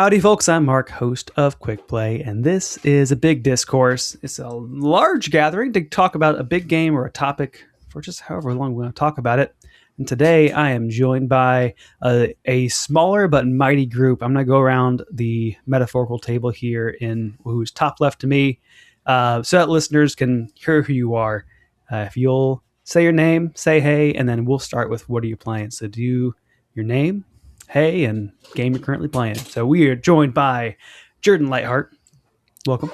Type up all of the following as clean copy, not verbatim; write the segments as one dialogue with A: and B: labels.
A: Howdy, folks. I'm Mark, host of Quick Play, and this is a Big Discourse. It's a large gathering to talk about a big game or a topic for just however long we want to talk about it. And today I am joined by a smaller but mighty group. I'm going to go around the metaphorical table here in who's top left to me so that listeners can hear who you are. If you'll say your name, say hey, and then we'll start with what are you playing. So do your name, hey, and game you're currently playing. So we are joined by Jordan Leithart. Welcome.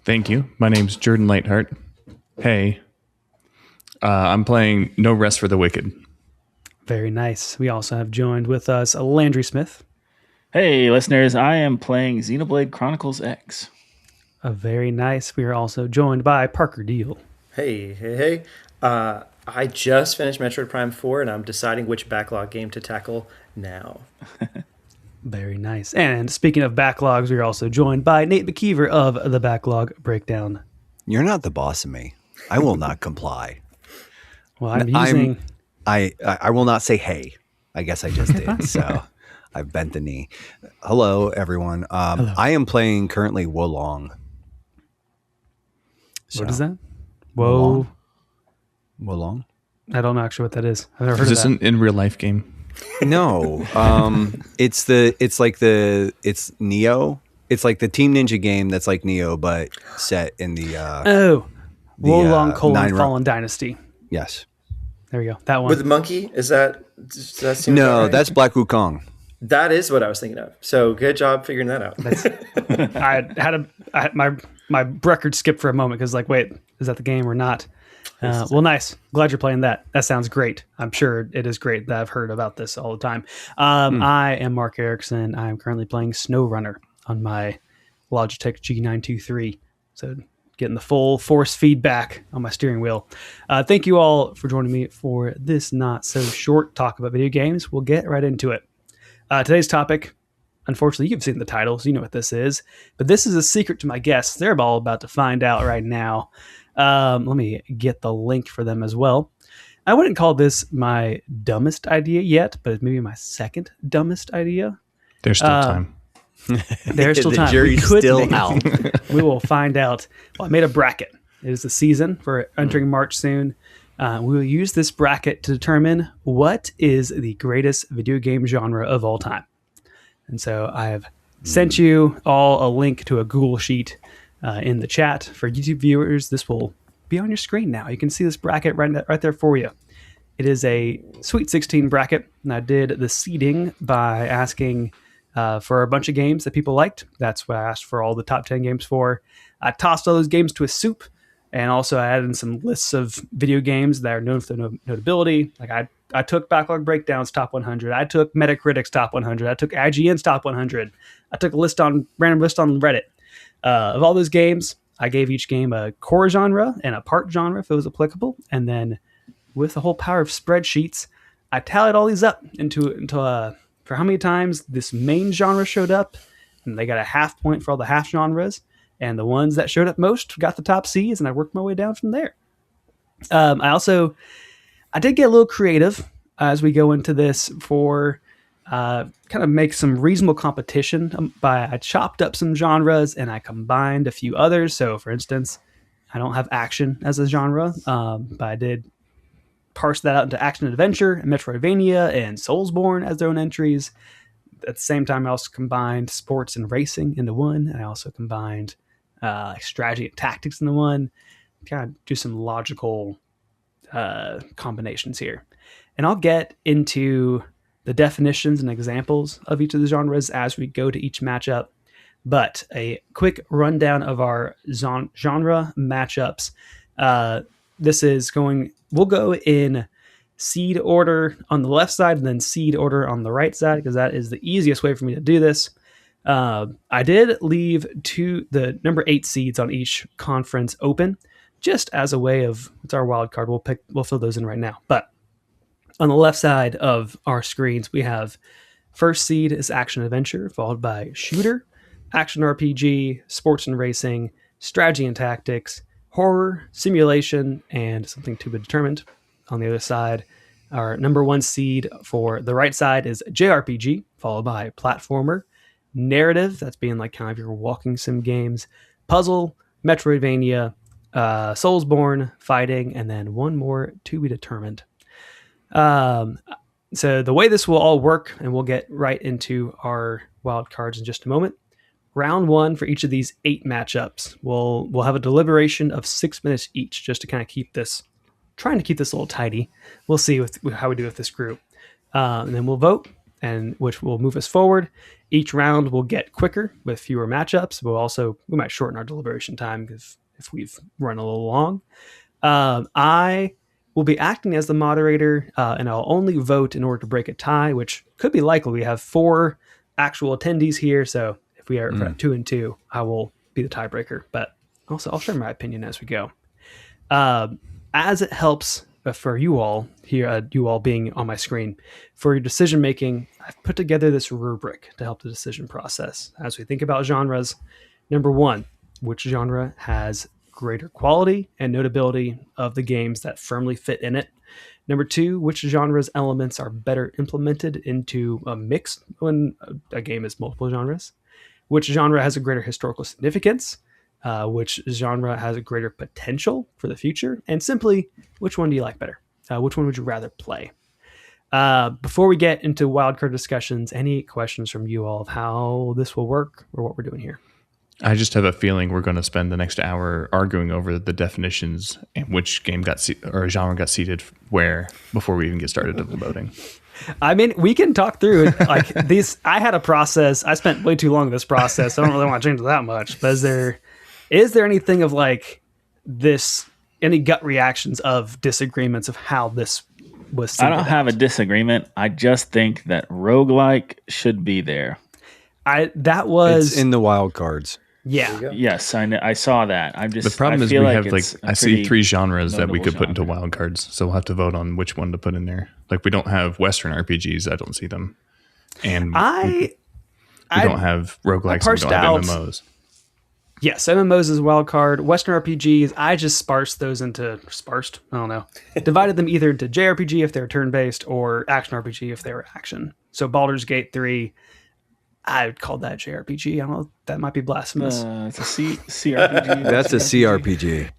B: Thank you. My name's Jordan Leithart. Hey, I'm playing No Rest for the Wicked.
A: Very nice. We also have joined with us Landry Smith.
C: Hey, listeners. I am playing Xenoblade Chronicles X.
A: Very nice. We are also joined by Parker Deal.
D: Hey. I just finished Metroid Prime 4, and I'm deciding which backlog game to tackle now.
A: Very nice. And speaking of backlogs, we're also joined by Nate McKeever of the Backlog Breakdown.
E: You're not the boss of me. I will not comply.
A: Well, I
E: will not say hey. I guess I just did. So I've bent the knee. Hello, everyone.
A: Hello.
E: I am playing currently Wolong.
A: What is that? Whoa.
E: Wolong?
A: I don't know actually what that is. I've never heard
B: Is
A: of
B: this
A: that.
B: an in real life game?
E: No. It's Neo. It's like the Team Ninja game that's like Neo, but set in the
A: Wolong
E: Fallen
A: Dynasty.
E: Yes.
A: There we go. That one.
D: With the monkey, does that seem
E: No,
D: right?
E: that's Black Wukong.
D: That is what I was thinking of. So good job figuring that out.
A: My record skipped for a moment because wait, is that the game or not? Well, nice. Glad you're playing that. That sounds great. I'm sure it is great that I've heard about this all the time. I am Mark Erickson. I am currently playing Snowrunner on my Logitech G923. So getting the full force feedback on my steering wheel. Thank you all for joining me for this not so short talk about video games. We'll get right into it. Today's topic, unfortunately, you've seen the title, so you know what this is. But this is a secret to my guests. They're all about to find out right now. Let me get the link for them as well. I wouldn't call this my dumbest idea yet, but it's maybe my second dumbest idea.
B: There's still time.
A: There's still time.
E: The jury's still out.
A: We will find out. Well, I made a bracket. It is the season for entering March soon. We will use this bracket to determine what is the greatest video game genre of all time. And so I have sent you all a link to a Google Sheet in the chat. For YouTube viewers, this will be on your screen now. You can see this bracket right there for you. It is a Sweet 16 bracket, and I did the seeding by asking for a bunch of games that people liked. That's what I asked for all the top 10 games for. I tossed all those games to a soup, and also I added in some lists of video games that are known for their notability. Like I took Backlog Breakdown's top 100. I took Metacritic's top 100. I took IGN's top 100. I took a random list on Reddit. Of all those games, I gave each game a core genre and a part genre if it was applicable. And then with the whole power of spreadsheets, I tallied all these up into for how many times this main genre showed up. And they got a half point for all the half genres. And the ones that showed up most got the top C's, and I worked my way down from there. I did get a little creative as we go into this for kind of make some reasonable competition. I chopped up some genres and I combined a few others. So, for instance, I don't have action as a genre, but I did parse that out into action and adventure and Metroidvania and Soulsborne as their own entries. At the same time, I also combined sports and racing into one. And I also combined strategy and tactics into one. Kind of do some logical combinations here. And I'll get into the definitions and examples of each of the genres as we go to each matchup. But a quick rundown of our genre matchups. We'll go in seed order on the left side and then seed order on the right side, because that is the easiest way for me to do this. I did leave the number 8 seeds on each conference open, just as a way of, it's our wild card. We'll fill those in right now. But on the left side of our screens, we have first seed is action adventure, followed by shooter, action RPG, sports and racing, strategy and tactics, horror, simulation, and something to be determined. On the other side, our number 1 seed for the right side is JRPG, followed by platformer, narrative, that's being like kind of your walking sim games, puzzle, Metroidvania, Soulsborne, fighting, and then one more to be determined. So the way this will all work, and we'll get right into our wild cards in just a moment. Round one for each of these 8 matchups, we'll have a deliberation of 6 minutes each, just to kind of trying to keep this a little tidy. We'll see how we do with this group, and then we'll vote, and which will move us forward. Each round will get quicker with fewer matchups. We might shorten our deliberation time if we've run a little long. I will be acting as the moderator, and I'll only vote in order to break a tie, which could be likely. We have 4 actual attendees here, so if we are at 2 and 2, I will be the tiebreaker. But also, I'll share my opinion as we go. As it helps for you all here, you all being on my screen, for your decision making, I've put together this rubric to help the decision process. As we think about genres, number 1, which genre has greater quality and notability of the games that firmly fit in it. Number 2, which genre's elements are better implemented into a mix when a game is multiple genres. Which genre has a greater historical significance. Which genre has a greater potential for the future. And simply, which one do you like better? Which one would you rather play? Before we get into wildcard discussions, any questions from you all of how this will work or what we're doing here?
B: I just have a feeling we're going to spend the next hour arguing over the definitions and which game or genre got seated where before we even get started with the voting.
A: I mean, we can talk through it. Like these, I had a process. I spent way too long in this process. So I don't really want to change it that much. But is there anything of like this, any gut reactions of disagreements of how this was seated?
C: I don't have a disagreement. I just think that roguelike should be there.
E: It's in the wild cards.
A: Yeah.
C: Yes, I saw that.
B: The problem is we have I see 3 genres that we could put into wild cards, so we'll have to vote on which one to put in there. Like we don't have Western RPGs, I don't see them, and we don't have roguelikes. We don't have MMOs.
A: Yes, MMOs is a wild card. Western RPGs, I just sparsed those into I don't know, divided them either into JRPG if they're turn based or action RPG if they were action. So Baldur's Gate 3. I would call that JRPG. I don't know. That might be blasphemous.
C: It's a CRPG.
E: That's a CRPG.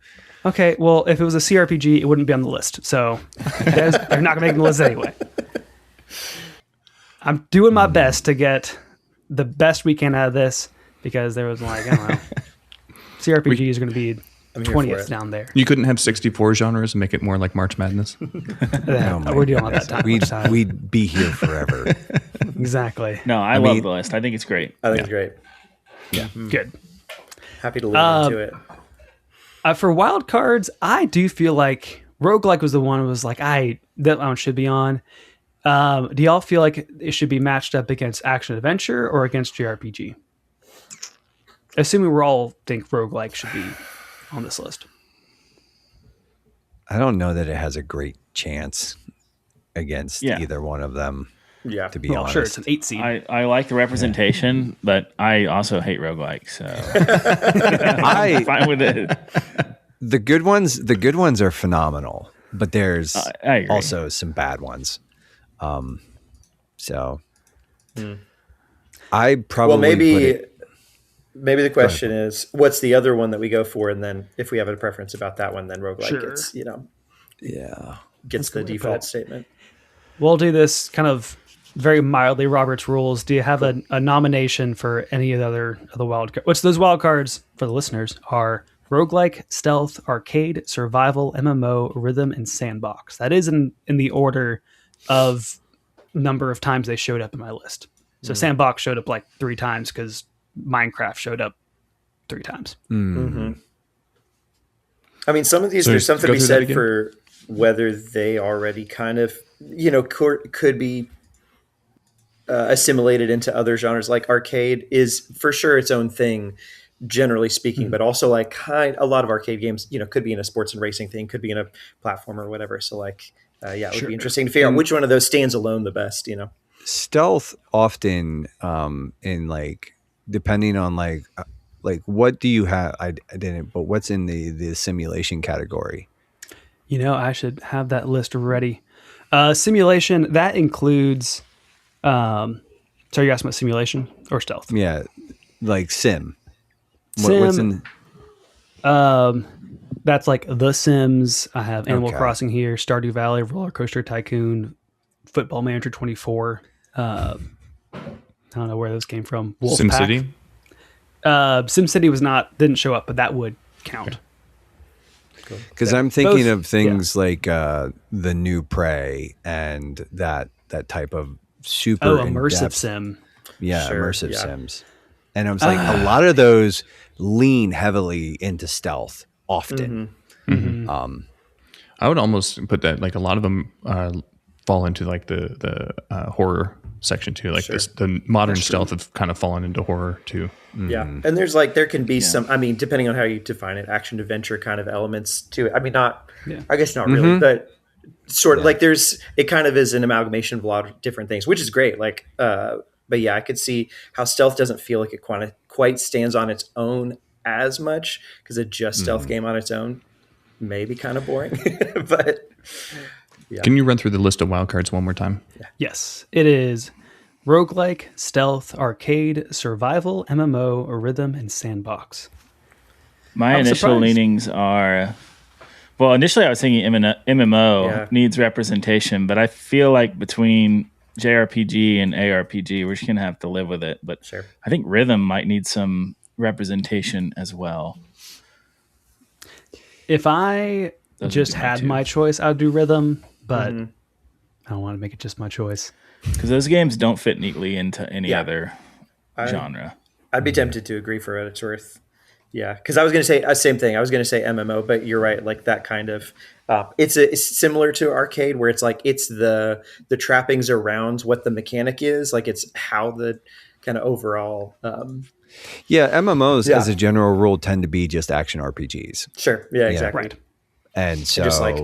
A: Okay, well, if it was a CRPG, it wouldn't be on the list. So they're not going to make the list anyway. I'm doing my best to get the best we can out of this because there was like, I don't know. CRPGs are going to be 20th down there.
B: You couldn't have 64 genres and make it more like March Madness?
A: We're dealing with that time.
E: We'd be here forever.
A: Exactly.
C: No, I love the list. I think it's great.
D: I think it's great.
E: Yeah.
A: Good.
D: Happy to live into it.
A: For wild cards, I do feel like roguelike was the one who was like, that one should be on. Do y'all feel like it should be matched up against action adventure or against JRPG? Assuming we all think roguelike should be on this list.
E: I don't know that it has a great chance against either one of them.
D: Yeah.
E: To be honest.
A: Sure, it's an 8 seed.
C: I like the representation, but I also hate roguelike, so I'm fine with it.
E: The good ones are phenomenal, but there's also some bad ones. I probably
D: maybe the question is, what's the other one that we go for? And then if we have a preference about that one, then roguelike gets the default statement.
A: We'll do this kind of very mildly Robert's rules. Do you have a nomination for any of the wild cards? Which those wild cards for the listeners are roguelike, stealth, arcade, survival, MMO, rhythm, and sandbox. That is in the order of number of times they showed up in my list. So sandbox showed up like 3 times because Minecraft showed up 3 times.
D: Mm-hmm. I mean, some of these, there's something to be said for whether they already kind of, could be assimilated into other genres. Like arcade is for sure its own thing, generally speaking, but also like a lot of arcade games, could be in a sports and racing thing, could be in a platform or whatever. So like, it would be interesting to figure out which one of those stands alone the best, Stealth often, in like, depending on like what do you have? I didn't, but what's in the simulation category?
A: I should have that list ready. Simulation, that includes, sorry, you asked about simulation or stealth.
E: Yeah, like sim.
A: What's in? That's like The Sims. I have Animal Crossing here, Stardew Valley, Roller Coaster Tycoon, Football Manager 24. I don't know where those came from.
B: SimCity?
A: SimCity didn't show up, but that would count.
E: Because I'm thinking of things like the new Prey and that type of super
A: immersive sim.
E: Yeah, immersive sims. And I was like, a lot of those lean heavily into stealth often.
B: I would almost put that, like, a lot of them fall into like the horror section too. Like the modern stealth have kind of fallen into horror too.
D: Yeah. And there can be some, I mean, depending on how you define it, action adventure kind of elements to it. I mean, I guess not really, but sort of like it kind of is an amalgamation of a lot of different things, which is great. Like, but yeah, I could see how stealth doesn't feel like it quite stands on its own as much, because a just stealth game on its own may be kind of boring. But yeah.
B: Can you run through the list of wildcards one more time?
A: Yeah. Yes, it is roguelike, stealth, arcade, survival, MMO, rhythm, and sandbox.
C: My initial leanings are, well, initially I was thinking MMO needs representation, but I feel like between JRPG and ARPG, we're just going to have to live with it. But I think rhythm might need some representation as well.
A: If I just had my choice, I'd do rhythm, but I don't want to make it just my choice.
C: Because those games don't fit neatly into any other genre.
D: I'd be tempted to agree for what it's worth. Yeah, because I was going to say same thing. I was going to say MMO, but you're right. Like that kind of, it's similar to arcade, where it's like it's the trappings around what the mechanic is. Like it's how the kind of overall.
E: MMOs as a general rule tend to be just action RPGs.
D: Sure. Yeah. Exactly.
A: Right.
E: And so,
D: just like,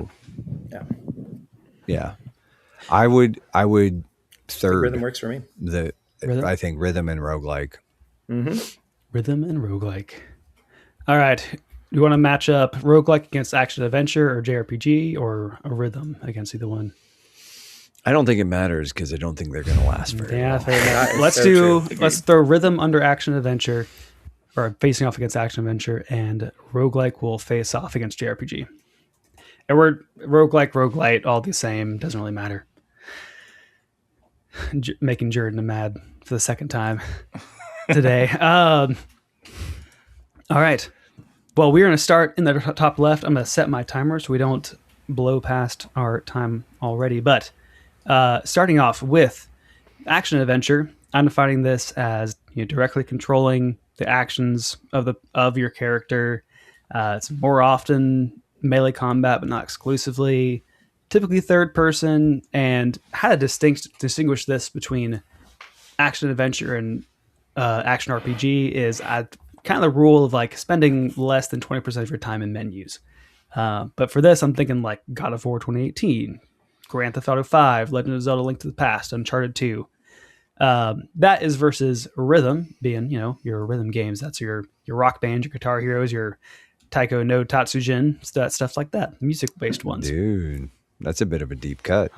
E: I would third.
D: Rhythm works for me.
E: I think rhythm and roguelike.
A: Rhythm and roguelike. All right. You want to match up roguelike against action adventure or JRPG, or a rhythm against either one?
E: I don't think it matters, because I don't think they're going to last very long.
A: Let's throw rhythm under action adventure, or facing off against action adventure, and roguelike will face off against JRPG. And we're roguelite, all the same. Doesn't really matter. Making Jordan mad for the second time today. All right. Well, we're going to start in the top left. I'm going to set my timer so we don't blow past our time already. But starting off with action adventure, I'm defining this as directly controlling the actions of your character. It's more often melee combat, but not exclusively. Typically third person, and how to distinguish this between action adventure and action RPG is kind of the rule of like spending less than 20% of your time in menus. But for this, I'm thinking like God of War 2018, Grand Theft Auto 5, Legend of Zelda: Link to the Past, Uncharted 2. That is versus rhythm, being your rhythm games. That's your Rock Band, your Guitar Heroes, your Taiko no Tatsujin, stuff like that, music based ones.
E: Dude, that's a bit of a deep cut.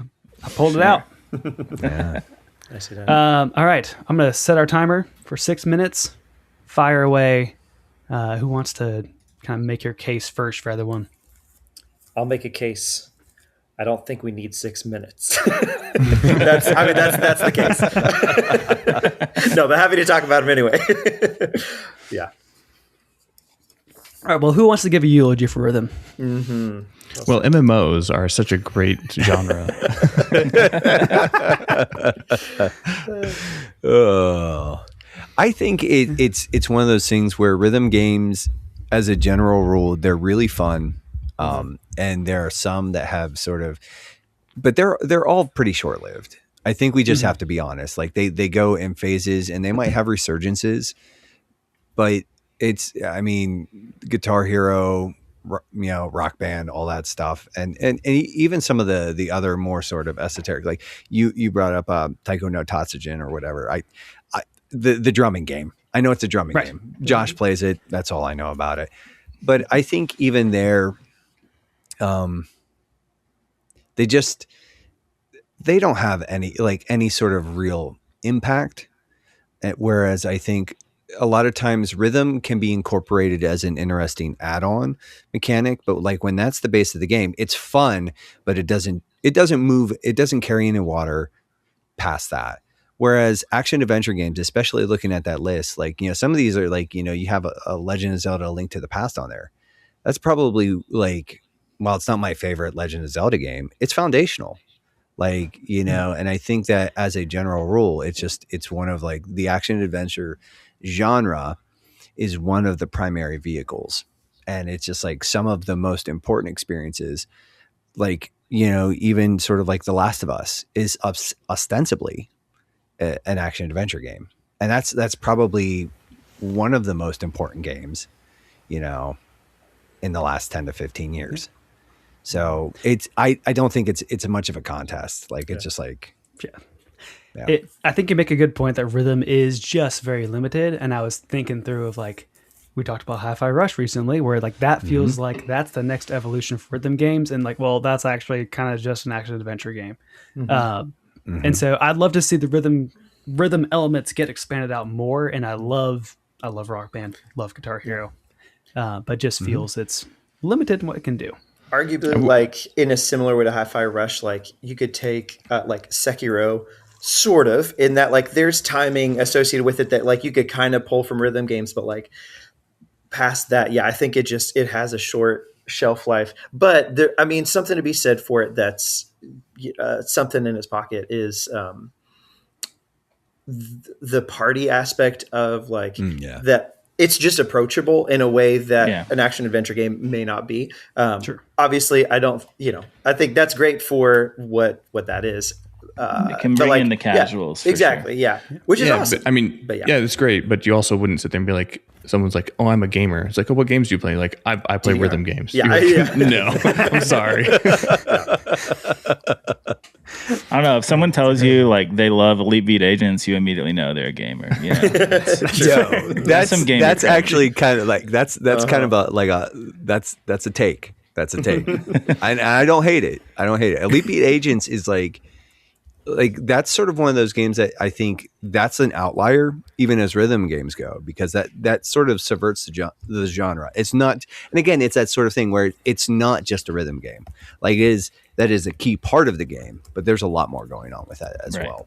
A: I pulled it out.
E: Yeah.
A: All right, I'm gonna set our timer for 6 minutes. Fire away. Who wants to kind of make your case first for either one?
D: I'll make a case. I don't think we need 6 minutes. that's the case. No, but happy to talk about them anyway. Yeah.
A: All right. Well, who wants to give a eulogy for rhythm?
B: Well, MMOs are such a great genre.
E: I think it's one of those things where rhythm games, as a general rule, they're really fun, and there are some that have sort of, but they're all pretty short lived. I think we just have to be honest. Like they go in phases, and they might have resurgences, but I mean, Guitar Hero, Rock Band, all that stuff, and even some of the other more sort of esoteric, like you brought up Taiko no Tatsujin or whatever. The drumming game. I know it's a drumming game. Josh plays it. That's all I know about it. But I think even there, they don't have any sort of real impact. Whereas I think a lot of times rhythm can be incorporated as an interesting add-on mechanic, but like when that's the base of the game, it's fun, but it doesn't move, it doesn't carry any water past that. Whereas action adventure games, especially looking at that list, like, some of these are like, you have a Legend of Zelda: A Link to the Past on there. That's probably like, while it's not my favorite Legend of Zelda game, it's foundational. Like, and I think that as a general rule, it's one of like the action adventure genre is one of the primary vehicles. And it's just like some of the most important experiences, like, even sort of like The Last of Us is ostensibly an action adventure game. And that's probably one of the most important games, in the last 10 to 15 years. So I don't think it's much of a contest. Like, it's just like,
A: yeah. I think you make a good point that rhythm is just very limited. And I was thinking through of like, we talked about Hi-Fi Rush recently, where like that feels like that's the next evolution for rhythm games. And like, well, that's actually kind of just an action adventure game. And so I'd love to see the rhythm elements get expanded out more. And I love Rock Band, love Guitar Hero, but just feels it's limited in what it can do.
D: Arguably, like in a similar way to Hi-Fi Rush, like you could take like Sekiro, sort of, in that like there's timing associated with it that like you could kind of pull from rhythm games, but like past that, I think it has a short shelf life. But there, I mean, something to be said for it. That's something in his pocket is the party aspect of like that. It's just approachable in a way that an action adventure game may not be. Sure. Obviously, I don't, I think that's great for what that is.
C: It can bring in the casuals.
D: Exactly. Sure. Yeah. Which is awesome.
B: But, I mean, it's great, but you also wouldn't sit there and be like, someone's like, oh, I'm a gamer. It's like, oh, what games do you play? Like, I play rhythm games.
D: Yeah.
B: Like, no, I'm sorry.
C: I don't know. If someone tells you like they love Elite Beat Agents, you immediately know they're a gamer.
E: That's actually kind of like that's kind of that's a take. That's a take. And I don't hate it. Elite Beat Agents is like that's sort of one of those games that I think that's an outlier even as rhythm games go, because that sort of subverts the genre. It's not, and again, it's that sort of thing where it's not just a rhythm game. Like that is a key part of the game, but there's a lot more going on with that as well.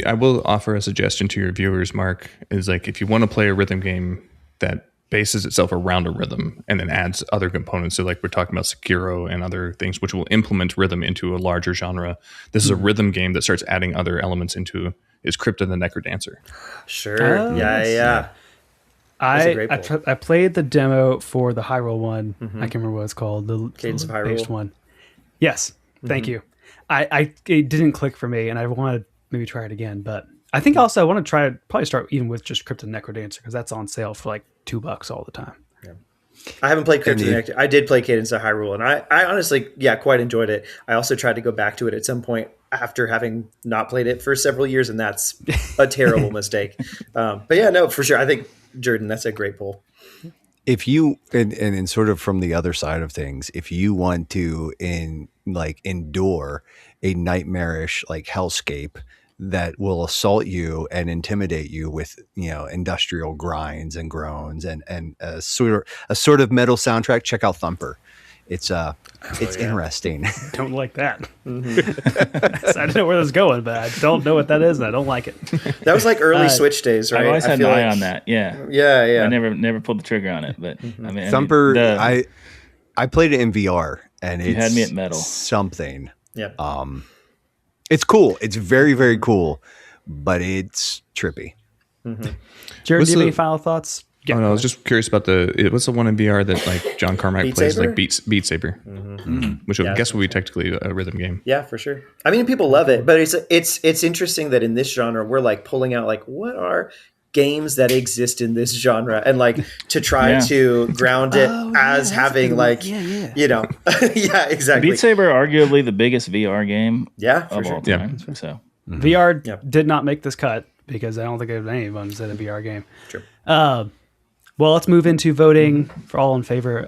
B: I will offer a suggestion to your viewers, Mark, is like if you want to play a rhythm game that bases itself around a rhythm and then adds other components. So like we're talking about Sekiro and other things which will implement rhythm into a larger genre. This is a rhythm game that starts adding other elements into is Crypta the Necrodancer.
D: Sure. Yeah.
A: I played the demo for the Hyrule one. I can't remember what it's called. The
D: Cadence of Hyrule
A: one. Yes. Thank you. It didn't click for me and I want to maybe try it again, but I think also I want to probably start even with just Crypta Necrodancer because that's on sale for like $2 all the time.
D: Yeah. I haven't played Crypta Necrodancer. I did play Cadence of Hyrule, and I honestly, quite enjoyed it. I also tried to go back to it at some point after having not played it for several years, and that's a terrible mistake. But no, for sure. I think, Jordan, that's a great pull.
E: If you, and sort of from the other side of things, if you want to endure a nightmarish like hellscape that will assault you and intimidate you with, industrial grinds and groans and a sort of metal soundtrack, check out Thumper. It's interesting.
A: Don't like that. I don't know where that's going, but I don't know what that is and I don't like it.
D: That was like early Switch days, right?
C: I always had an eye on that. Yeah.
D: I
C: never pulled the trigger on it, but I mean,
E: Thumper, I played it in VR and you
C: had me at metal.
E: Something.
D: Yeah.
E: It's cool. It's very, very cool, but it's trippy.
A: Jared, do you have any final thoughts?
B: Yeah, I was just curious about what's the one in VR that like John Carmack plays
D: Saber?
B: like Beat Saber, which I guess would be technically a rhythm game.
D: Yeah, for sure. I mean, people love it, but it's interesting that in this genre we're like pulling out like what are games that exist in this genre and like to try to ground it as having like exactly.
C: Beat Saber arguably the biggest VR game of all time.
B: Yeah.
C: So
A: VR did not make this cut because I don't think anyone said a VR game.
D: True.
A: Well, let's move into voting for all in favor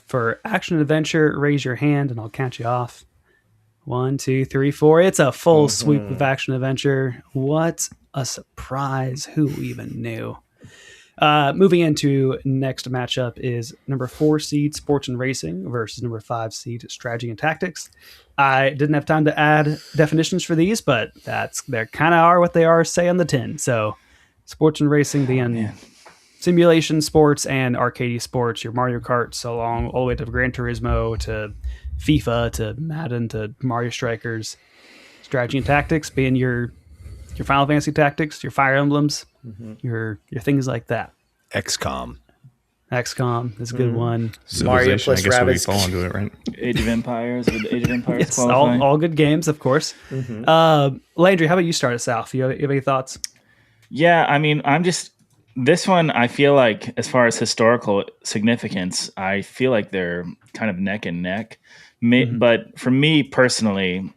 A: for action adventure. Raise your hand and I'll count you off. 1, 2, 3, 4. It's a full sweep of action adventure. What a surprise. Who even knew? Moving into next matchup is number 4 seed Sports and Racing versus number 5 seed Strategy and Tactics. I didn't have time to add definitions for these, but they're kind of are what they are say on the tin. So Sports and Racing being simulation sports and arcade sports, your Mario Kart so long, all the way to Gran Turismo, to FIFA, to Madden, to Mario Strikers. Strategy and Tactics being your Final Fantasy Tactics, your Fire Emblems, your things like that.
E: XCOM
A: is a good one.
D: Mario plus
B: I guess
D: Rabbids.
B: we fall into it, right?
C: Age of Empires. Would Age of Empires
A: Yes,
C: qualify?
A: all good games, of course. Landry, how about you start us off? You have any thoughts?
C: Yeah, I mean, this one, I feel like, as far as historical significance, I feel like they're kind of neck and neck. But for me personally,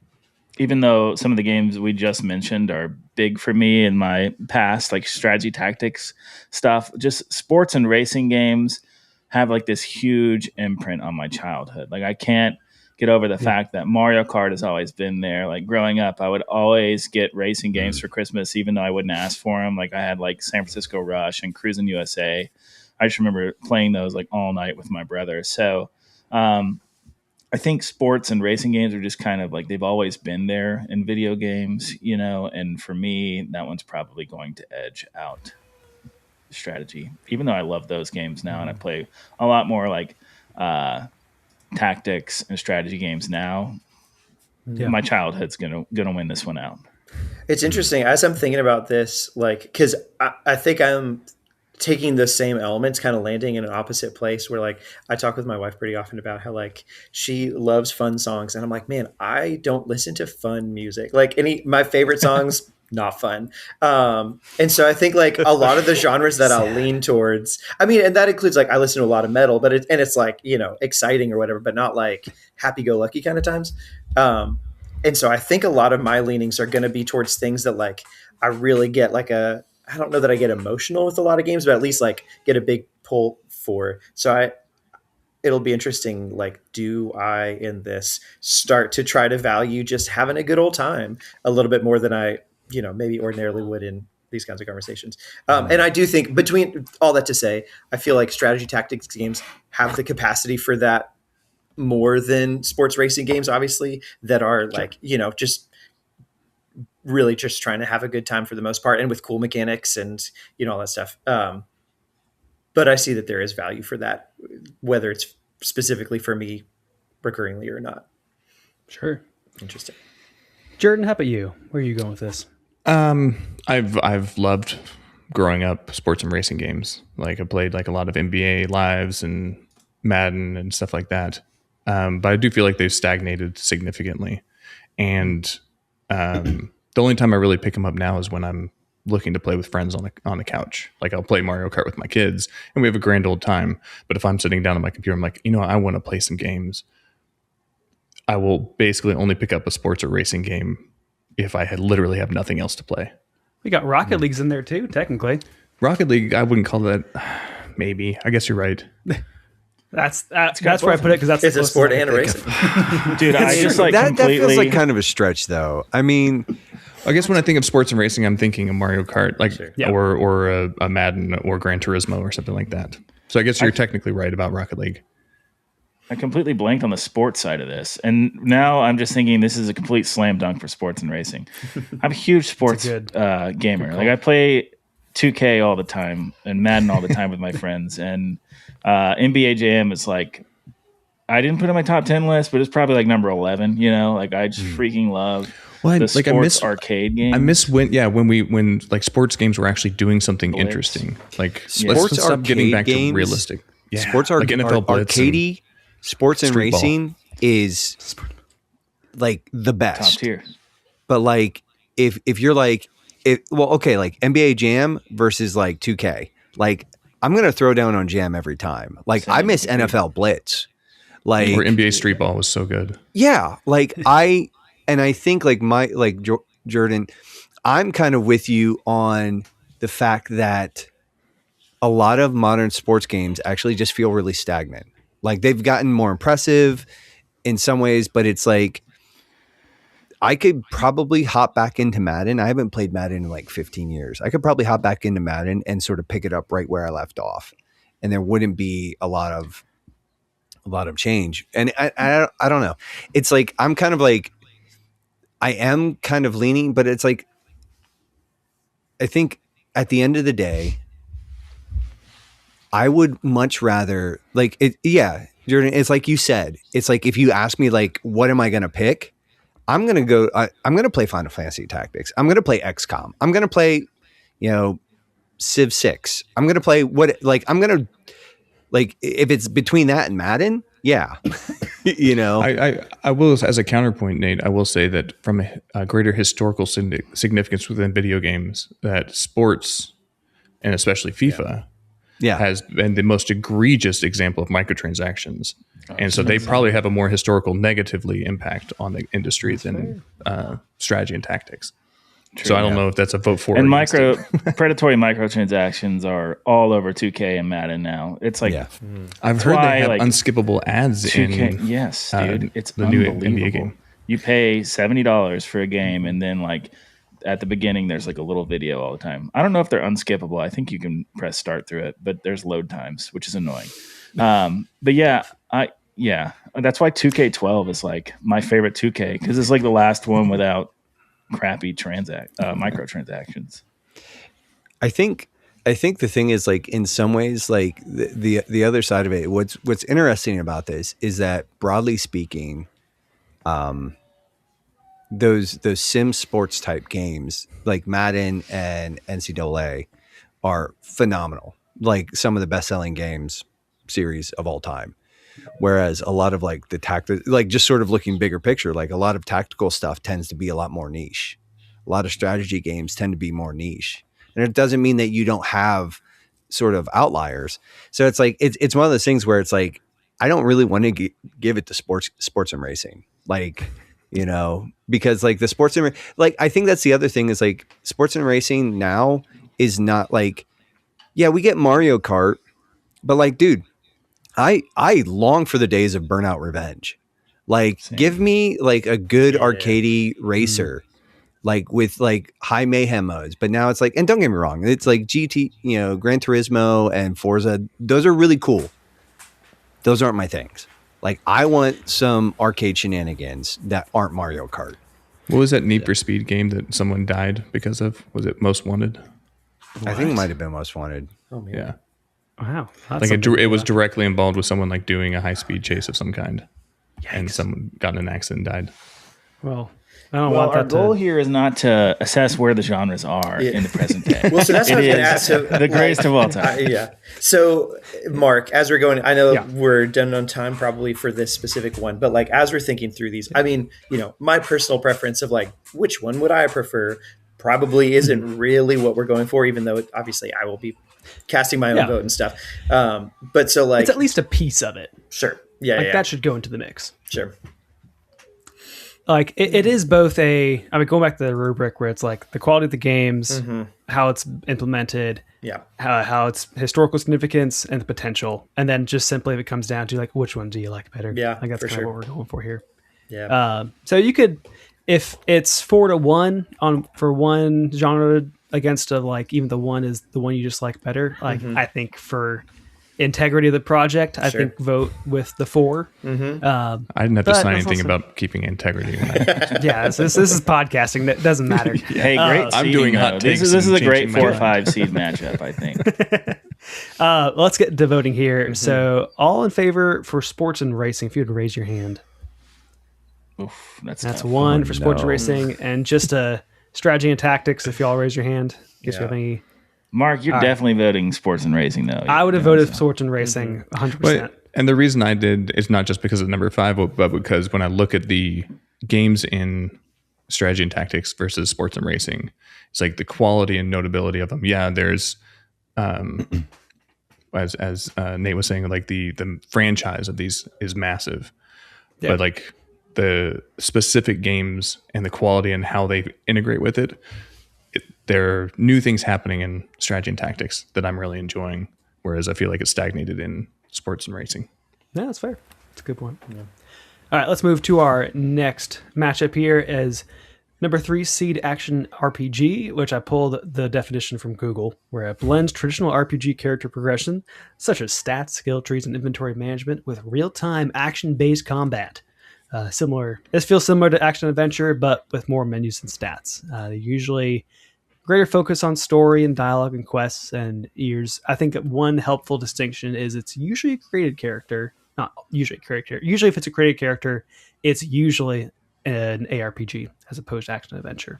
C: even though some of the games we just mentioned are big for me in my past, like strategy tactics stuff, just sports and racing games have like this huge imprint on my childhood. Like I can't get over the fact that Mario Kart has always been there. Like growing up, I would always get racing games for Christmas, even though I wouldn't ask for them. Like I had like San Francisco Rush and Cruisin' USA. I just remember playing those like all night with my brother. So, I think sports and racing games are just kind of like they've always been there in video games, you know, and for me, that one's probably going to edge out strategy, even though I love those games now and I play a lot more like tactics and strategy games now. Yeah. My childhood's gonna win this one out.
D: It's interesting as I'm thinking about this, like, because I think I'm taking the same elements, kind of landing in an opposite place where like I talk with my wife pretty often about how like she loves fun songs and I'm like, man, I don't listen to fun music. Like my favorite songs, not fun. And so I think like a lot of the genres that I'll lean towards, I mean, and that includes like I listen to a lot of metal, but it's like, you know, exciting or whatever, but not like happy-go-lucky kind of times. And so I think a lot of my leanings are going to be towards things that like I really get like I don't know that I get emotional with a lot of games, but at least like get a big pull for. So it'll be interesting. Like, do I in this start to try to value just having a good old time a little bit more than I, you know, maybe ordinarily would in these kinds of conversations. And I do think between all that to say, I feel like strategy tactics games have the capacity for that more than sports racing games, obviously, that are like, you know, just really just trying to have a good time for the most part and with cool mechanics and, you know, all that stuff. But I see that there is value for that, whether it's specifically for me recurringly or not.
A: Sure.
D: Interesting.
A: Jordan, how about you? Where are you going with this?
B: I've loved growing up sports and racing games. Like I played like a lot of NBA lives and Madden and stuff like that. But I do feel like they've stagnated significantly. And, the only time I really pick them up now is when I'm looking to play with friends on the couch. Like I'll play Mario Kart with my kids and we have a grand old time. But if I'm sitting down on my computer, I'm like, you know, I want to play some games. I will basically only pick up a sports or racing game if I literally have nothing else to play.
A: We got Rocket League's in there too, technically.
B: Rocket League, I wouldn't call that. Maybe. I guess you're right.
A: That's where I put it because that's
D: it's a sport and a racing.
C: Dude, I just like
E: that
C: completely.
E: That feels like kind of a stretch, though. I mean,
B: I guess when I think of sports and racing, I'm thinking of Mario Kart, like
A: Yeah.
B: or a Madden or Gran Turismo or something like that. So I guess you're technically right about Rocket League.
C: I completely blanked on the sports side of this, and now I'm just thinking this is a complete slam dunk for sports and racing. I'm a huge sports gamer. Like I play 2K all the time and Madden all the time with my friends, and NBA Jam is like I didn't put it on my top 10 list, but it's probably like number 11. You know, like I just freaking love the sports arcade game.
B: I miss when like sports games were actually doing something interesting. Like
E: sports
B: let's stop getting back
E: games,
B: to realistic. Yeah,
E: sports
B: like NFL Blitz
E: arcadey. Sports and
B: Street
E: racing is like the best.
C: Top tier.
E: But like if you're like like NBA Jam versus like 2K, like I'm gonna throw down on Jam every time. Like I miss NFL Blitz. Like
B: or NBA Street Ball was so good.
E: Yeah, like I think like Jordan, I'm kind of with you on the fact that a lot of modern sports games actually just feel really stagnant. Like they've gotten more impressive in some ways, but it's like I could probably hop back into Madden. I haven't played Madden in like 15 years. I could probably hop back into Madden and sort of pick it up right where I left off, and there wouldn't be a lot of change. And I don't know. It's like I'm kind of like I am kind of leaning, but it's like I think at the end of the day, I would much rather like it. Yeah, Jordan. It's like you said. It's like if you ask me like, what am I going to pick? I'm going to play Final Fantasy Tactics. I'm going to play XCOM. I'm going to play, Civ 6. I'm going to play if it's between that and Madden, yeah.
B: I will, as a counterpoint, Nate, I will say that from a greater historical significance within video games, that sports, and especially FIFA, has been the most egregious example of microtransactions. And so they probably have a more historical negatively impact on the industry than strategy and tactics. True, so I don't know if that's a vote for.
C: And predatory microtransactions are all over 2K and Madden now. It's like
B: I've heard they have unskippable ads
C: 2K, in yes, dude, it's the new NBA game. You pay $70 for a game, and then like at the beginning, there's like a little video all the time. I don't know if they're unskippable. I think you can press start through it, but there's load times, which is annoying. But that's why 2K12 is like my favorite 2K, because it's like the last one without crappy microtransactions.
E: I think the thing is, like, in some ways, like the other side of it, what's interesting about this is that broadly speaking, those sim sports type games like Madden and NCAA are phenomenal, like some of the best selling games series of all time. Whereas a lot of like just sort of looking bigger picture, like a lot of tactical stuff tends to be a lot more niche. A lot of strategy games tend to be more niche, and it doesn't mean that you don't have sort of outliers. So it's like, it's one of those things where it's like, I don't really want to give it to sports and racing. Like, because like the sports and like, I think that's the other thing is like sports and racing now is not like, yeah, we get Mario Kart, but like, dude, I long for the days of Burnout Revenge. Like, give me like a good arcadey racer, like with like high mayhem modes. But now it's like, and don't get me wrong, it's like GT, Gran Turismo and Forza. Those are really cool. Those aren't my things. Like, I want some arcade shenanigans that aren't Mario Kart.
B: What was that Need for Speed game that someone died because of? Was it Most Wanted?
E: What? I think it might have been Most Wanted.
B: Oh man. Yeah.
A: Wow.
B: Like it was directly involved with someone like doing a high speed chase of some kind. Yikes. And someone got in an accident and died.
A: Well, I don't want that.
C: Our goal here is not to assess where the genres are in the present day.
D: Well, so that's what I was going to ask. So,
C: the greatest of all time.
D: So, Mark, as we're going, I know we're done on time probably for this specific one, but like as we're thinking through these, I mean, my personal preference of like which one would I prefer probably isn't really what we're going for, even though obviously I will be casting my own vote and stuff. But so like,
A: it's at least a piece of it.
D: Sure. Yeah.
A: Like that should go into the mix.
D: Sure.
A: Like it is both going back to the rubric where it's like the quality of the games, how it's implemented, how its historical significance and the potential, and then just simply if it comes down to like which one do you like better?
D: Yeah,
A: I think that's kind of what we're going for here.
D: Yeah.
A: So you could, if it's 4-1 for one genre against like even the one is the one you just like better. Like I think for integrity of the project, I think vote with the 4.
B: I didn't have to sign anything about keeping integrity.
A: Yeah, so this is podcasting. That doesn't matter.
C: Hey, great.
B: I'm doing hot takes.
C: This is a great 4-5 seed matchup, I think.
A: Let's get to voting here. So, all in favor for sports and racing, if you would raise your hand.
C: Oof,
A: that's 1 for sports and racing, and just a strategy and tactics. If y'all raise your hand, guess you have any.
C: Mark, you're definitely voting sports and racing, though.
A: I would have voted sports and racing 100%.
B: And the reason I did is not just because of number 5, but because when I look at the games in strategy and tactics versus sports and racing, it's like the quality and notability of them. Yeah, there's, as Nate was saying, like the franchise of these is massive, but like the specific games and the quality and how they integrate with it. There are new things happening in strategy and tactics that I'm really enjoying, whereas I feel like it's stagnated in sports and racing.
A: Yeah, that's fair. That's a good point. All right, let's move to our next matchup here as number 3 seed action RPG, which I pulled the definition from Google, where it blends traditional RPG character progression, such as stats, skill trees, and inventory management, with real-time action-based combat. This feels similar to action adventure, but with more menus and stats. Usually greater focus on story and dialogue and quests and years. I think one helpful distinction is it's usually a created character. Not usually a created character. Usually if it's a created character, it's usually an ARPG as opposed to action adventure.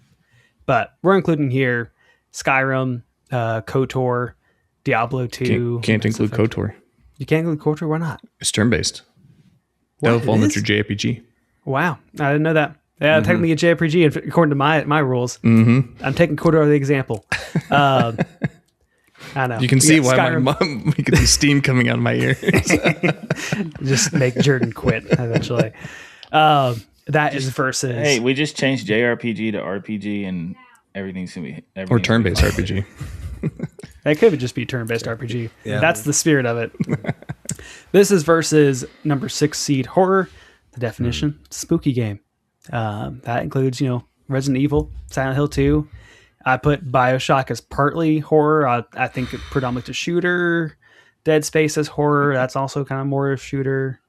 A: But we're including here Skyrim, KOTOR, Diablo 2.
B: Can't include KOTOR.
A: You can't include KOTOR? Why not?
B: It's turn-based. That'll fall into JRPG.
A: Wow. I didn't know that. Yeah, technically a JRPG according to my rules. I'm taking KOTOR as the example. I know.
B: You can see why Skyrim. My mom, we get the steam coming out of my ears.
A: Just make Jordan quit eventually. That is versus.
C: Hey, we just changed JRPG to RPG, and everything's gonna be
B: or turn-based RPG.
A: That could just be turn-based RPG. Yeah. That's the spirit of it. This is versus number 6 seed horror. The definition: spooky game. That includes, Resident Evil, Silent Hill 2. I put BioShock as partly horror. I think predominantly to shooter. Dead Space as horror. That's also kind of more of shooter.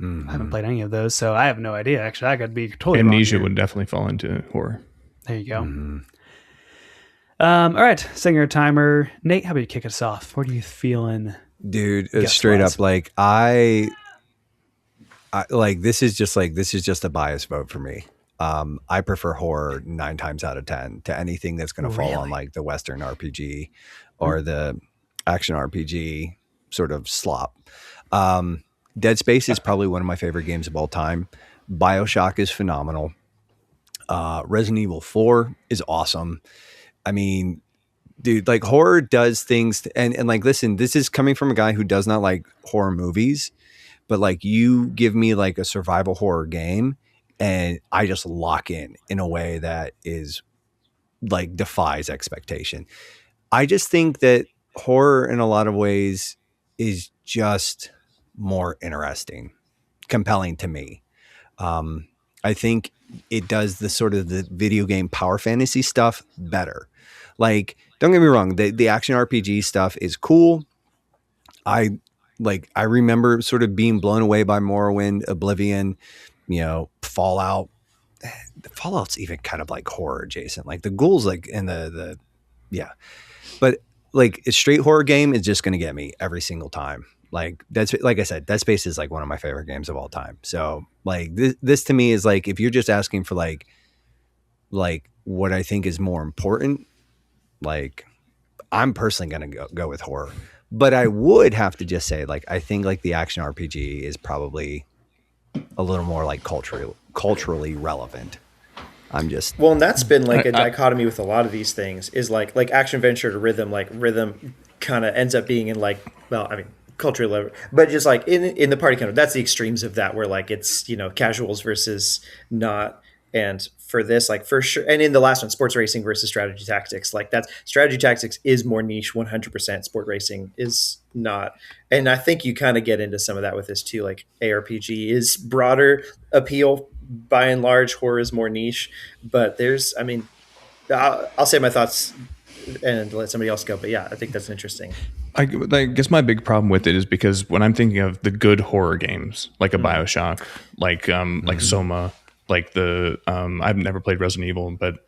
A: I haven't played any of those, so I have no idea. Actually, I could be totally
B: Amnesia
A: wrong here.
B: Would definitely fall into horror.
A: There you go. All right, setting our timer. Nate, how about you kick us off? What are you feeling?
E: Dude, straight up, like I like this is just a biased vote for me. I prefer horror 9 times out of 10 to anything that's going to fall on like the Western RPG or the action RPG sort of slop. Dead Space is probably one of my favorite games of all time. BioShock is phenomenal. Resident Evil 4 is awesome. I mean, dude, like horror does things and like, listen, this is coming from a guy who does not like horror movies, but like you give me like a survival horror game and I just lock in a way that is like defies expectation. I just think that horror in a lot of ways is just more interesting, compelling to me. I think it does the sort of the video game power fantasy stuff better. Like, don't get me wrong, the action RPG stuff is cool. I remember sort of being blown away by Morrowind, Oblivion, Fallout. Fallout's even kind of like horror adjacent. Like the ghouls, like in the but like a straight horror game is just going to get me every single time. Like that's like I said, Dead Space is like one of my favorite games of all time. So like this to me is like if you're just asking for like what I think is more important, like I'm personally going to go with horror. But I would have to just say like I think like the action RPG is probably a little more like culturally relevant.
D: And that's been like a dichotomy with a lot of these things is like action adventure to rhythm. Like rhythm kind of ends up being in like, well, I mean, culturally level, but just like in the party kind of, that's the extremes of that where like it's casuals versus not. And for this, like for sure, and in the last one, sports racing versus strategy tactics, like that's strategy tactics is more niche. 100% sport racing is not. And I think you kind of get into some of that with this too. Like ARPG is broader appeal by and large, horror is more niche, but there's, I mean, I'll say my thoughts and let somebody else go. But yeah, I think that's interesting.
B: I guess my big problem with it is because when I'm thinking of the good horror games, like a BioShock, like Soma, like I've never played Resident Evil, but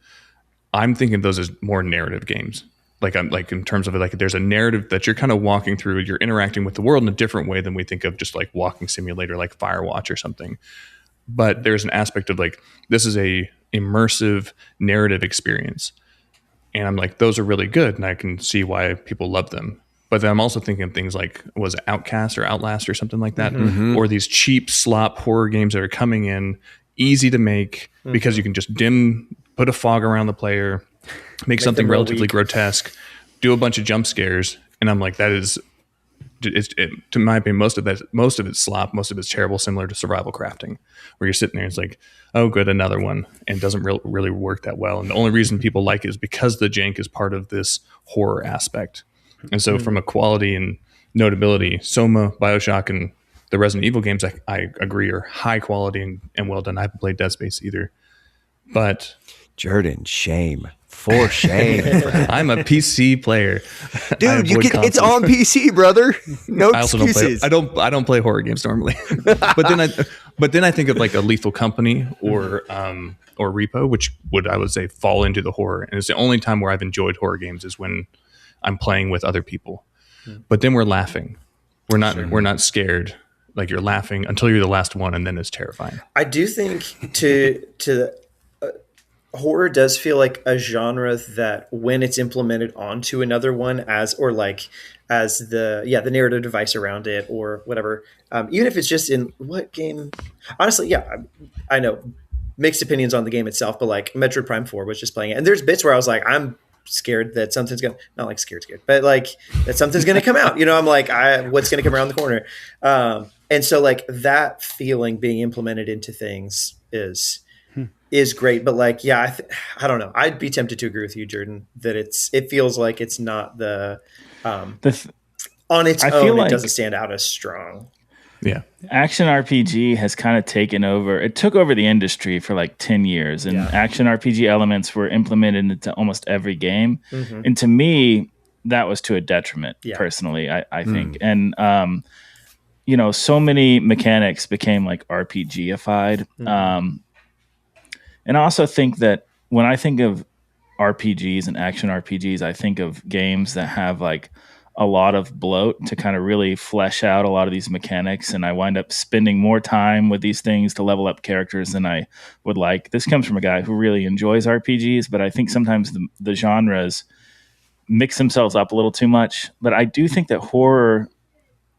B: I'm thinking of those as more narrative games. Like I'm like in terms of like there's a narrative that you're kind of walking through, you're interacting with the world in a different way than we think of just like walking simulator, like Firewatch or something. But there's an aspect of like this is a immersive narrative experience. And I'm like, those are really good, and I can see why people love them. But then I'm also thinking of things like, was it Outcast or Outlast or something like that? Or these cheap slop horror games that are coming in, easy to make because you can just put a fog around the player, make something relatively grotesque, do a bunch of jump scares. And I'm like, that is, to my opinion, most of it's slop, most of it's terrible, similar to survival crafting, where you're sitting there, it's like, oh, good, another one, and it doesn't really work that well. And the only reason people like it is because the jank is part of this horror aspect. And so from a quality and notability, Soma, BioShock, and The Resident Evil games, I agree, are high quality and well done. I haven't played Dead Space either. But
E: Jordan, shame. For shame.
B: I'm a PC player.
E: Dude, it's on PC, brother. No
B: I also
E: excuses.
B: I don't play horror games normally. but then I think of like a Lethal Company or Repo, which I would say fall into the horror. And it's the only time where I've enjoyed horror games is when I'm playing with other people. But then we're laughing. We're not scared. Like you're laughing until you're the last one, and then it's terrifying.
D: I do think horror does feel like a genre that when it's implemented onto another one as the narrative device around it or whatever, even if it's just in what game, honestly, I know mixed opinions on the game itself, but like Metroid Prime 4 was just playing it. And there's bits where I was like, I'm scared that something's going to, not like scared, but like that something's going to come out, I'm like, what's going to come around the corner. And so like that feeling being implemented into things is great, but like, I don't know. I'd be tempted to agree with you, Jordan, that it feels like it's not on its own. It doesn't stand out as strong.
C: Yeah, action RPG has kind of taken over. It took over the industry for like 10 years, and action RPG elements were implemented into almost every game. Mm-hmm. And to me, that was to a detriment. Personally, I think, and so many mechanics became like RPG-ified. Mm-hmm. And I also think that when I think of RPGs and action RPGs, I think of games that have like a lot of bloat to kind of really flesh out a lot of these mechanics. And I wind up spending more time with these things to level up characters than I would like. This comes from a guy who really enjoys RPGs, but I think sometimes the genres mix themselves up a little too much. But I do think that horror,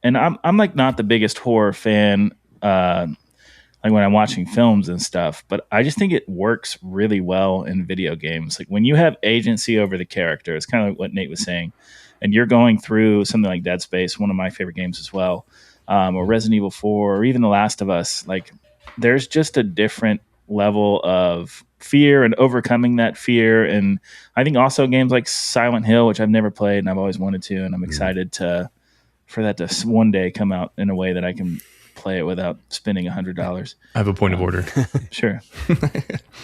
C: and I'm like not the biggest horror fan, like when I'm watching films and stuff, but I just think it works really well in video games. Like when you have agency over the character, it's kind of like what Nate was saying, and you're going through something like Dead Space, one of my favorite games as well, or Resident Evil 4, or even The Last of Us. Like there's just a different level of fear and overcoming that fear. And I think also games like Silent Hill, which I've never played and I've always wanted to, and I'm excited for that to one day come out in a way that I can play it without spending $100.
B: I have a point of order.
C: Sure.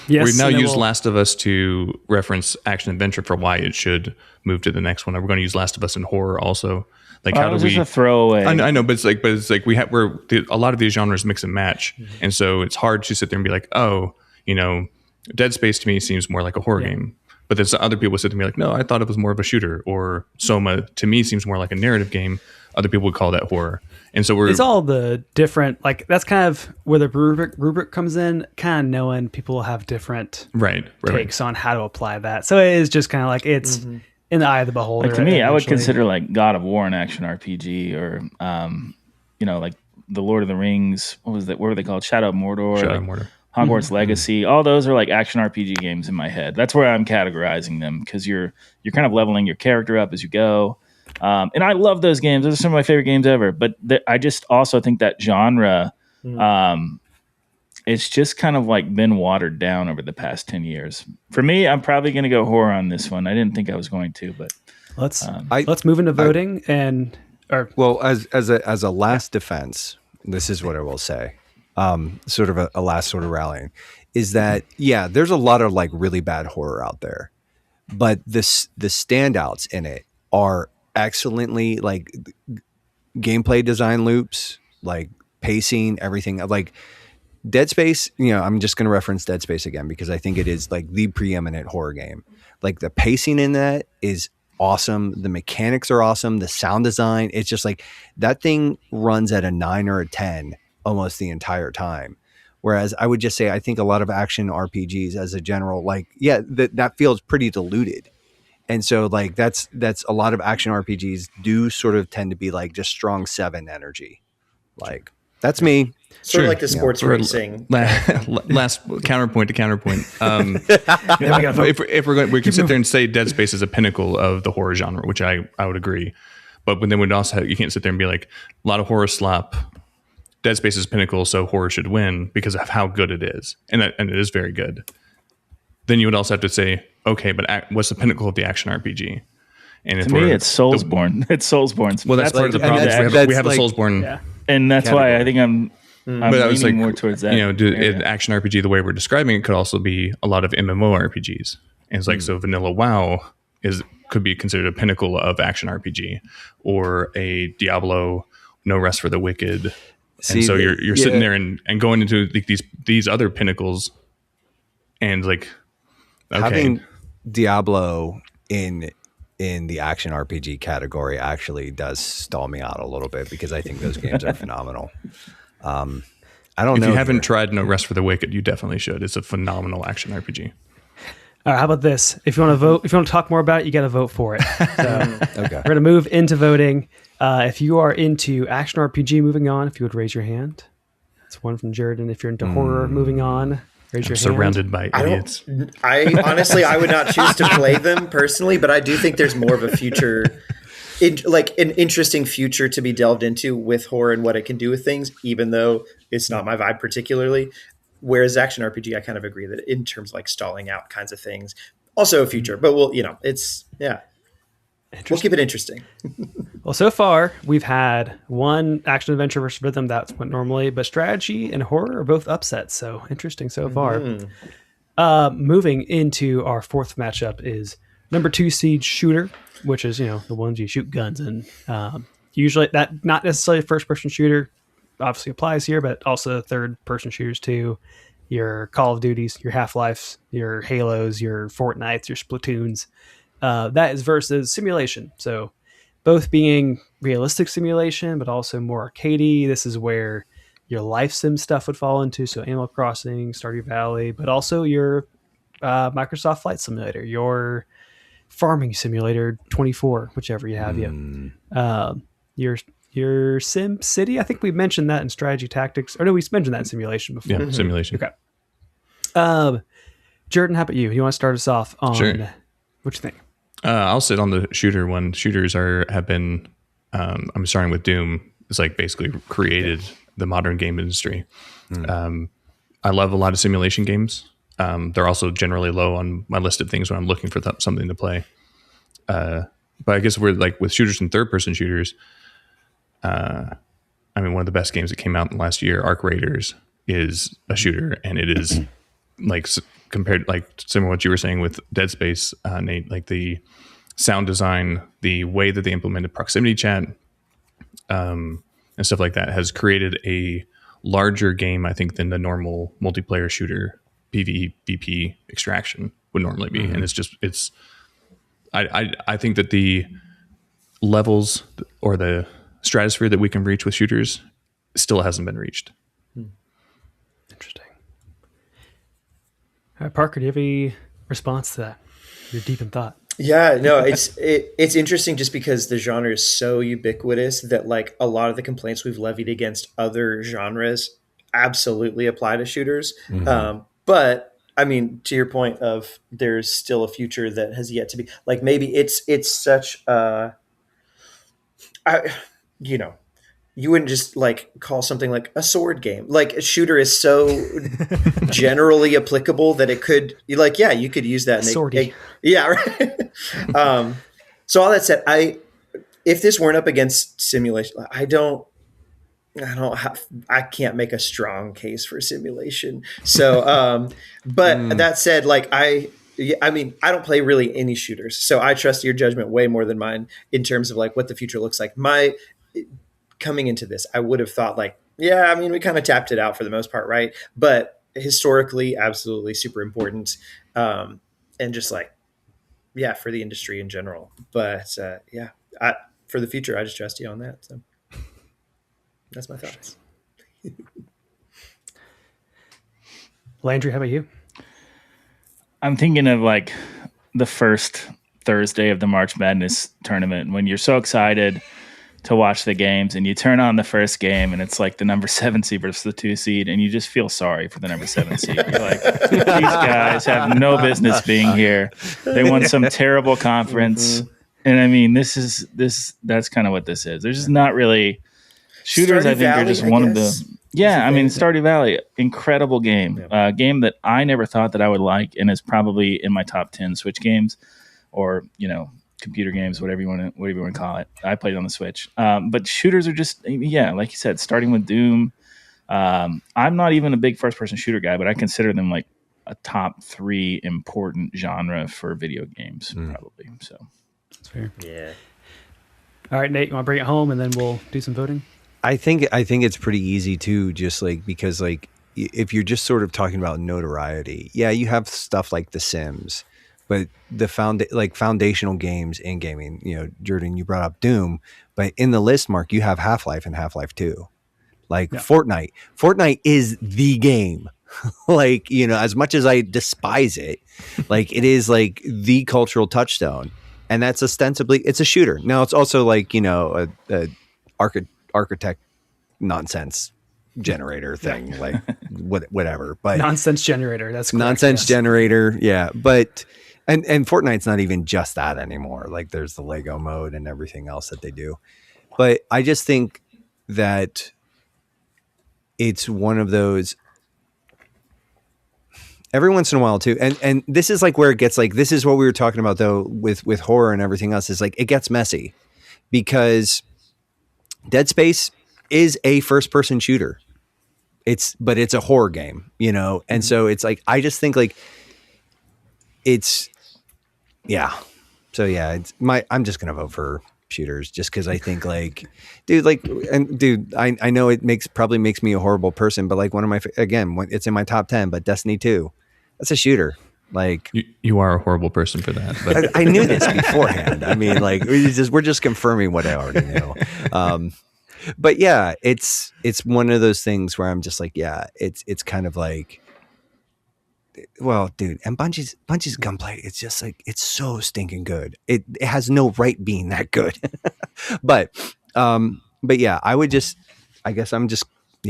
B: Yes, we've now used Last of Us to reference action adventure for why it should move to the next one. We're going to use Last of Us in horror also. Like how do we?
C: Just a throwaway.
B: I know, but it's like a lot of these genres mix and match, and so it's hard to sit there and be like, oh, Dead Space to me seems more like a horror game. But there's other people sit there and be like, no, I thought it was more of a shooter. Or Soma to me seems more like a narrative game. Other people would call that horror. And so it's
A: all the different, like that's kind of where the rubric comes in, kind of knowing people have different takes on how to apply that. So it is just kind of like it's in the eye of the beholder.
C: Like to me, I would consider like God of War an action RPG, or like the Lord of the Rings. What was that? What were they called? Shadow of Mordor. Hogwarts Legacy. All those are like action RPG games in my head. That's where I'm categorizing them, because you're kind of leveling your character up as you go. And I love those games. Those are some of my favorite games ever. But I just also think that genre, it's just kind of like been watered down over the past 10 years. For me, I'm probably going to go horror on this one. I didn't think I was going to, but
A: let's move into voting.
E: As a last defense, this is what I will say. Sort of a last sort of rallying is that, there's a lot of like really bad horror out there, but the standouts in it are excellently like gameplay design loops, like pacing, everything. Like Dead Space, I'm just going to reference Dead Space again because I think it is like the preeminent horror game. Like the pacing in that is awesome. The mechanics are awesome. The sound design, it's just like that thing runs at a 9 or a 10 almost the entire time. Whereas I would just say, I think a lot of action RPGs as a general, like, that feels pretty diluted. And so like, that's a lot of action RPGs do sort of tend to be like just strong 7 energy. Like that's me.
D: Sort of like the sports racing.
B: Last counterpoint to counterpoint. If we're going, we can sit there and say Dead Space is a pinnacle of the horror genre, which I would agree. But then we'd also you can't sit there and be like a lot of horror slop. Dead Space is pinnacle, so horror should win because of how good it is, and it is very good. Then you would also have to say, okay, but what's the pinnacle of the action RPG? And
C: to me, it's Soulsborne. It's Soulsborne.
B: Well, that's part of the problem. We have a Soulsborne
C: And that's
E: category.
C: why I think I'm
B: but I was
C: leaning
B: like,
C: more towards that.
B: Action RPG, the way we're describing it, could also be a lot of MMORPGs. And it's like, so vanilla WoW could be considered a pinnacle of action RPG, or a Diablo, No Rest for the Wicked. And so you're sitting there and going into these other pinnacles, and like, okay.
E: Having Diablo in the action RPG category actually does stall me out a little bit, because I think those games are phenomenal. I don't know.
B: If you haven't tried No Rest for the Wicked, you definitely should. It's a phenomenal action RPG.
A: All right, how about this? If you want to vote, if you want to talk more about it, you got to vote for it. So
E: Okay.
A: we're going to move into voting. If you are into action RPG, moving on, if you would raise your hand. That's one from Jordan. If you're into horror, moving on, raise your hand.
B: Surrounded by idiots.
D: I honestly, I would not choose to play them personally, but I do think there's more of a future, like an interesting future to be delved into with horror and what it can do with things, even though it's not my vibe particularly. Whereas action RPG, I kind of agree that in terms of like stalling out kinds of things, also a future, but we'll keep it interesting.
A: Well, so far we've had one action adventure versus rhythm, that's what normally, but strategy and horror are both upsets. So interesting so far. Moving into our fourth matchup is number 2 seed shooter, which is, the ones you shoot guns in. Usually that not necessarily a first person shooter obviously applies here, but also third person shooters too. Your Call of Duties, your Half-Lifes, your Halos, your Fortnites, your Splatoons. That is versus simulation. So both being realistic simulation, but also more arcadey. This is where your life sim stuff would fall into. So Animal Crossing, Stardew Valley, but also your Microsoft Flight Simulator, your Farming Simulator 24, whichever you have your Sim City. I think we mentioned that in Strategy Tactics. Or no, we mentioned that in simulation before.
B: Yeah, simulation.
A: Okay. Jordan, how about you? You want to start us off on what you think?
B: I'll sit on the shooter one. Shooters have been, I'm starting with Doom. It's like basically created the modern game industry. I love a lot of simulation games. They're also generally low on my list of things when I'm looking for something to play. But I guess we're like with shooters and third person shooters. One of the best games that came out in the last year, Arc Raiders, is a shooter, and it is like compared, like similar to what you were saying with Dead Space, Nate, like the sound design, the way that they implemented proximity chat, and stuff like that has created a larger game, I think, than the normal multiplayer shooter PvP extraction would normally be. And I think that the levels or the stratosphere that we can reach with shooters still hasn't been reached.
A: Interesting. All right, Parker, do you have any response to that? You're deep in thought.
D: Yeah, no, it's interesting just because the genre is so ubiquitous that like a lot of the complaints we've levied against other genres absolutely apply to shooters. But I mean, to your point of there's still a future that has yet to be, like, maybe it's such you wouldn't just like call something like a sword game. Like a shooter is so generally applicable that it could, like, yeah, you could use that.
A: Swordy.
D: Yeah. Right. So all that said, if this weren't up against simulation, I can't make a strong case for simulation. So, but that said, like, I don't play really any shooters, so I trust your judgment way more than mine in terms of like what the future looks like. Coming into this, I would have thought like, yeah, I mean, we kind of tapped it out for the most part, right? But historically, absolutely super important, and just like, yeah, for the industry in general. But for the future, I just trust you on that. So that's my thoughts.
A: Landry, how about you?
C: I'm thinking of like the first Thursday of the March Madness tournament when you're so excited to watch the games and you turn on the first game and it's like the number 7 seed versus the 2 seed and you just feel sorry for the number 7 seed. You're like, these guys have no business being here. They won some terrible conference. And I mean, that's kind of what this is. There's just not really shooters.
D: Stardew
C: I think
D: Valley,
C: are just one of the,
D: Stardew
C: Valley, incredible game, game that I never thought that I would like. And is probably in my top 10 Switch games or, computer games, whatever you want to call it. I played it on the Switch. But shooters are just, like you said, starting with Doom. I'm not even a big first-person shooter guy, but I consider them like a top 3 important genre for video games, probably. So
A: that's fair.
D: Yeah.
A: All right, Nate, you want to bring it home, and then we'll do some voting?
E: I think it's pretty easy too, just like because like if you're just sort of talking about notoriety, yeah, you have stuff like The Sims, but the foundational games in gaming, Jordan, you brought up Doom, but in the list, Mark, you have Half-Life and Half-Life 2. Like Fortnite. Fortnite is the game. Like, as much as I despise it, like it is like the cultural touchstone. And that's ostensibly, it's a shooter. Now it's also like, a architect nonsense generator thing, like whatever. But
A: nonsense generator. That's correct,
E: nonsense generator. Yeah. But, and Fortnite's not even just that anymore. Like there's the Lego mode and everything else that they do. But I just think that it's one of those every once in a while too. And this is like where it gets like, this is what we were talking about though, with horror and everything else, is like, it gets messy because Dead Space is a first person shooter. But it's a horror game, And so it's like, I just think like So yeah, I'm just going to vote for shooters just because I think like, I know it probably makes me a horrible person, but like one of my, again, it's in my top 10, but Destiny 2, that's a shooter. Like
B: you are a horrible person for that. But
E: I knew this beforehand. I mean, like we're just confirming what I already knew. But yeah, it's one of those things where I'm just like, yeah, it's kind of like, well, dude, and Bungie's gunplay, it's just like, it's so stinking good. It has no right being that good. but yeah, I guess I'm just,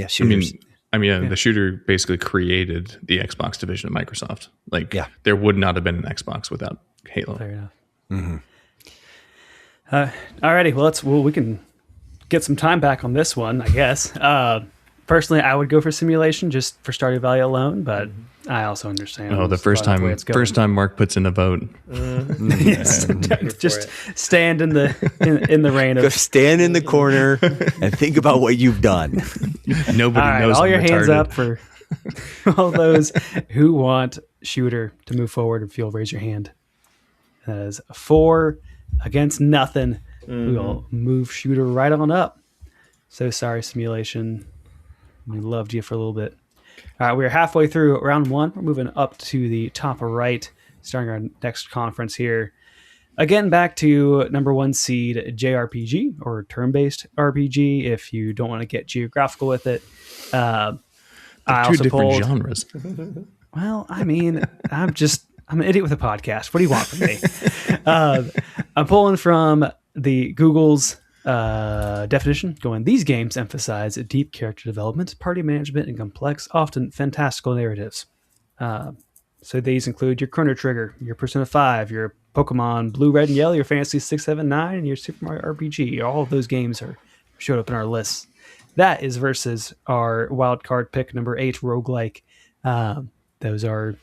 E: shooters.
B: The shooter basically created the Xbox division of Microsoft. Like, there would not have been an Xbox without Halo.
A: Fair enough.
E: Mm-hmm.
A: Alrighty, well, we can get some time back on this one, I guess. Personally, I would go for simulation just for Stardew Valley alone, but I also understand.
B: Oh, the first time Mark puts in a vote.
A: Yes, just stand in the rain of.
E: Go stand in the corner and think about what you've done.
B: Nobody knows.
A: All
B: I'm
A: your
B: retarded.
A: hands up for all those who want shooter to move forward and feel. Raise your hand. That is 4 against nothing. We will move shooter right on up. So sorry, simulation. We loved you for a little bit. All right, we're halfway through round 1. We're moving up to the top right, starting our next conference here. Again, back to number 1 seed JRPG, or turn-based RPG, if you don't want to get geographical with it. I
B: also two different genres.
A: Well, I mean, I'm an idiot with a podcast. What do you want from me? I'm pulling from the Google's definition, going, these games emphasize deep character development, party management, and complex, often fantastical narratives. So these include your Chrono Trigger, your Persona 5, your Pokemon Blue, Red, and Yellow, your Fantasy 6, 7, 9, and your Super Mario RPG. All of those games showed up in our lists. That is versus our wild card pick number 8, roguelike. Those are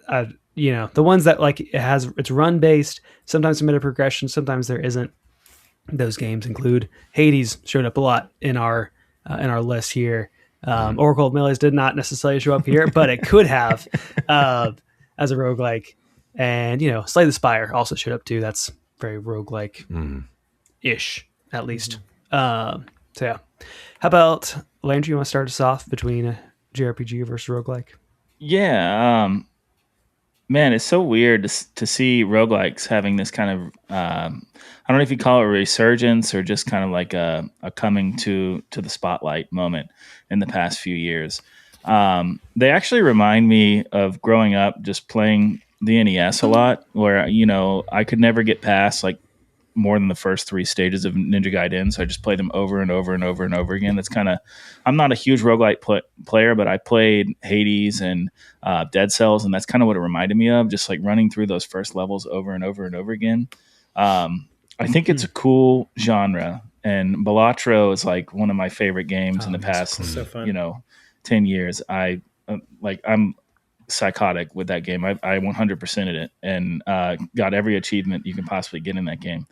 A: the ones that like it's run based, sometimes a meta progression, sometimes there isn't. Those games include Hades, showed up a lot in our list here. Oracle of Melees did not necessarily show up here, but it could have as a roguelike. And Slay the Spire also showed up too. That's very roguelike ish, at least. So yeah. How about Landry? You want to start us off between a JRPG versus roguelike?
C: Yeah. Man, it's so weird to see roguelikes having this kind of, I don't know if you call it a resurgence or just kind of like a coming to the spotlight moment in the past few years. They actually remind me of growing up just playing the NES a lot, where, I could never get past like more than the first 3 stages of Ninja Gaiden, so I just played them over and over and over and over again. That's kind of, I'm not a huge roguelike player, but I played Hades and Dead Cells, and that's kind of what it reminded me of, just like running through those first levels over and over and over again. I think it's a cool genre, and Balatro is like one of my favorite games in the past,
D: so fun.
C: 10 years. I'm psychotic with that game. I 100%ed it and got every achievement you can possibly get in that game.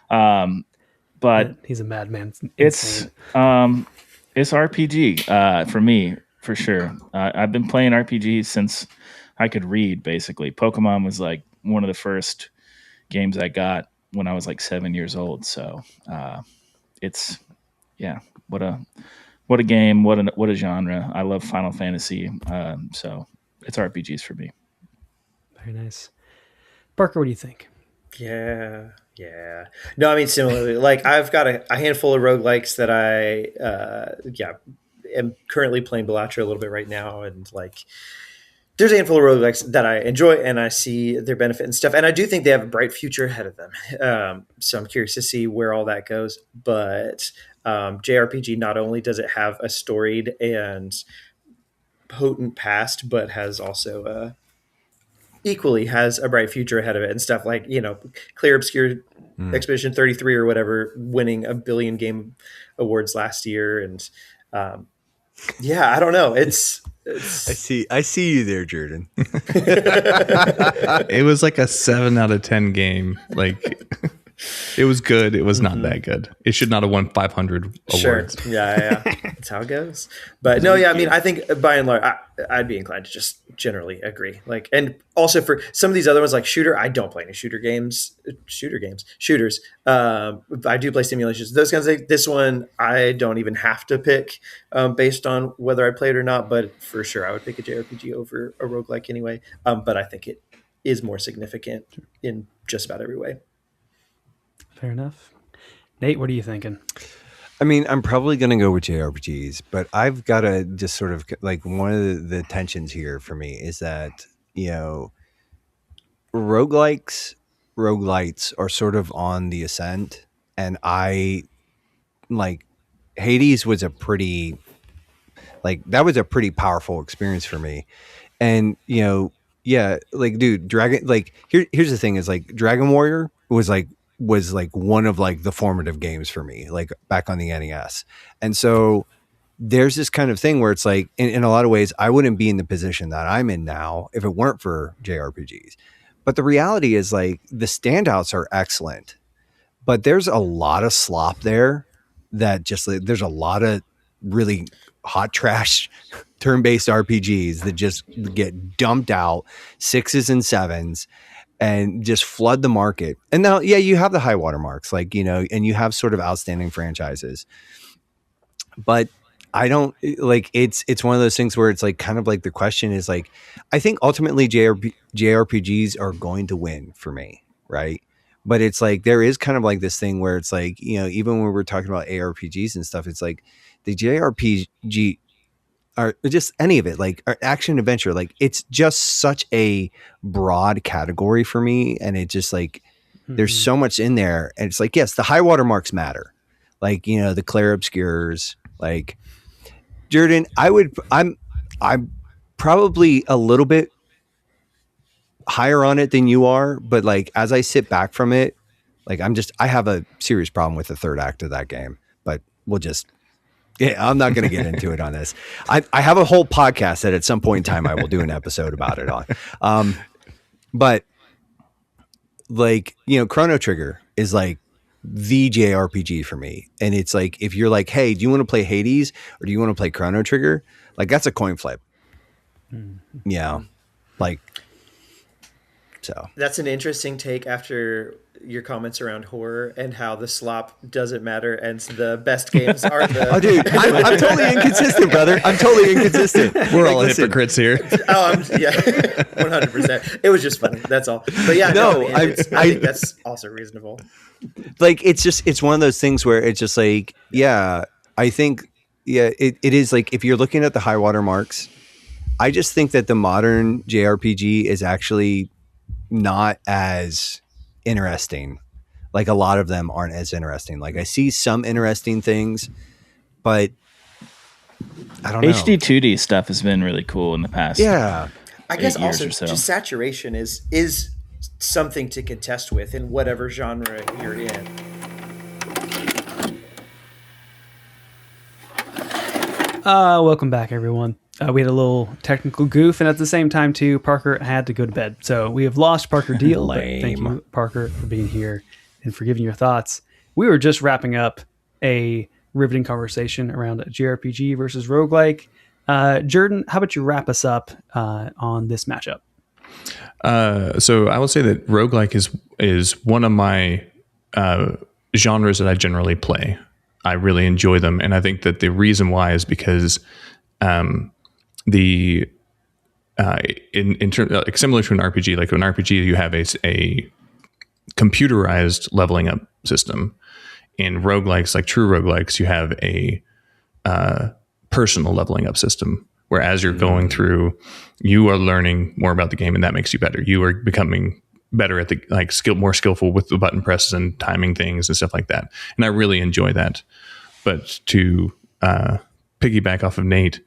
C: But
A: he's a madman.
C: It's RPG for me, for sure. I've been playing RPGs since I could read, basically. Pokemon was like one of the first games I got when I was like 7 years old. So it's, what a game, what a genre. I love Final Fantasy. So it's RPGs for me.
A: Very nice. Parker, what do you think?
D: Yeah. No, I mean, similarly, like I've got a handful of roguelikes that I am currently playing Balatro a little bit right now. And like, there's a handful of roguelikes that I enjoy and I see their benefit and stuff. And I do think they have a bright future ahead of them. So I'm curious to see where all that goes. But JRPG, not only does it have a storied and potent past, but has also equally has a bright future ahead of it and stuff like, Clear Obscure Expedition 33 or whatever, winning 1 billion game awards last year. And I don't know. It's
E: I see you there, Jordan.
B: It was like a 7 out of 10 game. Like it was good. It was not that good. It should not have won 500 awards.
D: Sure. Yeah. That's how it goes. But no, I mean, I think by and large, I'd be inclined to just generally agree. Like, and also for some of these other ones, like shooter, I don't play any shooters. I do play simulations. Those kinds of things. This one, I don't even have to pick based on whether I play it or not. But for sure, I would pick a JRPG over a roguelike anyway. But I think it is more significant in just about every way.
A: Fair enough. Nate, what are you thinking?
E: I mean, I'm probably going to go with JRPGs, but I've got to just sort of like one of the tensions here for me is that, roguelites are sort of on the ascent. And I like Hades was that was a pretty powerful experience for me. And, like, dude, here's the thing is like Dragon Warrior was one of like the formative games for me, like back on the NES. And so there's this kind of thing where it's like, in a lot of ways, I wouldn't be in the position that I'm in now if it weren't for JRPGs. But the reality is like the standouts are excellent, but there's a lot of slop there that just like, there's a lot of really hot trash turn-based RPGs that just get dumped out 6s and 7s and just flood the market. And now, you have the high water marks, like, and you have sort of outstanding franchises, but I don't like, it's one of those things where it's like, kind of like the question is like, I think ultimately JRPGs are going to win for me. Right. But it's like, there is kind of like this thing where it's like, even when we're talking about ARPGs and stuff, it's like the JRPG or just any of it, like action adventure, like it's just such a broad category for me. And it just like, there's so much in there. And it's like, yes, the high water marks matter. Like, the Clair Obscures, like Jordan, I'm probably a little bit higher on it than you are. But like, as I sit back from it, like I have a serious problem with the third act of that game, but I'm not going to get into it on this. I have a whole podcast that at some point in time I will do an episode about it on. But like, Chrono Trigger is like the JRPG for me. And it's like, if you're like, hey, do you want to play Hades or do you want to play Chrono Trigger? Like that's a coin flip. Yeah. Like, so
D: that's an interesting take after your comments around horror and how the slop doesn't matter and the best games are the
E: oh dude, I'm totally inconsistent, brother. I'm totally inconsistent.
B: We're all hypocrites here.
D: 100%. It was just funny, that's all. But yeah, I think that's also reasonable.
E: Like it's one of those things where it's just like, I think it is like, if you're looking at the high water marks, I just think that the modern JRPG is actually not as interesting. Like a lot of them aren't as interesting. Like I see some interesting things, but I don't know.
C: HD 2D stuff has been really cool in the past.
D: I guess also just saturation is something to contest with in whatever genre you're in.
A: Welcome back, everyone. We had a little technical goof, and at the same time, too, Parker had to go to bed. So we have lost Parker Deal. Thank you, Parker, for being here and for giving your thoughts. We were just wrapping up a riveting conversation around JRPG versus roguelike. Jordan, how about you wrap us up on this matchup?
B: So I will say that roguelike is one of my genres that I generally play. I really enjoy them, and I think that the reason why is because in terms like similar to an RPG, like an RPG, you have a computerized leveling up system. In roguelikes, like true roguelikes, you have a personal leveling up system, where as you're going through, you are learning more about the game, and that makes you better. You are becoming better at the more skillful with the button presses and timing things and stuff like that. And I really enjoy that. But to piggyback off of Nate,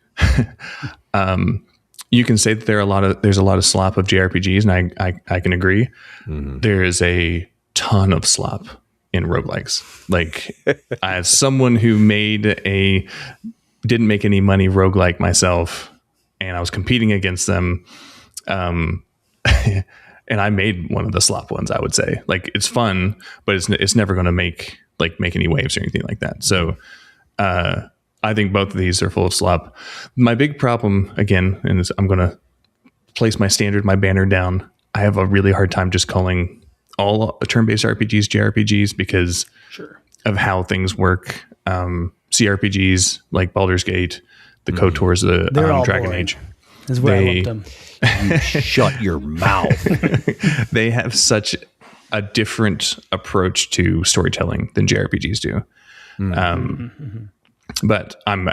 B: you can say that there's a lot of slop of JRPGs, and I can agree. Mm-hmm. There is a ton of slop in roguelikes. Like, as someone who didn't make any money roguelike myself, and I was competing against them, and I made one of the slop ones. I would say, like, it's fun, but it's never going to make any waves or anything like that. So I think both of these are full of slop. My big problem, again, and I'm going to place my banner down. I have a really hard time just calling all turn-based RPGs JRPGs because of how things work. CRPGs like Baldur's Gate, the KOTORs, the Dragon Age.
A: Is where I lumped them.
E: You shut your mouth.
B: They have such a different approach to storytelling than JRPGs do. But I'm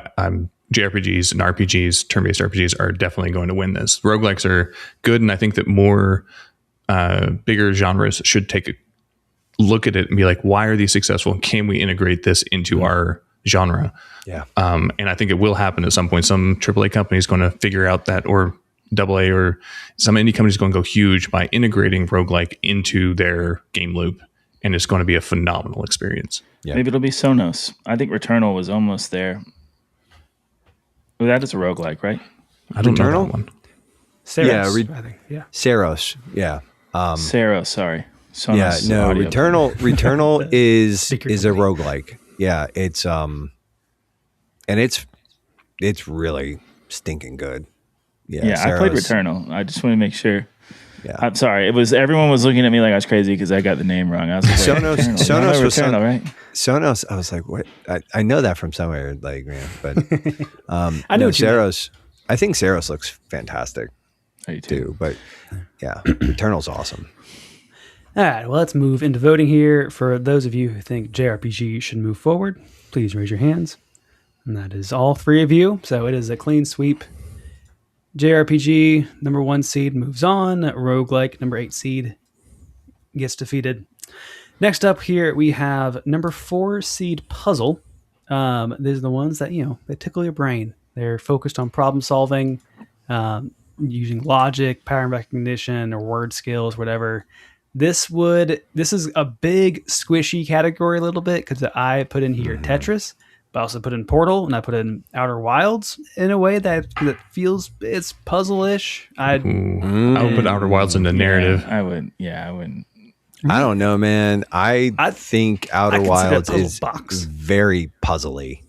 B: JRPGs and RPGs, turn-based RPGs, are definitely going to win this. Roguelikes are good, and I think that more bigger genres should take a look at it and be like, why are these successful? And can we integrate this into our genre?
E: Yeah.
B: And I think it will happen at some point. Some AAA company is going to figure out that, or AA, or some indie company is going to go huge by integrating roguelike into their game loop. And it's going to be a phenomenal experience.
C: Yeah. Maybe it'll be Sonos. I think Returnal was almost there. Well, that is a roguelike, right?
B: I don't know that one.
A: Saros, I think. Yeah.
E: Saros. Yeah.
C: Saros, sorry. Sonos
E: Returnal is a roguelike. Yeah, it's and it's really stinking good.
C: Yeah, I played Returnal. I just want to make sure. Yeah. I'm sorry. Everyone was looking at me like I was crazy because I got the name wrong. I was like,
E: Sonos was
C: Returnal, right?
E: Sonos. I was like, what? I know that from somewhere, like, man. But
A: I know
E: Saros. I think Saros looks fantastic.
C: I do too.
E: But yeah, Returnal's awesome.
A: All right, well, let's move into voting here. For those of you who think JRPG should move forward, please raise your hands. And that is all three of you. So it is a clean sweep. JRPG, number 1 seed, moves on. Roguelike, number 8 seed, gets defeated. Next up here, we have number 4 seed, Puzzle. These are the ones that, they tickle your brain. They're focused on problem solving, using logic, pattern recognition, or word skills, whatever. This is a big squishy category a little bit, because I put in here Tetris, but I also put in Portal, and I put in Outer Wilds in a way that feels it's puzzle-ish. I
B: would put Outer Wilds into narrative.
C: I wouldn't.
E: I don't know, man. I think Outer Wilds is very puzzly.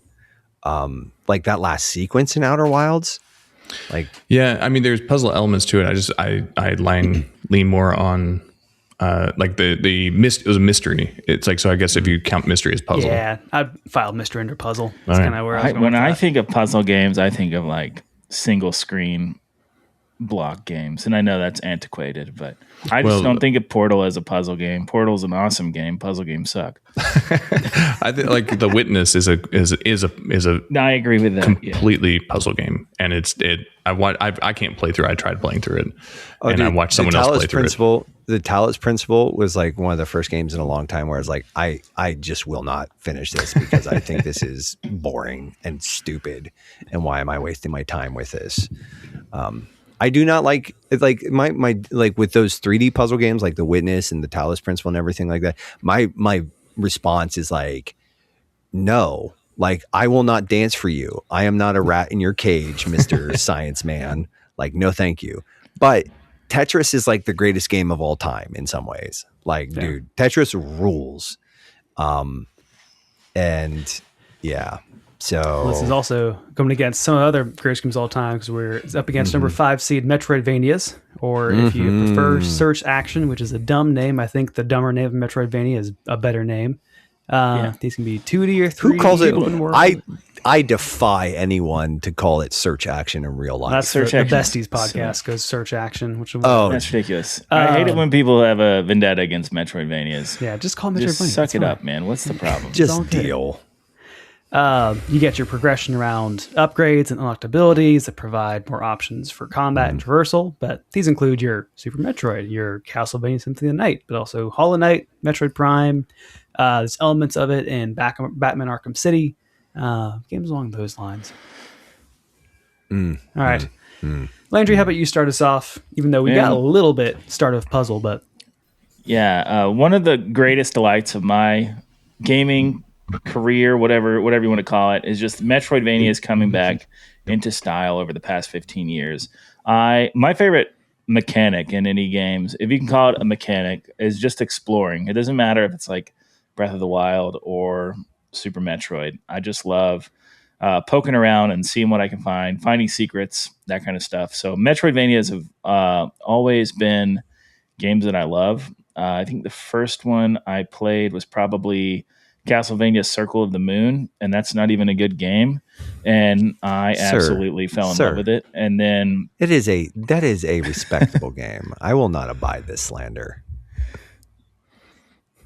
E: Like that last sequence in Outer Wilds.
B: I mean, there's puzzle elements to it. I lean more on like the it was a mystery. It's like, so I guess if you count mystery as puzzle.
A: Yeah, I'd file mystery under puzzle. That's kind of where I was going.
C: When I think of puzzle games, I think of like single screen block games, and I know that's antiquated, but I just don't think of Portal as a puzzle game. Portal's an awesome game. Puzzle games suck.
B: I think like The Witness is a
C: No, I agree with that.
B: Completely puzzle game, and I can't play through. I tried playing through it, and I watched someone else play through it.
E: The Talos Principle was like one of the first games in a long time where I was like, I just will not finish this because I think this is boring and stupid, and why am I wasting my time with this? I do not like my with those 3D puzzle games like The Witness and the Talos Principle and everything like that. My response is like, no, Like, I will not dance for you. I am not a rat in your cage, Mr. Science Man. Like, no, thank you. But Tetris is like the greatest game of all time in some ways. Like, dude, Tetris rules. And yeah, so
A: this is also coming against some other greatest games of all time because we're up against number 5 seed Metroidvanias, or if you prefer Search Action, which is a dumb name. I think the dumber name of Metroidvania is a better name. These can be 2D or 3D.
E: Who calls it?
A: Open world.
E: I defy anyone to call it Search Action in real life.
A: That's Search Action. The Besties podcast goes Search Action, which
C: that's ridiculous. I hate it when people have a vendetta against Metroidvanias.
A: Yeah, just call Metroidvania.
C: Just suck it up, man. What's the problem?
E: Just deal.
A: You get your progression around upgrades and unlocked abilities that provide more options for combat and traversal, but these include your Super Metroid, your Castlevania Symphony of the Night, but also Hollow Knight, Metroid Prime. There's elements of it in Batman Arkham City. Games along those lines. All right. Landry, how about you start us off, even though we got a little bit start of puzzle, but...
C: Yeah, one of the greatest delights of my gaming career, whatever you want to call it, is just Metroidvania is coming back into style over the past 15 years. My favorite mechanic in any games, if you can call it a mechanic, is just exploring. It doesn't matter if it's like Breath of the Wild or Super Metroid. I just love poking around and seeing what I can find, finding secrets, that kind of stuff. So Metroidvanias have always been games that I love. I think the first one I played was probably Castlevania Circle of the Moon, and that's not even a good game. And I absolutely fell in love with it. And then
E: that is a respectable game. I will not abide this slander.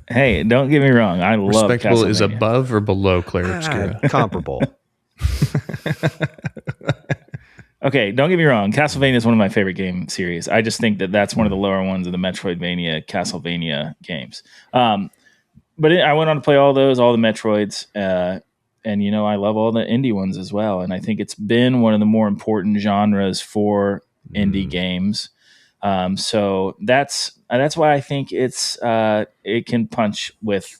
C: Hey, don't get me wrong. I love
B: respectable is above or below Claire Obscura.
E: Comparable.
C: Okay, don't get me wrong. Castlevania is one of my favorite game series. I just think that that's one of the lower ones of the Metroidvania, Castlevania games. But I went on to play all the Metroids, and I love all the indie ones as well. And I think it's been one of the more important genres for indie games. So that's why I think it can punch with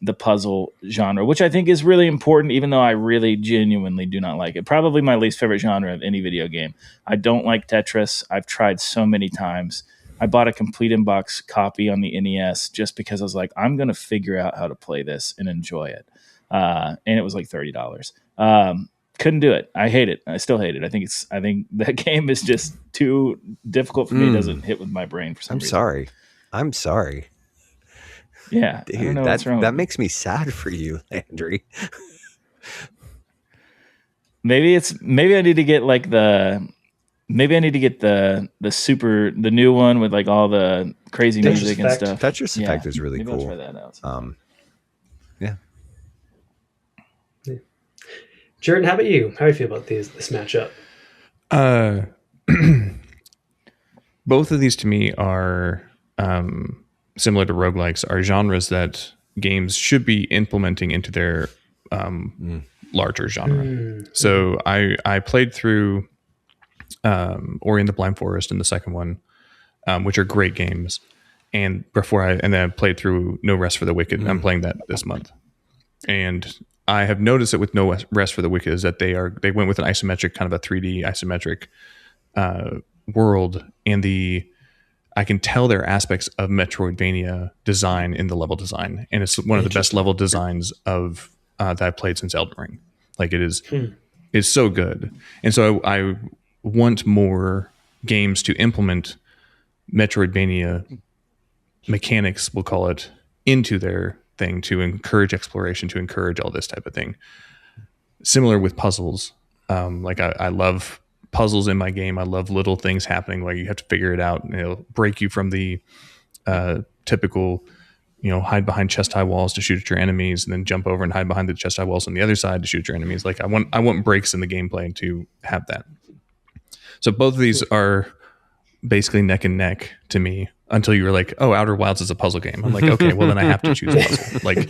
C: the puzzle genre, which I think is really important, even though I really genuinely do not like it. Probably my least favorite genre of any video game. I don't like Tetris. I've tried so many times. I bought a complete in-box copy on the NES just because I was like, I'm going to figure out how to play this and enjoy it. And it was like $30. Couldn't do it. I hate it. I still hate it. I think that game is just too difficult for me. It doesn't hit with my brain for some reason.
E: I'm sorry.
C: Yeah.
E: Dude,
C: I don't know what's wrong
E: that makes me sad for you, Landry.
C: Maybe I need to get like the new one with like all the crazy music and stuff.
E: Tetris Effect is really cool.
C: I'll try that out.
E: Yeah.
A: Jordan, how about you? How do you feel about this matchup?
B: Both of these to me are similar to roguelikes, are genres that games should be implementing into their larger genre. So I played through Ori and the Blind Forest and the second one, which are great games. And then I played through No Rest for the Wicked. I'm playing that this month. And I have noticed that with No Rest for the Wicked is that they went with an isometric, kind of a 3D isometric world, and I can tell there are aspects of Metroidvania design in the level design, and it's one of the best level designs of that I've played since Elden Ring. Like it is, it's so good, and so I want more games to implement Metroidvania mechanics, we'll call it, into their thing to encourage exploration, to encourage all this type of thing. Similar with puzzles, like I love puzzles in my game. I love little things happening where you have to figure it out, and it'll break you from the typical, hide behind chest high walls to shoot at your enemies, and then jump over and hide behind the chest high walls on the other side to shoot at your enemies. Like I want breaks in the gameplay to have that. So both of these are basically neck and neck to me until you were like, oh, Outer Wilds is a puzzle game. I'm like, okay, well then I have to choose a puzzle. Like,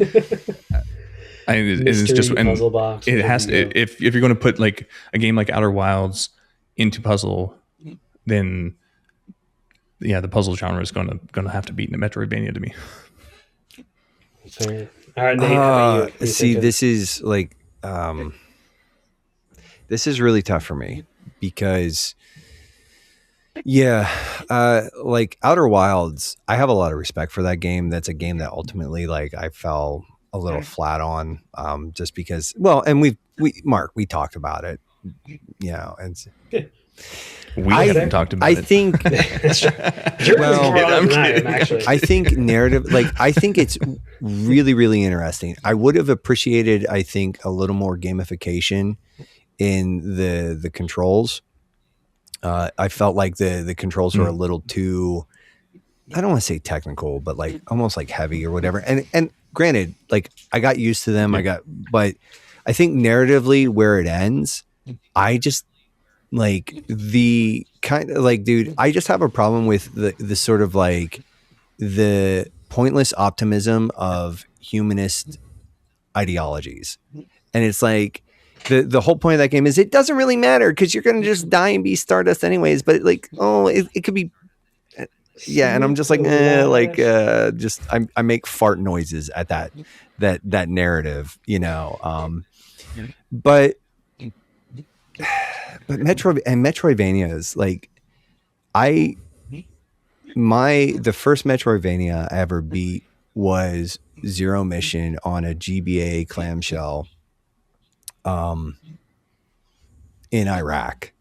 B: it's just, and puzzle box. It has to, if you're going to put like a game like Outer Wilds into puzzle, then the puzzle genre is going to have to beat in a Metroidvania to me.
A: All right, Nate, how about you?
E: See, this is like this is really tough for me because, like Outer Wilds, I have a lot of respect for that game. That's a game that ultimately, like, I fell a little flat on, just because. Well, and we talked about it, and.
B: We haven't talked about it.
E: I think. I think narrative. Like, I think it's really, really interesting. I would have appreciated, I think, a little more gamification in the controls. I felt like the controls were a little too. I don't want to say technical, but like almost like heavy or whatever. And granted, like I got used to them. But I think narratively, where it ends, I just. Like the kind of like, dude, I just have a problem with the sort of like the pointless optimism of humanist ideologies. And it's like the whole point of that game is it doesn't really matter because you're going to just die and be Stardust anyways. But like, it could be. Yeah. And I'm just like, just I make fart noises at that narrative, but Metroidvanias, like the first Metroidvania I ever beat was Zero Mission on a GBA clamshell in Iraq.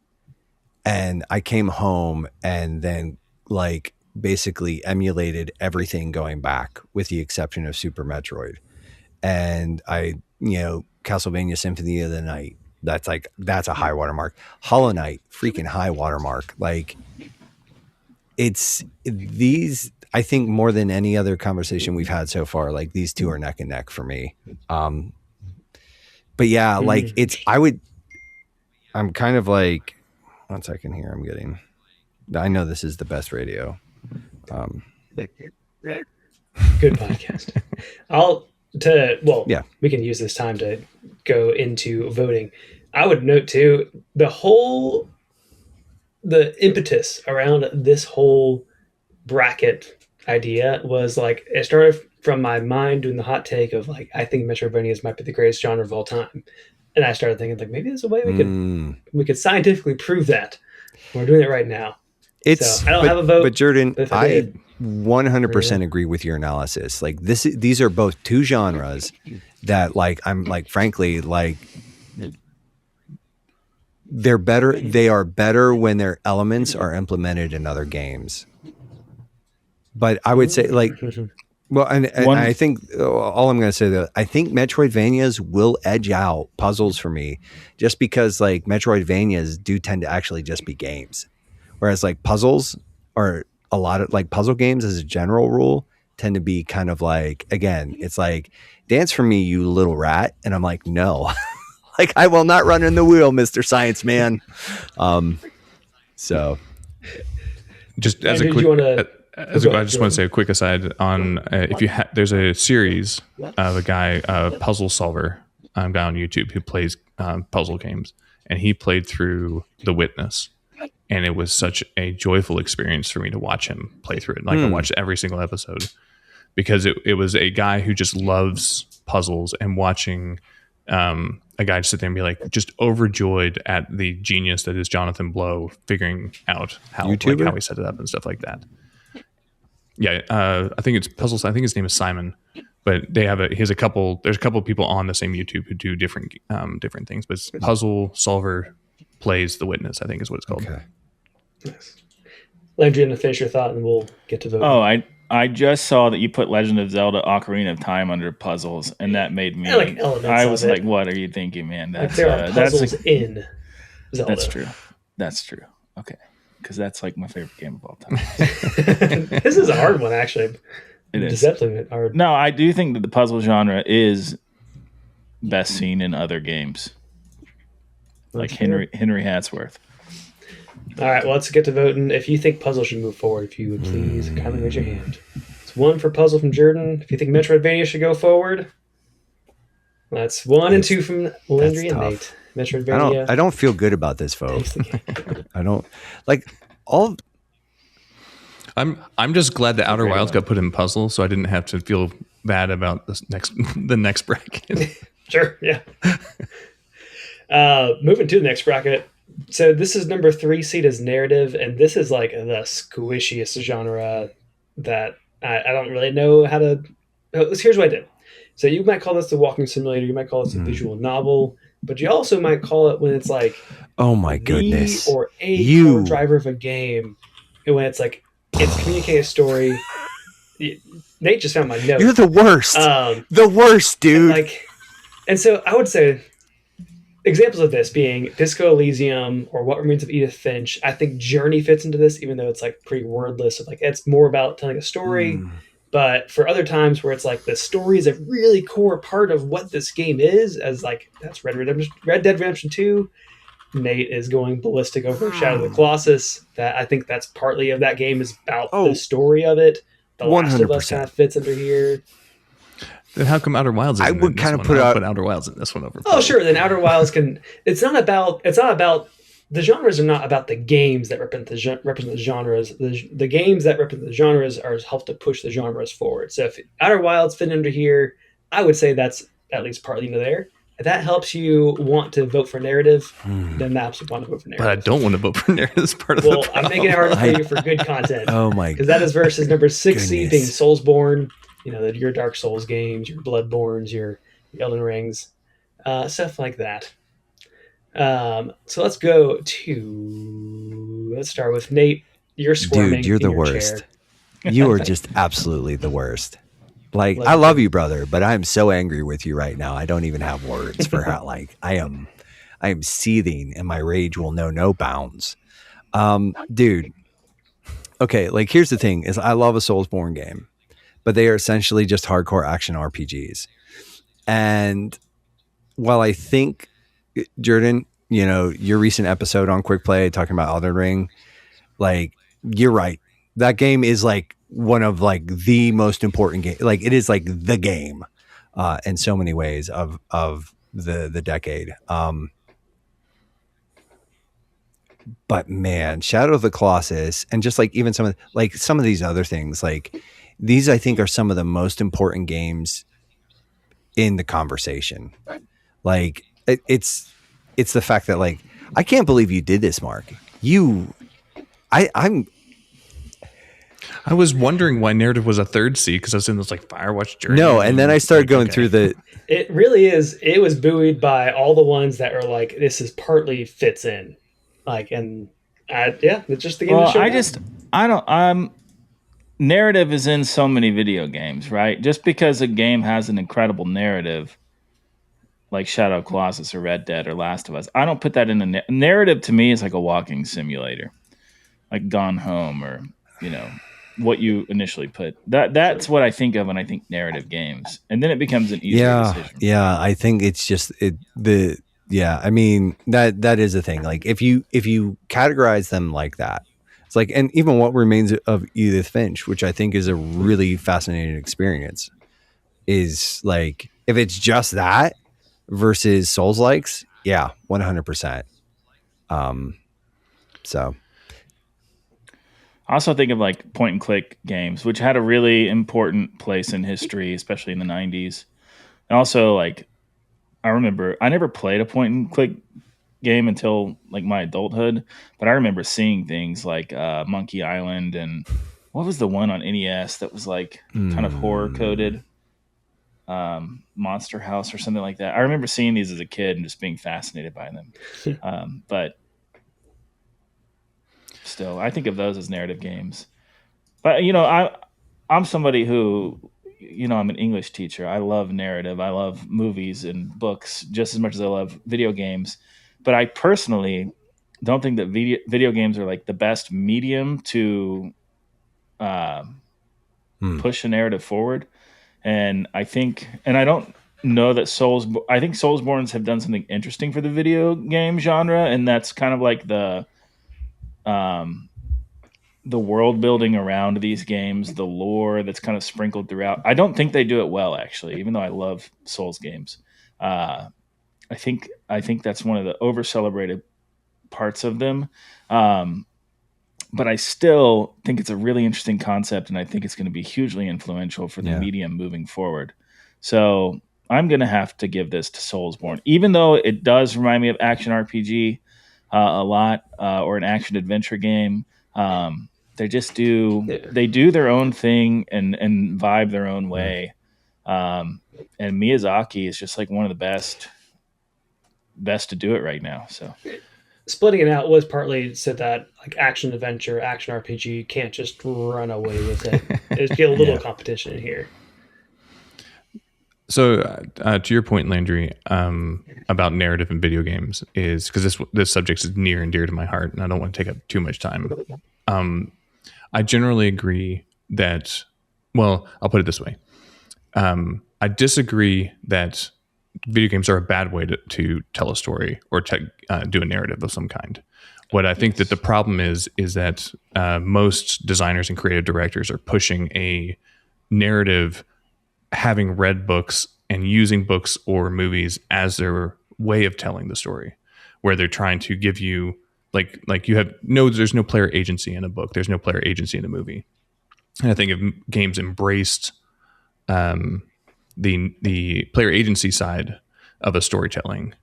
E: And I came home and then like basically emulated everything going back with the exception of Super Metroid. And Castlevania Symphony of the Night, that's a high watermark. Hollow Knight, freaking high watermark. Like it's these, I think more than any other conversation we've had so far, like these two are neck and neck for me. But yeah, like I'm kind of like, 1 second here. I know this is the best radio.
F: Good podcast. We can use this time to go into voting. I would note too, the impetus around this whole bracket idea was like, it started from my mind doing the hot take of like, I think Metroidvanias might be the greatest genre of all time. And I started thinking like, maybe there's a way we could scientifically prove that. We're doing it right now. I don't have a vote.
E: But Jordan, I 100% agree with your analysis. Like these are both two genres that like, I'm like, frankly, like they're better. They are better when their elements are implemented in other games. But I would say like, well, and I think all I'm going to say though, I think Metroidvanias will edge out puzzles for me just because like Metroidvanias do tend to actually just be games. Whereas like puzzles are a lot of like puzzle games as a general rule tend to be kind of like, again, it's like dance for me, you little rat. And I'm like, no, like I will not run in the wheel, Mr. Science Man. So
B: just as a quick, I just want to say a quick aside on there's a series of a guy, puzzle solver, guy on YouTube who plays puzzle games, and he played through The Witness, and it was such a joyful experience for me to watch him play through it. Like I watched every single episode because it was a guy who just loves puzzles, and watching a guy sit there and be like just overjoyed at the genius that is Jonathan Blow figuring out how he set it up and stuff like that. Yeah, I think it's puzzles. I think his name is Simon, but there's a couple people on the same YouTube who do different things. But it's Puzzle Solver Plays The Witness, I think is what it's called. Okay.
F: Nice. Landry, to finish your thought, and we'll get to vote.
C: Oh, I just saw that you put Legend of Zelda: Ocarina of Time under puzzles, and that made me. I was like, "What are you thinking, man?"
F: That's there are puzzles in Zelda.
C: That's true. Okay. Because that's like my favorite game of all time.
F: This is a hard one, actually.
C: It is
F: deceptively hard.
C: No, I do think that the puzzle genre is best seen in other games, like Henry Hatsworth.
F: All right, well, let's get to voting. If you think puzzle should move forward, if you would please kindly raise your hand. It's 1 for puzzle from Jordan. If you think Metroidvania should go forward, that's 1 and 2 from Landry and Nate. Metroidvania.
E: I don't feel good about this vote. I don't like all.
B: I'm just glad the Outer Wilds got put in puzzle, so I didn't have to feel bad about the next bracket.
F: Sure, yeah. Moving to the next bracket. So this is number 3 seed is narrative, and this is like the squishiest genre that I don't really know how to. Here's what I did. So you might call this a walking simulator, you might call this a visual novel, but you also might call it when it's like,
E: oh my goodness,
F: or a core driver of a game, and when it's like it's communicating a story. Nate just found my note.
E: You're the worst. The worst, dude.
F: And so I would say examples of this being Disco Elysium or What Remains of Edith Finch. I think Journey fits into this, even though it's like pretty wordless. Like it's more about telling a story. But for other times where it's like the story is a really core part of what this game is, as like that's Red Dead Redemption 2. Nate is going ballistic over Shadow of the Colossus. That I think that's partly of that game is about the story of it. The 100%. Last of Us kind of fits under here.
B: Then how come Outer Wilds?
E: I would kind of put
B: Outer Wilds in this one over.
F: Oh, sure. Then Outer Wilds can. It's not about the genres are not about the games that represent the genres. The games that represent the genres are help to push the genres forward. So if Outer Wilds fit under here, I would say that's at least partly into there. If that helps you want to vote for narrative, then that's want to vote for narrative.
B: But I don't want to vote for narrative as part of the problem.
F: I'm making it harder for you for good content.
E: Oh my!
F: Because that is versus number 6 seed being Soulsborne. You know, your Dark Souls games, your Bloodborns, your Elden Rings, stuff like that. So let's start with Nate. You're squirming.
E: Dude, you're the worst. You are just absolutely the worst. Like, I love you, brother, but I'm so angry with you right now. I don't even have words for how, like, I am seething and my rage will know no bounds. Dude. Okay. Like, here's the thing is I love a Soulsborne game, but they are essentially just hardcore action RPGs. And while I think, Jordan, you know, your recent episode on Quick Play talking about Elden Ring, like, you're right. That game is like one of like the most important game. Like it is like the game in so many ways of the decade. But man, Shadow of the Colossus and just like even some of these other things, like these, I think are some of the most important games in the conversation. Like it's the fact that like, I can't believe you did this, Mark.
B: I was wondering why narrative was a 3rd seed because I was in this like Firewatch Journey.
E: No, and then I started going through the.
F: It really is. It was buoyed by all the ones that are like this is partly fits in, like it's just the game.
C: Well, narrative is in so many video games, right? Just because a game has an incredible narrative, like Shadow of Colossus or Red Dead or Last of Us, I don't put that in the narrative. To me, is like a walking simulator, like Gone Home or what you initially put. That's what I think of when I think narrative games, and then it becomes an easier decision.
E: Yeah, I think it's just I mean that is a thing. Like if you categorize them like that, it's like, and even What Remains of Edith Finch, which I think is a really fascinating experience, is like if it's just that versus Souls-likes, 100%. So.
C: I also think of like point and click games, which had a really important place in history, especially in the 90s. And also, like, I remember I never played a point and click game until like my adulthood, but I remember seeing things like Monkey Island and what was the one on NES that was like kind of horror coded, Monster House or something like that. I remember seeing these as a kid and just being fascinated by them. But still, I think of those as narrative games. But I'm somebody who, I'm an English teacher. I love narrative. I love movies and books just as much as I love video games. But I personally don't think that video games are like the best medium to push a narrative forward. And I don't know that I think Soulsborns have done something interesting for the video game genre, and that's kind of like the world building around these games, the lore that's kind of sprinkled throughout. I don't think they do it well, actually, even though I love Souls games. I think that's one of the over celebrated parts of them. But I still think it's a really interesting concept, and I think it's going to be hugely influential for the medium moving forward. So I'm going to have to give this to Soulsborne, even though it does remind me of action RPG a lot, or an action adventure game. They just they do their own thing and vibe their own way. And Miyazaki is just like one of the best to do it right now. So
F: splitting it out was partly so that like action adventure, action RPG can't just run away with it. There's get a little competition in here.
B: So to your point, Landry, about narrative in video games, is because this subject is near and dear to my heart, and I don't want to take up too much time. I generally agree that, well, I'll put it this way. I disagree that video games are a bad way to tell a story or to do a narrative of some kind. What I think that the problem is that most designers and creative directors are pushing a narrative, having read books and using books or movies as their way of telling the story, where they're trying to give you like you have there's no player agency in a book. There's no player agency in a movie. And I think if games embraced the player agency side of a storytelling,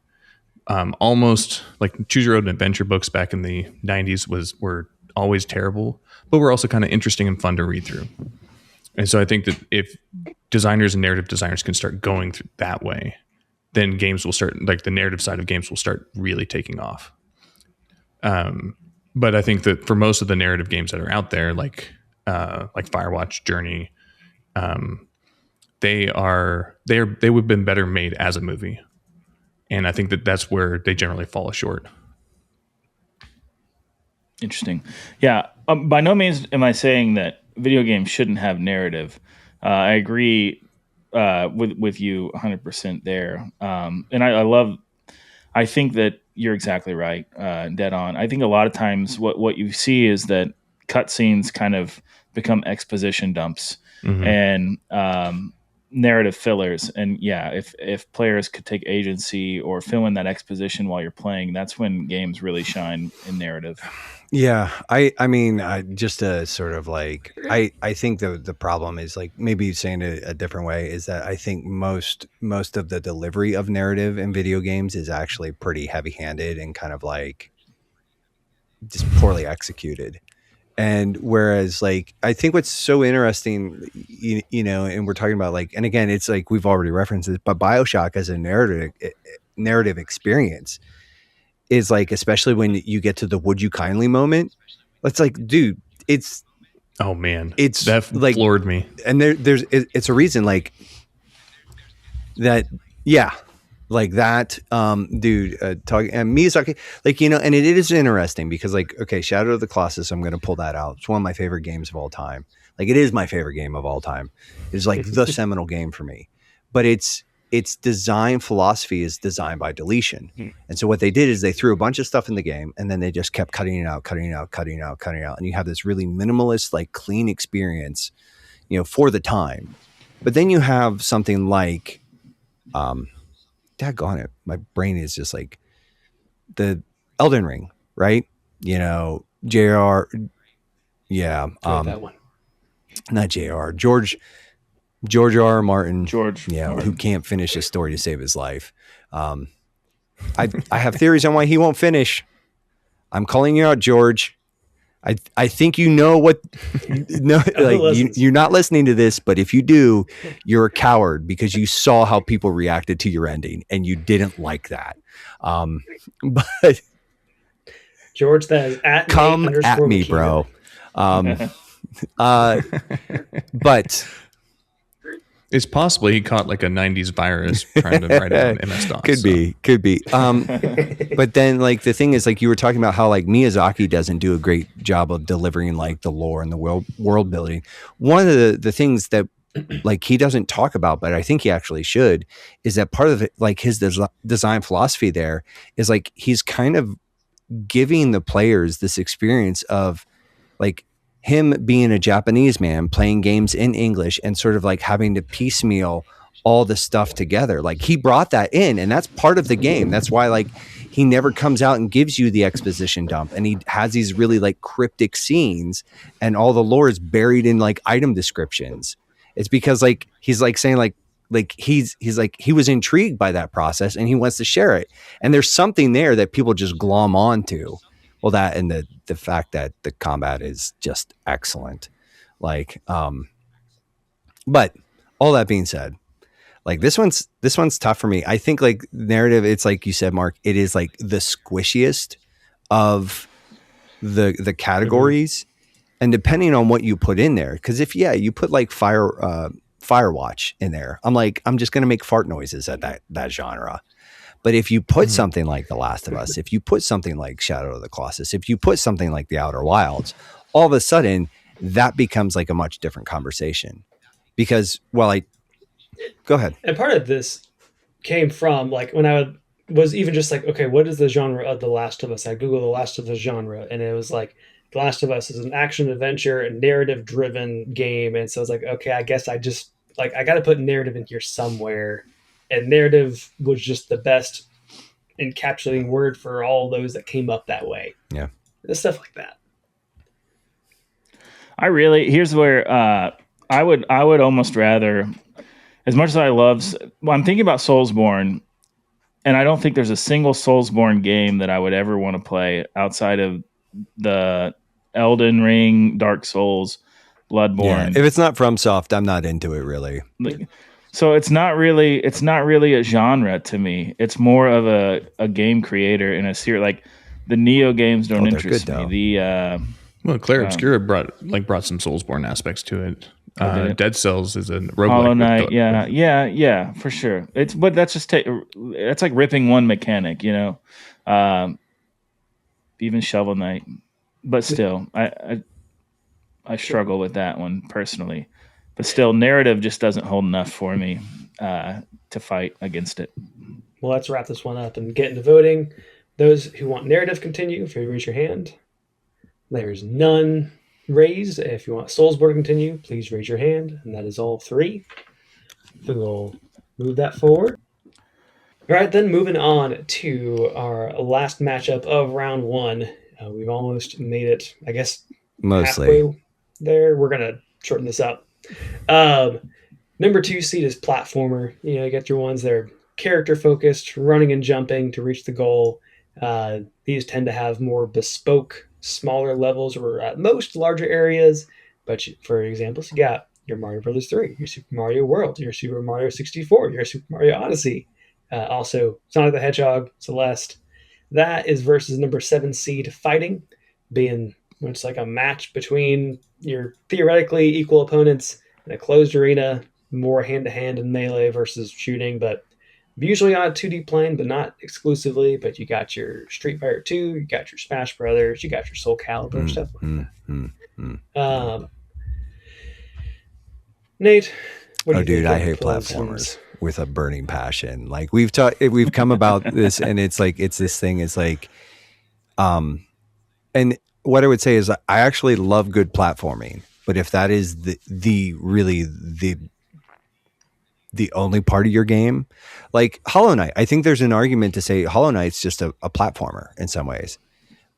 B: almost like choose your own adventure books back in the 90s were always terrible, but were also kind of interesting and fun to read through. And so I think that if designers and narrative designers can start going through that way, then games will start, like the narrative side of games will start really taking off. But I think that for most of the narrative games that are out there, like Firewatch, Journey, they would have been better made as a movie. And I think that that's where they generally fall short.
C: Interesting. Yeah. By no means am I saying that video games shouldn't have narrative. I agree with you 100% there. And I think that you're exactly right, dead on. I think a lot of times what you see is that cutscenes kind of become exposition dumps and narrative fillers. And yeah, if players could take agency or fill in that exposition while you're playing, that's when games really shine in narrative.
E: Yeah, I mean, just to sort of like, I think the problem is like, maybe saying it a different way, is that I think most of the delivery of narrative in video games is actually pretty heavy-handed and kind of like just poorly executed. And whereas like, I think what's so interesting, you know, and we're talking about like, and again, it's like, we've already referenced it, but BioShock as a narrative experience is like, especially when you get to the would you kindly moment, it's like, dude, it's,
B: oh man,
E: it's
B: that
E: like
B: floored me.
E: And it's a reason like that. Yeah. Like that, dude, talking and Miyazaki, like, you know, and it is interesting because like, okay, Shadow of the Colossus, I'm going to pull that out. It's one of my favorite games of all time. Like it is my favorite game of all time. It's like the seminal game for me, but its design philosophy is design by deletion. And so what they did is they threw a bunch of stuff in the game and then they just kept cutting it out. And you have this really minimalist, like clean experience, you know, for the time. But then you have something like, daggone it, my brain is just like the Elden Ring, right? You know, JR, yeah.
F: That one.
E: Not JR, George R. Martin,
C: Yeah,
E: who can't finish a story to save his life. I have theories on why he won't finish. I'm calling you out, George. I think you know what. No, like you're not listening to this, but if you do, you're a coward because you saw how people reacted to your ending and you didn't like that. But
F: George, that is at
E: come at me, bro. But
B: it's possible he caught like a 90s virus trying to write it on MS-DOS.
E: Could be. But then like the thing is like you were talking about how like Miyazaki doesn't do a great job of delivering like the lore and the world building. One of the things that like he doesn't talk about, but I think he actually should, is that part of it, like his design philosophy there is like he's kind of giving the players this experience of like him being a Japanese man playing games in English and sort of like having to piecemeal all the stuff together. Like he brought that in and that's part of the game. That's why like he never comes out and gives you the exposition dump and he has these really like cryptic scenes and all the lore is buried in like item descriptions. It's because like, he's like saying like, like he's like he was intrigued by that process and he wants to share it. And there's something there that people just glom onto. Well, that and the fact that the combat is just excellent. Like, but all that being said, like this one's tough for me. I think like narrative, it's like you said, Mark, it is like the squishiest of the categories. And depending on what you put in there, because if you put like Firewatch in there, I'm just going to make fart noises at that genre. But if you put something like The Last of Us, if you put something like Shadow of the Colossus, if you put something like The Outer Wilds, all of a sudden that becomes like a much different conversation. Because go ahead.
F: And part of this came from like when I was even just like, okay, what is the genre of The Last of Us? I Googled The Last of Us genre, and it was like The Last of Us is an action adventure and narrative driven game. And so I was like, okay, I guess I just like I got to put narrative in here somewhere. And narrative was just the best encapsulating word for all those that came up that way.
E: Yeah,
F: and stuff like that.
C: Here's where I would almost rather, as much as I'm thinking about Soulsborne, and I don't think there's a single Soulsborne game that I would ever want to play outside of the Elden Ring, Dark Souls, Bloodborne.
E: Yeah, if it's not FromSoft, I'm not into it really.
C: So it's not really a genre to me. It's more of a game creator in a series. Like the Neo games don't interest me.
B: Claire Obscura brought some Soulsborne aspects to it. Dead Cells is a roguelike.
C: Hollow Knight, yeah, for sure. But that's just that's like ripping one mechanic, you know. Even Shovel Knight, but still, I struggle with that one personally. But still, narrative just doesn't hold enough for me to fight against it.
F: Well, let's wrap this one up and get into voting. Those who want narrative continue, if you raise your hand. There's none raised. If you want Soulsborne to continue, please raise your hand. And that is all 3. We'll move that forward. All right, then moving on to our last matchup of round 1. We've almost made it, I guess,
E: mostly
F: halfway there. We're going to shorten this up. Number 2 seed is platformer. You know, you get your ones that are character focused, running and jumping to reach the goal. These tend to have more bespoke, smaller levels or at most larger areas. But for examples, you got your Mario Brothers 3, your Super Mario World, your Super Mario 64, your Super Mario Odyssey. Also, Sonic the Hedgehog, Celeste. That is versus number 7 seed Fighting, being much like a match between your theoretically equal opponents in a closed arena, more hand-to-hand and melee versus shooting, but usually on a 2D plane, but not exclusively. But you got your Street Fighter 2, you got your Smash Brothers, you got your Soul Calibur, stuff like that. Nate, what do you think?
E: I hate platformers with a burning passion. Like we've come about this, and it's like it's this thing. It's like, and what I would say is I actually love good platforming, but if that is the only part of your game, like Hollow Knight, I think there's an argument to say Hollow Knight's just a platformer in some ways,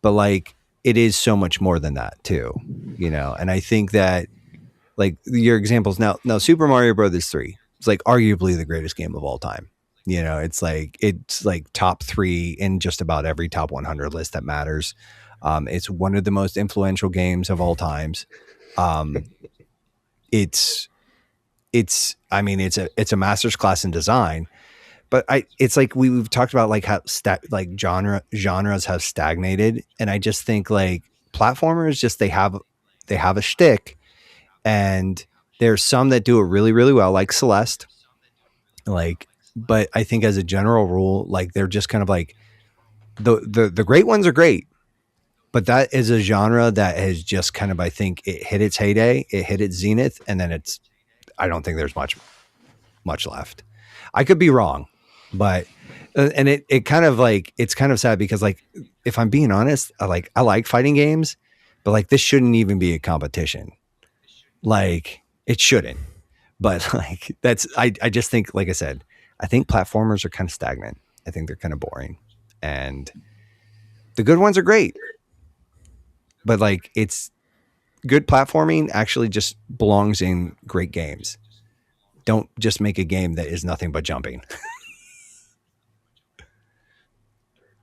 E: but like it is so much more than that too, you know? And I think that like your examples now Super Mario Brothers 3 is like arguably the greatest game of all time. You know, it's like top 3 in just about every top 100 list that matters. It's one of the most influential games of all times. It's a master's class in design, but it's like we've talked about like how genres have stagnated. And I just think like platformers they have a shtick, and there's some that do it really, really well, like Celeste, but I think as a general rule, like they're just kind of like the great ones are great. But that is a genre that has just kind of, I think it hit its heyday, it hit its zenith, and then I don't think there's much left. I could be wrong, but, and it kind of like, it's kind of sad because like, if I'm being honest, I like fighting games, but like this shouldn't even be a competition. Like it shouldn't, but like I just think, like I said, I think platformers are kind of stagnant. I think they're kind of boring, and the good ones are great. But like it's good platforming actually just belongs in great games. don't just make a game that is nothing but jumping.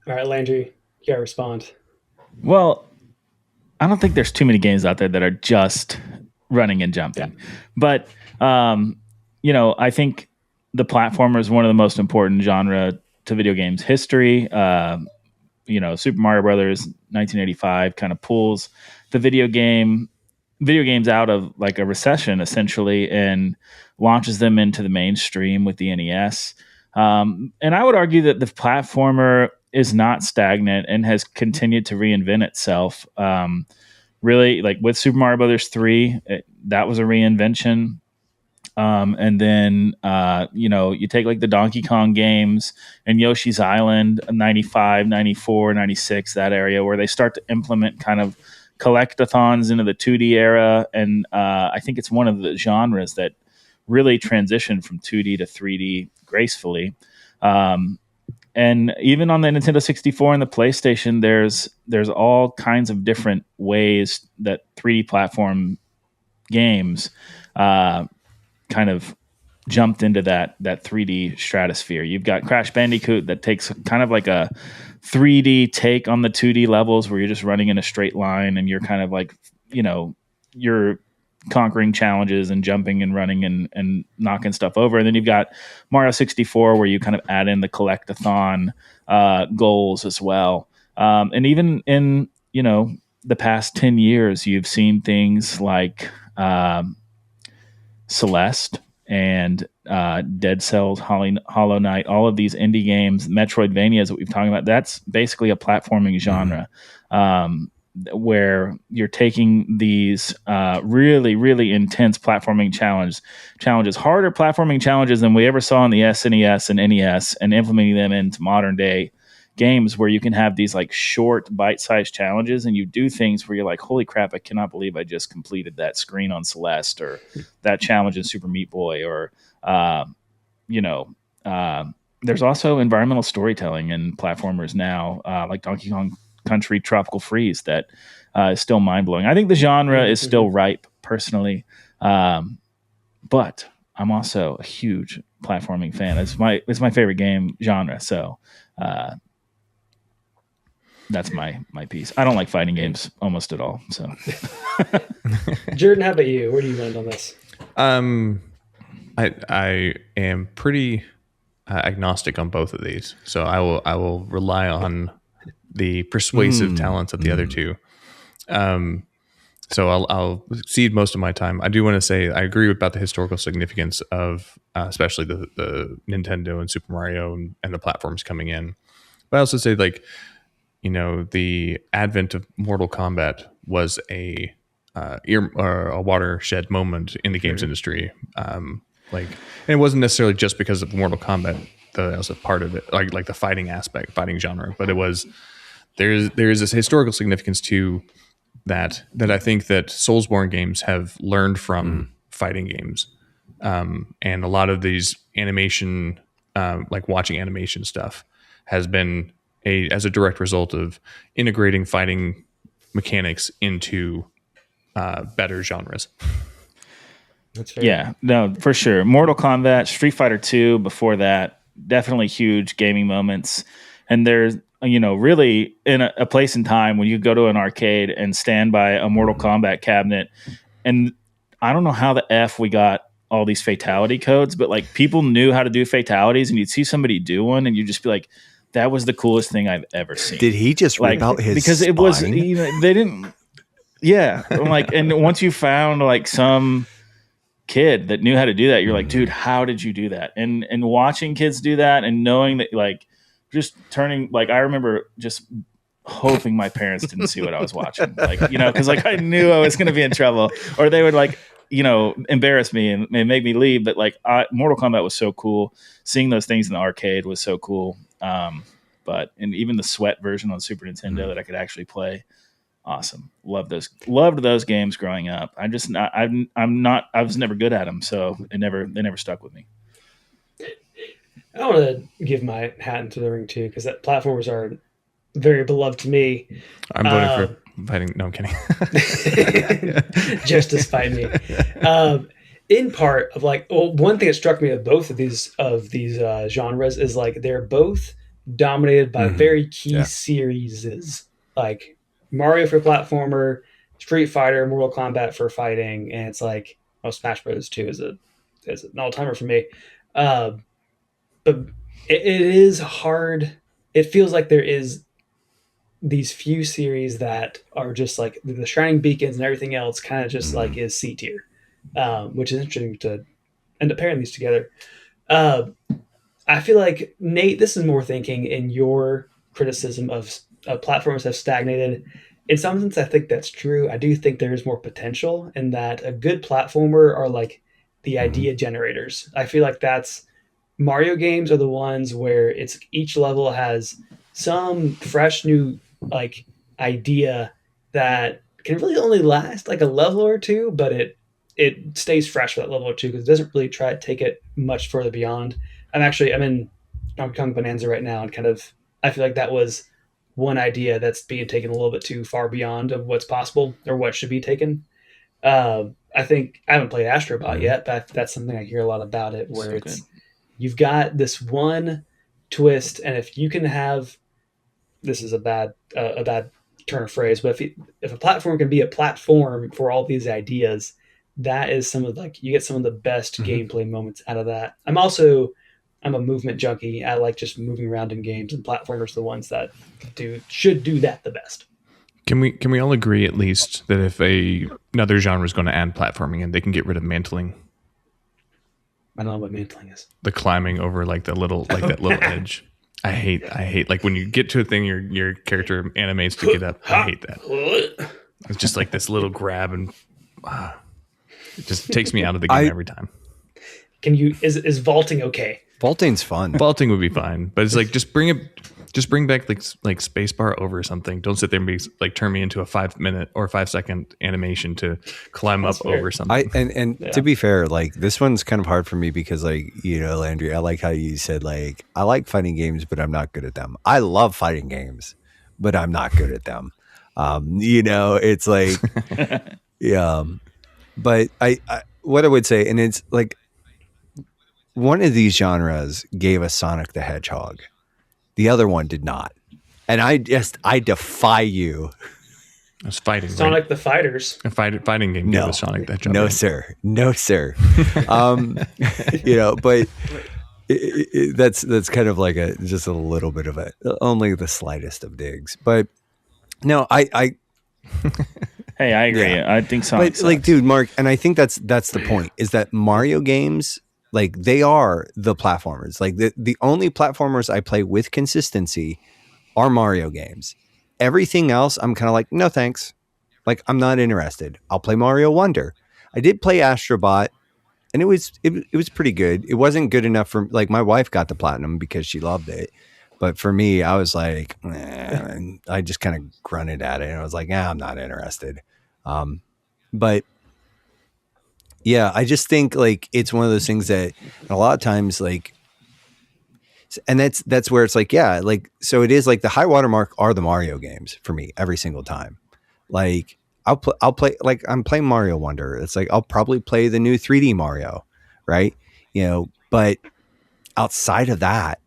F: All right, Landry, you gotta respond.
C: Well, I don't think there's too many games out there that are just running and jumping. Yeah. But, I think the platformer is one of the most important genre to video games history. Super Mario Brothers 1985 kind of pulls the video games out of like a recession essentially and launches them into the mainstream with the NES. And I would argue that the platformer is not stagnant and has continued to reinvent itself. Really, like with Super Mario Brothers 3, that was a reinvention. And then, you take like the Donkey Kong games and Yoshi's Island, 95, 94, 96, that area where they start to implement kind of collectathons into the 2D era. And I think it's one of the genres that really transitioned from 2D to 3D gracefully. And even on the Nintendo 64 and the PlayStation, there's all kinds of different ways that 3D platform games kind of jumped into that 3D stratosphere. You've got Crash Bandicoot that takes kind of like a 3D take on the 2D levels where you're just running in a straight line and you're kind of like, you're conquering challenges and jumping and running and knocking stuff over. And then you've got Mario 64 where you kind of add in the collectathon goals as well. And even in, the past 10 years, you've seen things like Celeste and Dead Cells, Hollow Knight, all of these indie games, Metroidvanias that we've talked about. That's basically a platforming genre. Where you're taking these really, really intense platforming challenges, harder platforming challenges than we ever saw in the SNES and NES, and implementing them into modern day games where you can have these like short bite-sized challenges and you do things where you're like, holy crap, I cannot believe I just completed that screen on Celeste or that challenge in Super Meat Boy. Or, there's also environmental storytelling in platformers now, like Donkey Kong Country Tropical Freeze that is still mind-blowing. I think the genre is still ripe personally, but I'm also a huge platforming fan. It's my favorite game genre, so that's my piece. I don't like fighting games almost at all. So
F: Jordan, how about you? Where do you land on this?
B: I am pretty agnostic on both of these, so I will rely on the persuasive talents of the other two. So I'll cede most of my time. I do want to say I agree about the historical significance of especially the Nintendo and Super Mario and the platforms coming in. But I also say the advent of Mortal Kombat was a watershed moment in the games industry. And it wasn't necessarily just because of Mortal Kombat. That was a part of it, like the fighting genre. But it was there is this historical significance to that I think that Soulsborne games have learned from fighting games, and a lot of these animation, like watching animation stuff, has been as a direct result of integrating fighting mechanics into better genres.
C: That's fair. Yeah, no, for sure. Mortal Kombat, Street Fighter 2, before that, definitely huge gaming moments. And there's, really in a place and time when you go to an arcade and stand by a Mortal Kombat cabinet, and I don't know how the F we got all these fatality codes, but like people knew how to do fatalities, and you'd see somebody do one and you'd just be like, that was the coolest thing I've ever seen.
E: Did he just rip out his
C: because
E: spine?
C: It was, they didn't, yeah. And once you found like some kid that knew how to do that, you're like, dude, how did you do that? And watching kids do that and knowing that, like, just turning, like, I remember just hoping my parents didn't see what I was watching, like, because like I knew I was going to be in trouble, or they would like, embarrass me and make me leave. But like Mortal Kombat was so cool. Seeing those things in the arcade was so cool. And even the Sweat version on Super Nintendo that I could actually play. Awesome. Loved those games growing up. I was never good at them. So they never stuck with me.
F: I want to give my hat into the ring too, because that platformers are very beloved to me.
B: I'm voting for fighting. No, I'm kidding.
F: Just to spite me. in part of like, well, one thing that struck me of both of these genres is like they're both dominated by very key series, like Mario for platformer, Street Fighter, Mortal Kombat for fighting, and it's like, well, Smash Bros. 2 is an all-timer for me. But it is hard. It feels like there is these few series that are just like the shining beacons, and everything else kind of just like is C tier, which is interesting to end up pairing these together. I feel like, Nate, this is more thinking in your criticism of platforms have stagnated. In some sense, I think that's true. I do think there is more potential in that a good platformer are like the idea generators. I feel like Mario games are the ones where it's each level has some fresh new like idea that can really only last like a level or two, but it stays fresh for that level or two because it doesn't really try to take it much further beyond. I'm in Donkey Kong Bonanza right now, and I feel like that was one idea that's being taken a little bit too far beyond of what's possible or what should be taken. I think I haven't played Astrobot yet, but that's something I hear a lot about it, where you've got this one twist, and if you can have, this is a bad turn of phrase, but if a platform can be a platform for all these ideas, that is you get some of the best gameplay moments out of that. I'm a movement junkie. I like just moving around in games, and platformers are the ones that should do that the best.
B: Can we all agree at least that if another genre is going to add platforming in, they can get rid of mantling?
F: I don't know what mantling is.
B: The climbing over like that little edge. I hate like when you get to a thing, your character animates to get up. I hate that. It's just like this little grab, and it just takes me out of the game every time.
F: Is vaulting okay?
E: Vaulting's fun.
B: Vaulting would be fine, but it's like just bring back like spacebar over something. Don't sit there and turn me into a 5-minute or 5-second animation to climb up over something.
E: To be fair, like this one's kind of hard for me because Landry, I like how you said like I like fighting games, but I'm not good at them. I love fighting games, but I'm not good at them. It's like yeah. But I what I would say, and it's like one of these genres gave us Sonic the Hedgehog. The other one did not. And I defy you.
B: It's fighting.
F: Sonic the Fighters.
B: A fighting game gave us Sonic the Hedgehog.
E: No, sir. No, sir. But that's kind of like just a little bit of only the slightest of digs. But no, I
C: Hey, I agree. Yeah. I think Sonic
E: sucks. Like, dude, Mark, and I think that's the point, is that Mario games, like, they are the platformers. Like, the only platformers I play with consistency are Mario games. Everything else, I'm kind of like, no thanks. Like, I'm not interested. I'll play Mario Wonder. I did play Astrobot, and it was pretty good. It wasn't good enough for, like, my wife got the platinum because she loved it. But for me, I was like, and I just kind of grunted at it. And I was like, I'm not interested. But yeah, I just think like it's one of those things that a lot of times like, and that's where it's like, yeah, like, so it is like the high watermark are the Mario games for me every single time. Like I'll play, like I'm playing Mario Wonder. It's like, I'll probably play the new 3D Mario, right? But outside of that,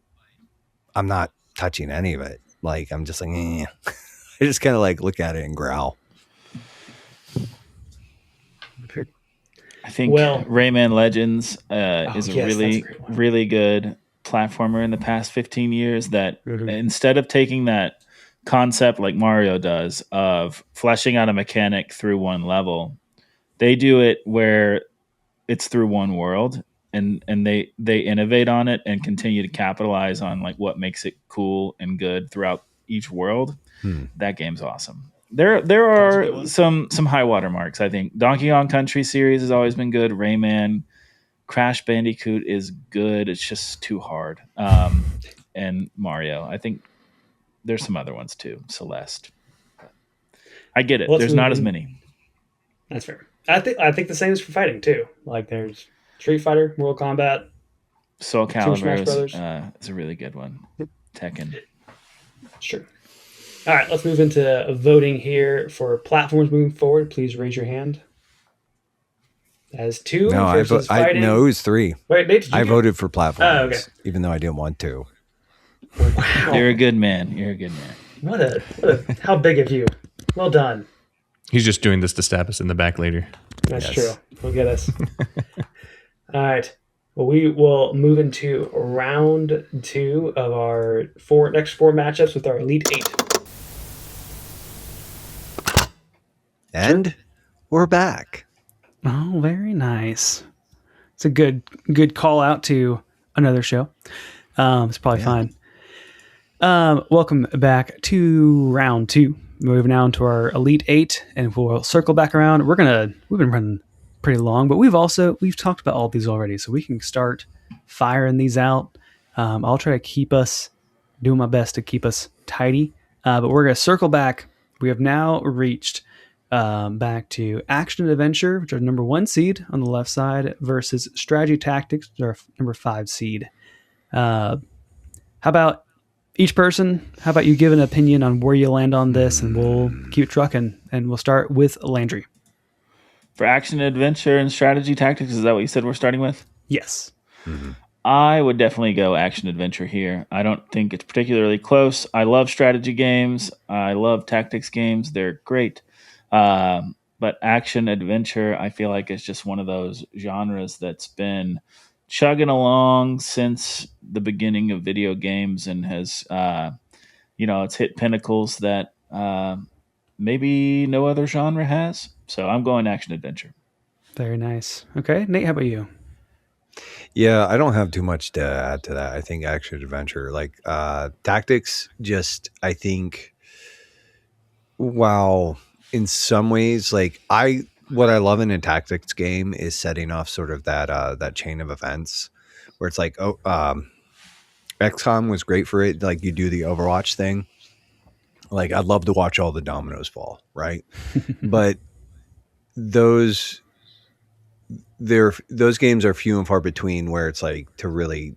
E: I'm not touching any of it. Like, I'm just like, I just kind of like look at it and growl.
C: I think Rayman Legends is a really good platformer in the past 15 years that instead of taking that concept like Mario does of fleshing out a mechanic through one level, they do it where it's through one world. And they innovate on it and continue to capitalize on like what makes it cool and good throughout each world. That game's awesome. There are some high water marks. I think Donkey Kong Country series has always been good. Rayman, Crash Bandicoot is good. It's just too hard. And Mario. I think there's some other ones too. Celeste. I get it. There's not as many.
F: That's fair. I think the same is for fighting too. Like there's Street Fighter, Mortal Kombat,
C: Soul Calibur is a really good one. Tekken.
F: Sure. All right, let's move into voting here for platforms moving forward. Please raise your hand. as 2
E: No,
F: versus fighting.
E: No, it was 3.
F: Wait, Nate, did you
E: voted for platforms,
F: okay.
E: even though I didn't want to.
F: Wow.
C: You're a good man. You're a good man.
F: What a how big of you. Well done.
B: He's just doing this to stab us in the back later.
F: That's true. He'll get us. All right. Well, we will move into round 2 of our next 4 matchups with our Elite 8.
E: And we're back.
A: Oh, very nice. It's a good call out to another show. It's probably fine. Welcome back to round 2. Moving now into our Elite 8, and we'll circle back around. We've been running pretty long, but we've talked about all these already, so we can start firing these out. I'll try to doing my best to keep us tidy, but we're going to circle back. We have now reached back to action and adventure, which are number 1 seed on the left side, versus strategy tactics, which are number 5 seed. How about each person? How about you give an opinion on where you land on this, and we'll keep trucking, and we'll start with Landry.
C: For action, adventure, and strategy tactics, is that what you said we're starting with?
A: Yes.
E: Mm-hmm.
C: I would definitely go action adventure here. I don't think it's particularly close. I love strategy games. I love tactics games. They're great. But action adventure, I feel like it's just one of those genres that's been chugging along since the beginning of video games and has, it's hit pinnacles that maybe no other genre has. So I'm going action adventure.
A: Very nice. Okay, Nate, how about you?
E: Yeah, I don't have too much to add to that. I think action adventure, like tactics, I think, while in some ways, what I love in a tactics game is setting off sort of that chain of events where it's like, XCOM was great for it. Like you do the Overwatch thing. Like I'd love to watch all the dominoes fall, right? But those games are few and far between where it's like to really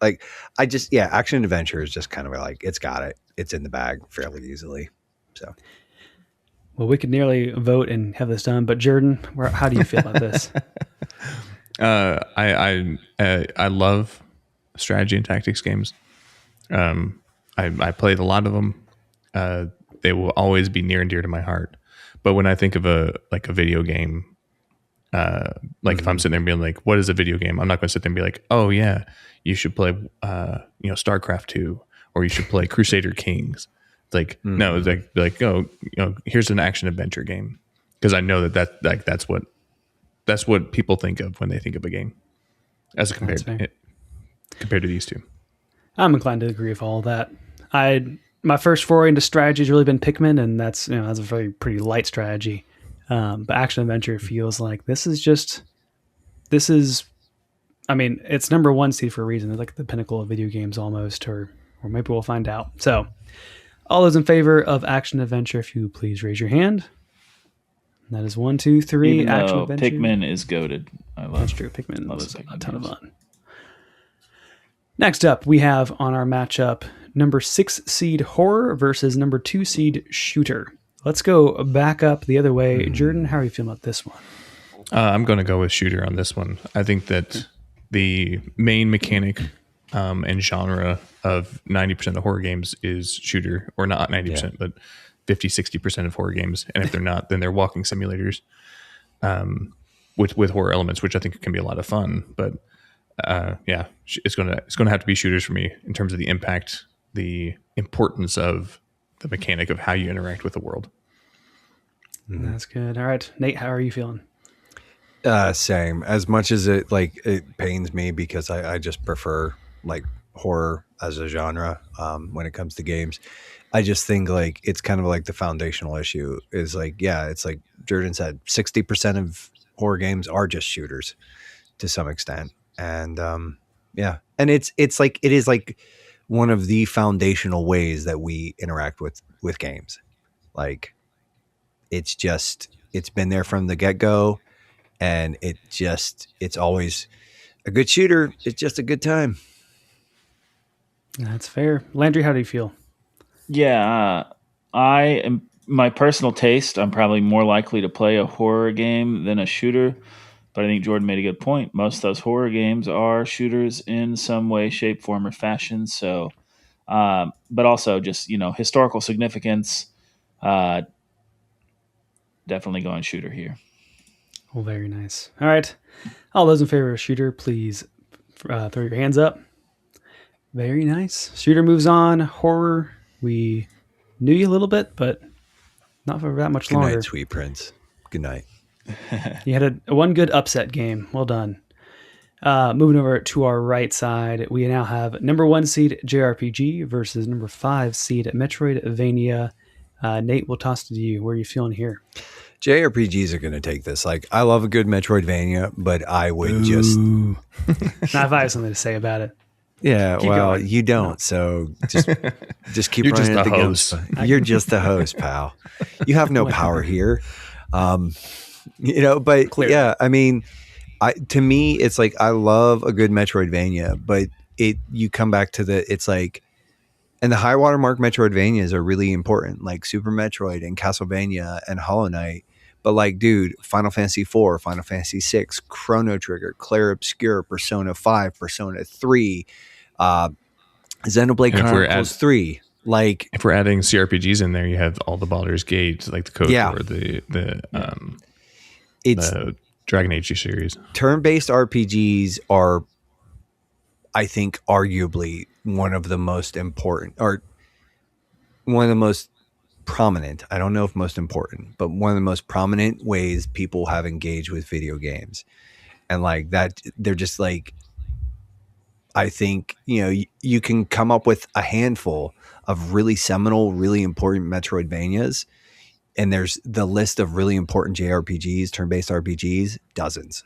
E: action adventure is just kind of like it's in the bag fairly easily. So
A: well, we could nearly vote and have this done, but Jordan, how do you feel about this?
B: I love strategy and tactics games. I played a lot of them. They will always be near and dear to my heart. But when I think of a video game, if I'm sitting there and being like, what is a video game? I'm not going to sit there and be like, oh yeah, you should play, StarCraft 2, or you should play Crusader Kings. It's like, no, it's like, oh, here's an action adventure game. Cause I know that's what people think of when they think of a game as compared to these two. I'm
A: inclined to agree with all of that. My first foray into strategy has really been Pikmin, and that's a very pretty light strategy. But action adventure feels like this is it's number 1 seed for a reason. It's like the pinnacle of video games almost, or maybe we'll find out. So all those in favor of action adventure, if you please raise your hand. And that is 1, 2, 3.
C: Even
A: action
C: though
A: adventure.
C: Pikmin is goated.
A: That's true. Pikmin was a ton of fun. Next up, we have on our matchup number 6 seed horror versus number 2 seed shooter. Let's go back up the other way. Jordan, how are you feeling about this one?
B: I'm going to go with shooter on this one. I think that the main mechanic and genre of 90% of horror games is shooter, or not 90%, but 50, 60% of horror games. And if they're not, then they're walking simulators with horror elements, which I think can be a lot of fun. But it's going to have to be shooters for me in terms of the impact, the importance of the mechanic of how you interact with the world.
A: That's good. All right, Nate, how are you feeling?
E: Same. As much as it pains me because I just prefer horror as a genre when it comes to games. I just think it's kind of like the foundational issue is it's like Jordan said, 60% of horror games are just shooters to some extent. And and it is one of the foundational ways that we interact with games. It's been there from the get-go, and it's always a good shooter. It's just a good time.
A: That's fair. Landry, how do you feel?
C: Yeah, I am my personal taste, I'm probably more likely to play a horror game than a shooter. But I think Jordan made a good point. Most of those horror games are shooters in some way, shape, form, or fashion. So, but also just, historical significance. Definitely going shooter here.
A: Well, very nice. All right. All those in favor of shooter, please throw your hands up. Very nice. Shooter moves on. Horror, we knew you a little bit, but not for that much longer.
E: Good night, sweet prince. Good night.
A: You had a one good upset game. Well done. Moving over to our right side, we now have number 1 seed JRPG versus number 5 seed Metroidvania. Nate, we'll toss it to you. Where are you feeling here?
E: JRPGs are going to take this. Like, I love a good Metroidvania, but I would just...
A: Not if I have something to say about it.
E: Yeah, keep going. You don't. So just keep running at the host. You're just the host, pal. You have no power here. But clearly. Yeah, I mean, to me, it's like I love a good Metroidvania, but you come back to it's like, and the high watermark Metroidvanias are really important, like Super Metroid and Castlevania and Hollow Knight. But like, dude, Final Fantasy IV, Final Fantasy VI, Chrono Trigger, Clair Obscur, Persona 5, Persona 3, Xenoblade Chronicles 3. Like,
B: if we're adding CRPGs in there, you have all the Baldur's Gate, like the KOTOR, the Dragon Age series.
E: Turn-based RPGs are, I think, arguably one of the most important, or one of the most prominent, I don't know if most important, but one of the most prominent ways people have engaged with video games. And like that, they're just like, I think, you can come up with a handful of really seminal, really important Metroidvanias, and there's the list of really important JRPGs, turn-based RPGs, dozens.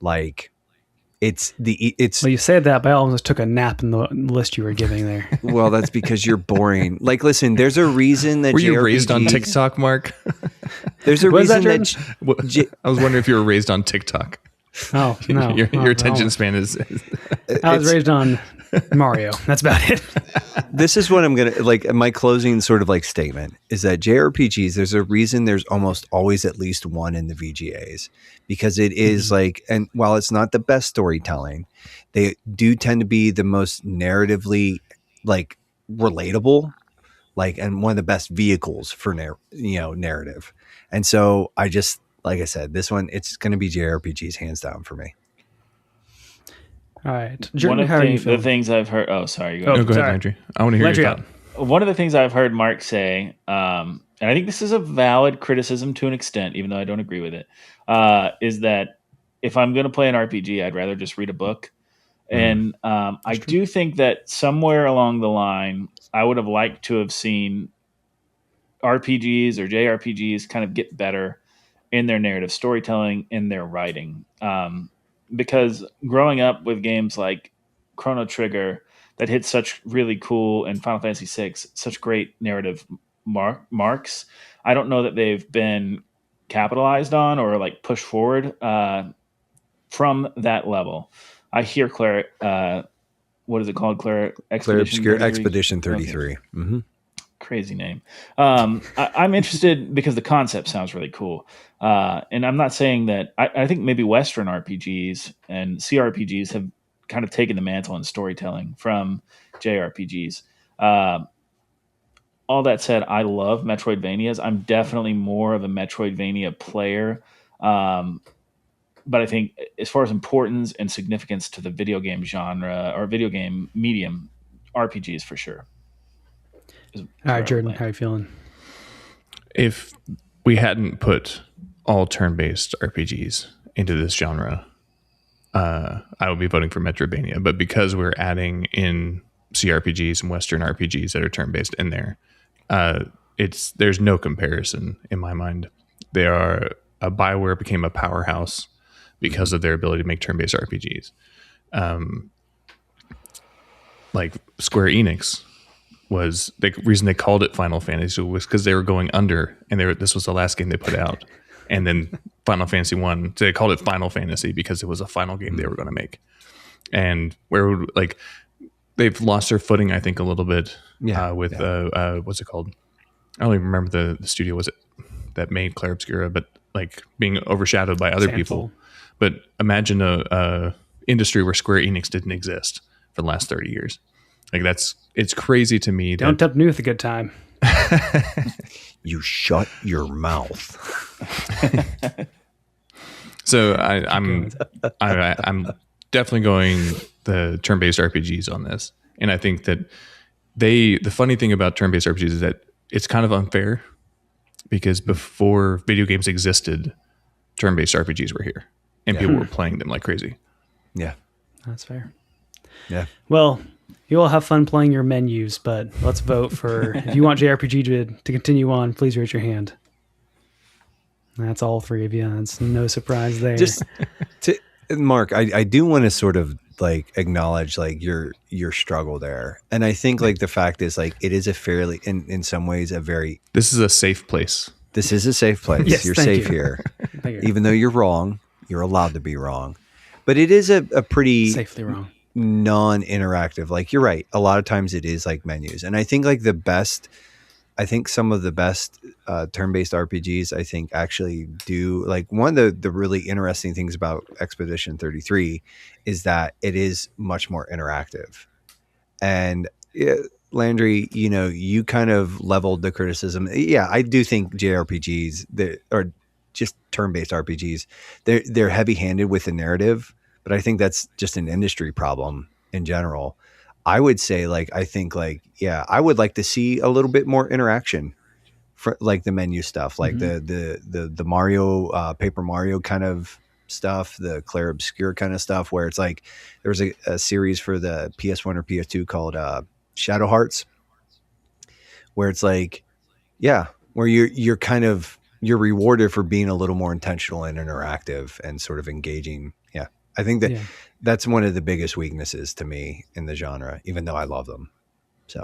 E: Like, well,
A: you said that, but I almost took a nap in the list you were giving there.
E: Well, that's because you're boring. Like, listen, there's a reason that
B: were you raised on TikTok, Mark?
E: There's a reason that
B: I was wondering if you were raised on TikTok.
A: Oh no,
B: your attention span is.
A: I was raised on Mario. That's about it.
E: This is what I'm gonna like. My closing sort of like statement is that JRPGs. There's a reason there's almost always at least one in the VGAs, because it is like, and while it's not the best storytelling, they do tend to be the most narratively like relatable, like, and one of the best vehicles for narrative. And so I just, like I said, this one, it's going to be JRPGs hands down for me.
A: All right. Jordan, how are you feeling?
C: The things I've heard. Oh, sorry.
B: Go ahead, Landry. I want to hear your thought.
C: One of the things I've heard Mark say, and I think this is a valid criticism to an extent, even though I don't agree with it, is that if I'm going to play an RPG, I'd rather just read a book. And I do think that somewhere along the line, I would have liked to have seen RPGs or JRPGs kind of get better in their narrative storytelling, in their writing. Because growing up with games like Chrono Trigger that hit such really cool, and Final Fantasy VI, such great narrative marks, I don't know that they've been capitalized on or like pushed forward from that level. I hear Claire, what is it called? Claire
E: Obscur Expedition 33.
C: Okay. Mm-hmm. Crazy name. I'm interested because the concept sounds really cool. And I'm not saying that I think maybe Western RPGs and CRPGs have kind of taken the mantle in storytelling from JRPGs. All that said, I love Metroidvanias. I'm definitely more of a Metroidvania player. But I think as far as importance and significance to the video game genre or video game medium, RPGs for sure.
A: All right, Jordan, how are you feeling?
B: If we hadn't put all turn-based RPGs into this genre, I would be voting for Metroidvania. But because we're adding in CRPGs and Western RPGs that are turn-based in there, there's no comparison in my mind. BioWare became a powerhouse because of their ability to make turn-based RPGs. Like Square Enix was the reason they called it Final Fantasy was because they were going under, and this was the last game they put out. And then Final Fantasy 1, so they called it Final Fantasy because it was a final game they were going to make. And they've lost their footing, I think, a little bit with what's it called? I don't even remember the studio was it that made Clair Obscura, but like being overshadowed by other people. But imagine a industry where Square Enix didn't exist for the last 30 years. Like it's crazy to me.
A: Don't tempt me with a good time.
E: You shut your mouth.
B: So I'm definitely going the turn-based RPGs on this, and I think that the funny thing about turn-based RPGs is that it's kind of unfair because before video games existed, turn-based RPGs were here, and people were playing them like crazy.
E: Yeah,
A: that's fair.
E: Yeah.
A: Well, you all have fun playing your menus, but let's vote for if you want JRPG to continue on. Please raise your hand. That's all three of you. That's no surprise there.
E: Just to Mark, I do want to sort of like acknowledge like your struggle there, and I think like the fact is like it is a fairly in some ways a very
B: this is a safe place.
E: This is a safe place.
A: Yes,
E: you're safe here, even though you're wrong. You're allowed to be wrong, but it is a pretty
A: safely wrong.
E: Non-interactive. Like you're right. A lot of times it is like menus, and I think like some of the best turn-based RPGs I think actually do like one of the really interesting things about Expedition 33 is that it is much more interactive. And Landry, you kind of leveled the criticism. Yeah, I do think JRPGs that are just turn-based RPGs, they're heavy-handed with the narrative. But I think that's just an industry problem in general. I would say I think I would like to see a little bit more interaction for like the menu stuff, like the Mario, Paper Mario kind of stuff, the Clair Obscura kind of stuff, where it's like, there was a series for the PS1 or PS2 called Shadow Hearts, where it's like, where you're rewarded for being a little more intentional and interactive and sort of engaging. Yeah. I think that's one of the biggest weaknesses to me in the genre, even though I love them. So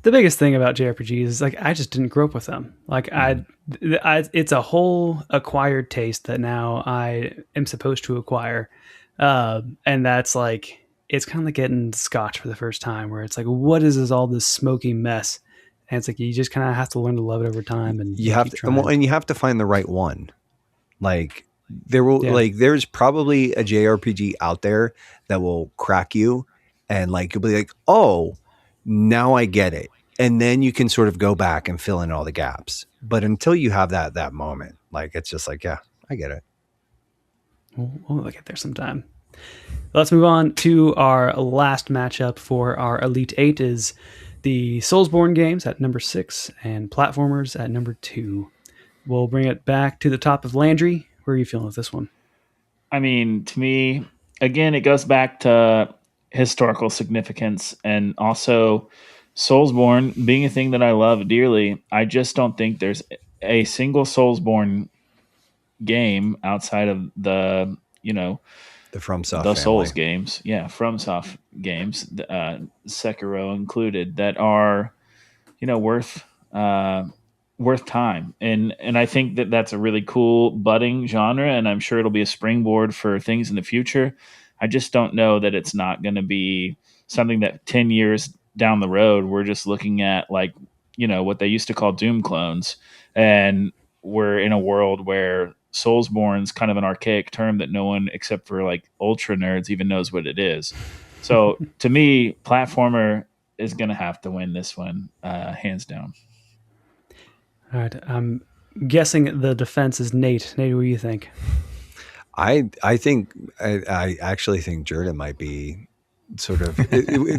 A: the biggest thing about JRPGs is like, I just didn't grow up with them. Like it's a whole acquired taste that now I am supposed to acquire. And that's like, it's kind of like getting scotch for the first time where it's like, what is all this smoky mess? And it's like, you just kind of have to learn to love it over time. And
E: you have to, and you have to find the right one. Like, there's probably a JRPG out there that will crack you and like you'll be like, oh, now I get it. And then you can sort of go back and fill in all the gaps. But until you have that moment, like it's just like, yeah, I get it.
A: We'll get there sometime. Let's move on to our last matchup for our Elite Eight is the Soulsborne games at number 6 and platformers at number 2. We'll bring it back to the top of Landry. Where are you feeling with this one?
C: I mean, to me, again, it goes back to historical significance and also Soulsborne being a thing that I love dearly. I just don't think there's a single Soulsborne game outside of the
E: FromSoft
C: the Souls games. Yeah, FromSoft games, Sekiro included, that are, worth time. And I think that's a really cool budding genre, and I'm sure it'll be a springboard for things in the future. I just don't know that it's not going to be something that 10 years down the road, we're just looking at what they used to call Doom clones. And we're in a world where Soulsborne's kind of an archaic term that no one except for ultra nerds even knows what it is. So to me, platformer is going to have to win this one, hands down.
A: All right. I'm guessing the defense is Nate. Nate, what do you think?
E: I actually think Jordan might be sort of,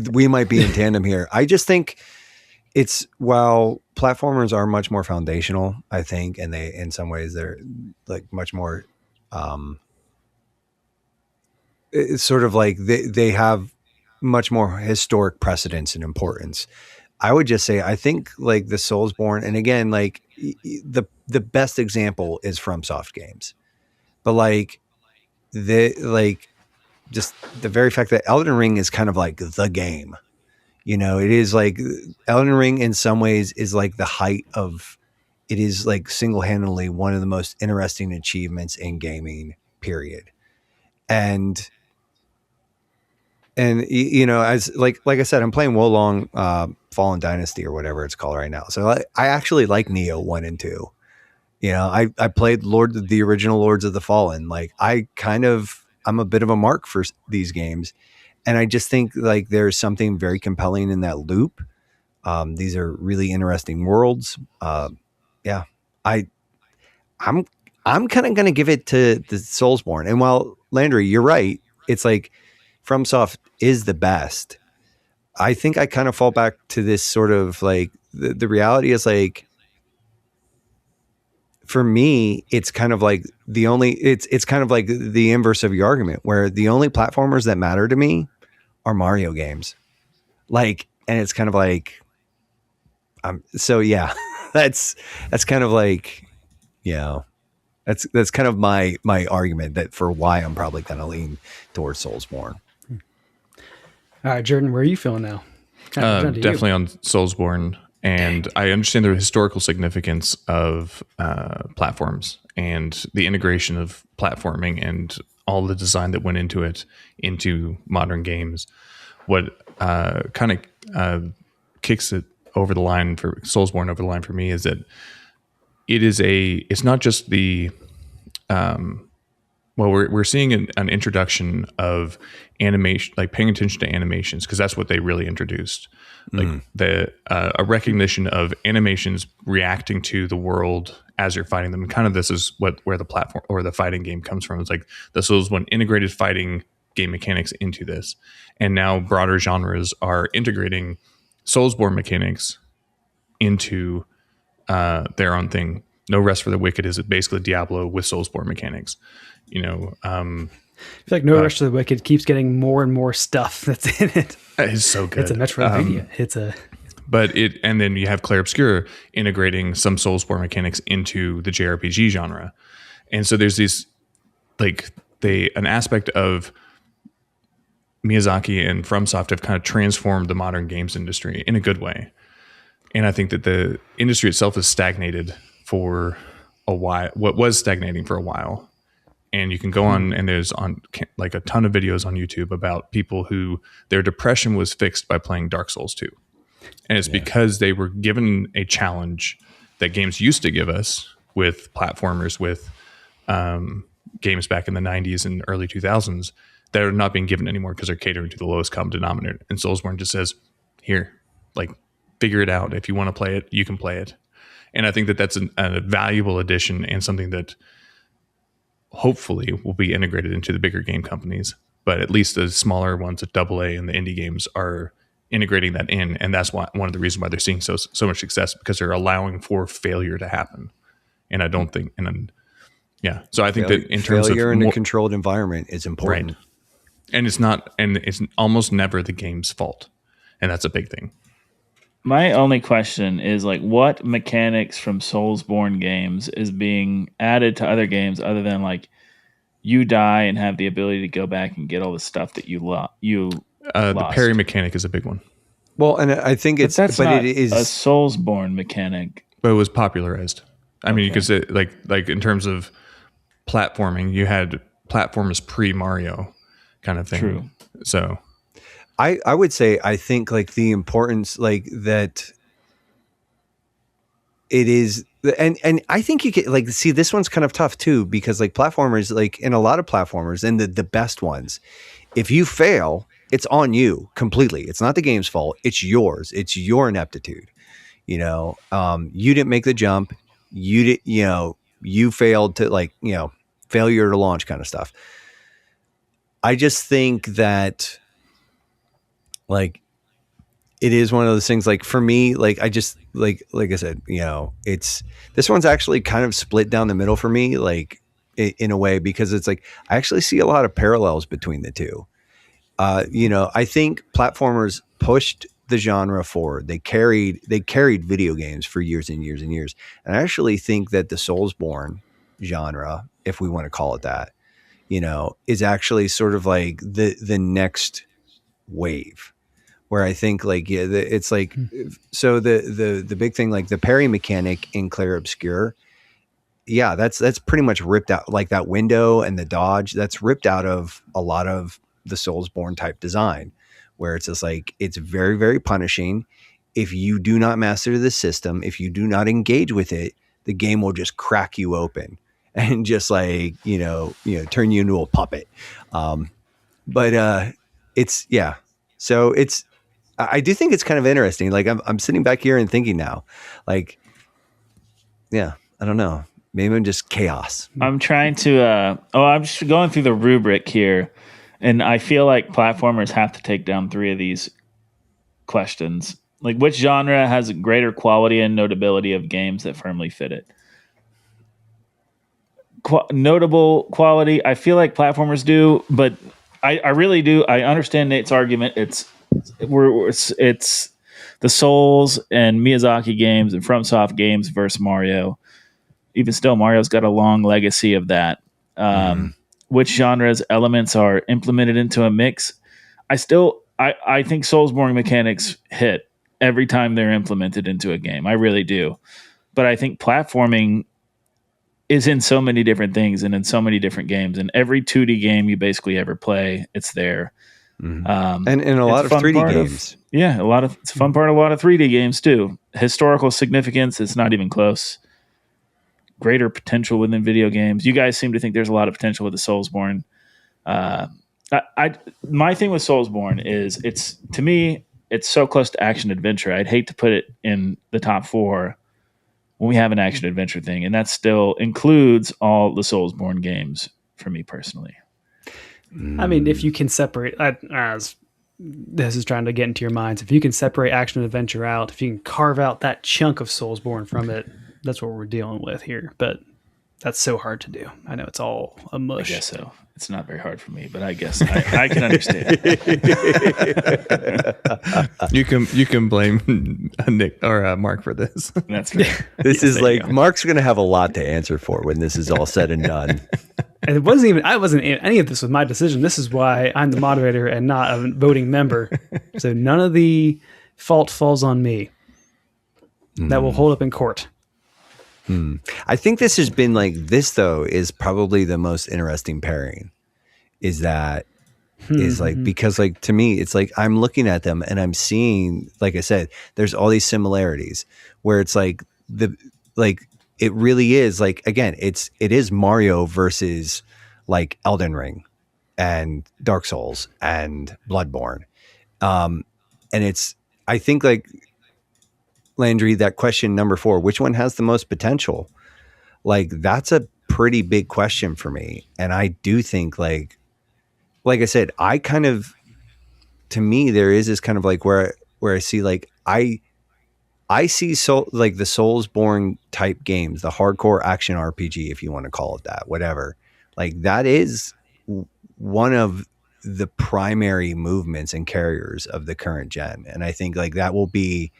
E: we might be in tandem here. I just think while platformers are much more foundational, I think, and they, in some ways they're much more, it's sort of like they have much more historic precedence and importance. I would just say, I think the Soulsborne, and again, the best example is FromSoft games, but just the very fact that Elden Ring is kind of like the game, it is Elden Ring in some ways is the height of, it is single-handedly one of the most interesting achievements in gaming, period. And And as like I said, I'm playing Wolong Fallen Dynasty or whatever it's called right now. So I actually like Neo 1 and 2. I played the original Lords of the Fallen. Like I'm a bit of a mark for these games, and I just think like there's something very compelling in that loop. These are really interesting worlds. I'm kind of going to give it to the Soulsborne. And while Landry, you're right, it's like FromSoft is the best. I think I kind of fall back to this sort of like the reality is like, for me, it's kind of like it's kind of like the inverse of your argument, where the only platformers that matter to me are Mario games. Like, and it's kind of like, so yeah, that's kind of like, that's kind of my argument that for why I'm probably going to lean towards Soulsborne.
A: All right, Jordan, where are you feeling now?
B: Definitely on Soulsborne. And I understand the historical significance of platforms and the integration of platforming and all the design that went into it into modern games. What kind of kicks it over the line for Soulsborne over the line for me is that it's not just the we're seeing an introduction of animation, like paying attention to animations, because that's what they really introduced. Like a recognition of animations reacting to the world as you're fighting them. And kind of this is where the platform or the fighting game comes from. It's like this was when integrated fighting game mechanics into this. And now broader genres are integrating Soulsborne mechanics into their own thing. No Rest for the Wicked is basically Diablo with Soulsborne mechanics. I
A: feel like No Rest for the Wicked keeps getting more and more stuff that's in it.
B: It's so good.
A: It's a Metroidvania.
B: And then you have Clair Obscur integrating some Soulsborne mechanics into the JRPG genre. And so there's these, like, an aspect of Miyazaki and FromSoft have kind of transformed the modern games industry in a good way. And I think that the industry itself has stagnated for a while, what was stagnating for a while. And you can go on, and there's like a ton of videos on YouTube about people who their depression was fixed by playing Dark Souls 2. And it's because they were given a challenge that games used to give us with platformers, with games back in the 90s and early 2000s that are not being given anymore because they're catering to the lowest common denominator. And Soulsborne just says, here, like, figure it out. If you want to play it, you can play it. And I think that that's a valuable addition and something that hopefully will be integrated into the bigger game companies. But at least the smaller ones at AA and the indie games are integrating that in. And that's one of the reasons why they're seeing so much success, because they're allowing for failure to happen. And I don't think, so I think that in terms of
E: failure in a controlled environment is important.
B: Right. And it's almost never the game's fault. And that's a big thing.
C: My only question is, like, what mechanics from Soulsborne games is being added to other games other than, like, you die and have the ability to go back and get all the stuff that you lost?
B: The parry mechanic is a big one.
E: Well, and I think it is
C: a Soulsborne mechanic.
B: But it was popularized. I mean, you could say, like in terms of platforming, you had platformers pre-Mario kind of thing.
C: True.
B: So
E: I would say, I think, like, the importance, like, that it is, and I think you get, like, see, this one's kind of tough too, because, like, platformers, like, in a lot of platformers, and the best ones, if you fail, it's on you completely. It's not the game's fault. It's yours. It's your ineptitude. You didn't make the jump. You failed to, like, failure to launch kind of stuff. I just think that, like, it is one of those things, like, for me, like, I just, like I said, it's, this one's actually kind of split down the middle for me, like, in a way, because it's like, I actually see a lot of parallels between the two. I think platformers pushed the genre forward. They carried video games for years and years and years. And I actually think that the Soulsborne genre, if we want to call it that, is actually sort of like the next wave, where I think, like, it's like, so the big thing, like the parry mechanic in Clair Obscur, that's pretty much ripped out, like that window and the dodge, that's ripped out of a lot of the Soulsborne type design, where it's just like, it's very, very punishing. If you do not master the system, if you do not engage with it, the game will just crack you open and just like, turn you into a puppet. But it's, yeah. So I do think it's kind of interesting. Like I'm sitting back here and thinking now, like, yeah, I don't know. Maybe I'm just chaos.
C: I'm trying to, I'm just going through the rubric here, and I feel like platformers have to take down 3 of these questions. Like, which genre has a greater quality and notability of games that firmly fit it? Notable quality, I feel like platformers do, but I really do. I understand Nate's argument. It's the Souls and Miyazaki games and FromSoft games versus Mario. Even still, Mario's got a long legacy of that. Which genres elements are implemented into a mix? I think Soulsborne mechanics hit every time they're implemented into a game. I really do. But I think platforming is in so many different things and in so many different games. And every 2D game you basically ever play, it's there.
E: And in a lot of 3D games.
C: It's a fun part of a lot of 3D games too. Historical significance, it's not even close. Greater potential within video games. You guys seem to think there's a lot of potential with the Soulsborne. My thing with Soulsborne is to me, it's so close to action adventure. I'd hate to put it in the top 4 when we have an action adventure thing, and that still includes all the Soulsborne games for me personally.
A: I mean, if you can separate, as this is trying to get into your minds, if you can separate action adventure out, if you can carve out that chunk of Soulsborne from it, that's what we're dealing with here. But that's so hard to do. I know it's all a mush.
C: I guess so. It's not very hard for me, but I guess I can understand.
B: You can blame Nick or Mark for this.
C: That's fair.
E: This is like Mark's going to have a lot to answer for when this is all said and done.
A: And I wasn't any of this was my decision. This is why I'm the moderator and not a voting member. So none of the fault falls on me. That will hold up in court.
E: I think this has been like this, though, is probably the most interesting pairing. Is that is like, because like to me, it's like I'm looking at them and I'm seeing, like I said, there's all these similarities where it's like it really is like, again, it is Mario versus like Elden Ring and Dark Souls and Bloodborne. And I think like, Landry, that question number 4, which one has the most potential? Like, that's a pretty big question for me. And I do think like I said, I kind of, to me, there is this kind of like where I see like, I see like the Soulsborne type games, the hardcore action RPG, if you want to call it that, whatever. Like that is one of the primary movements and carriers of the current gen. And I think like that will be,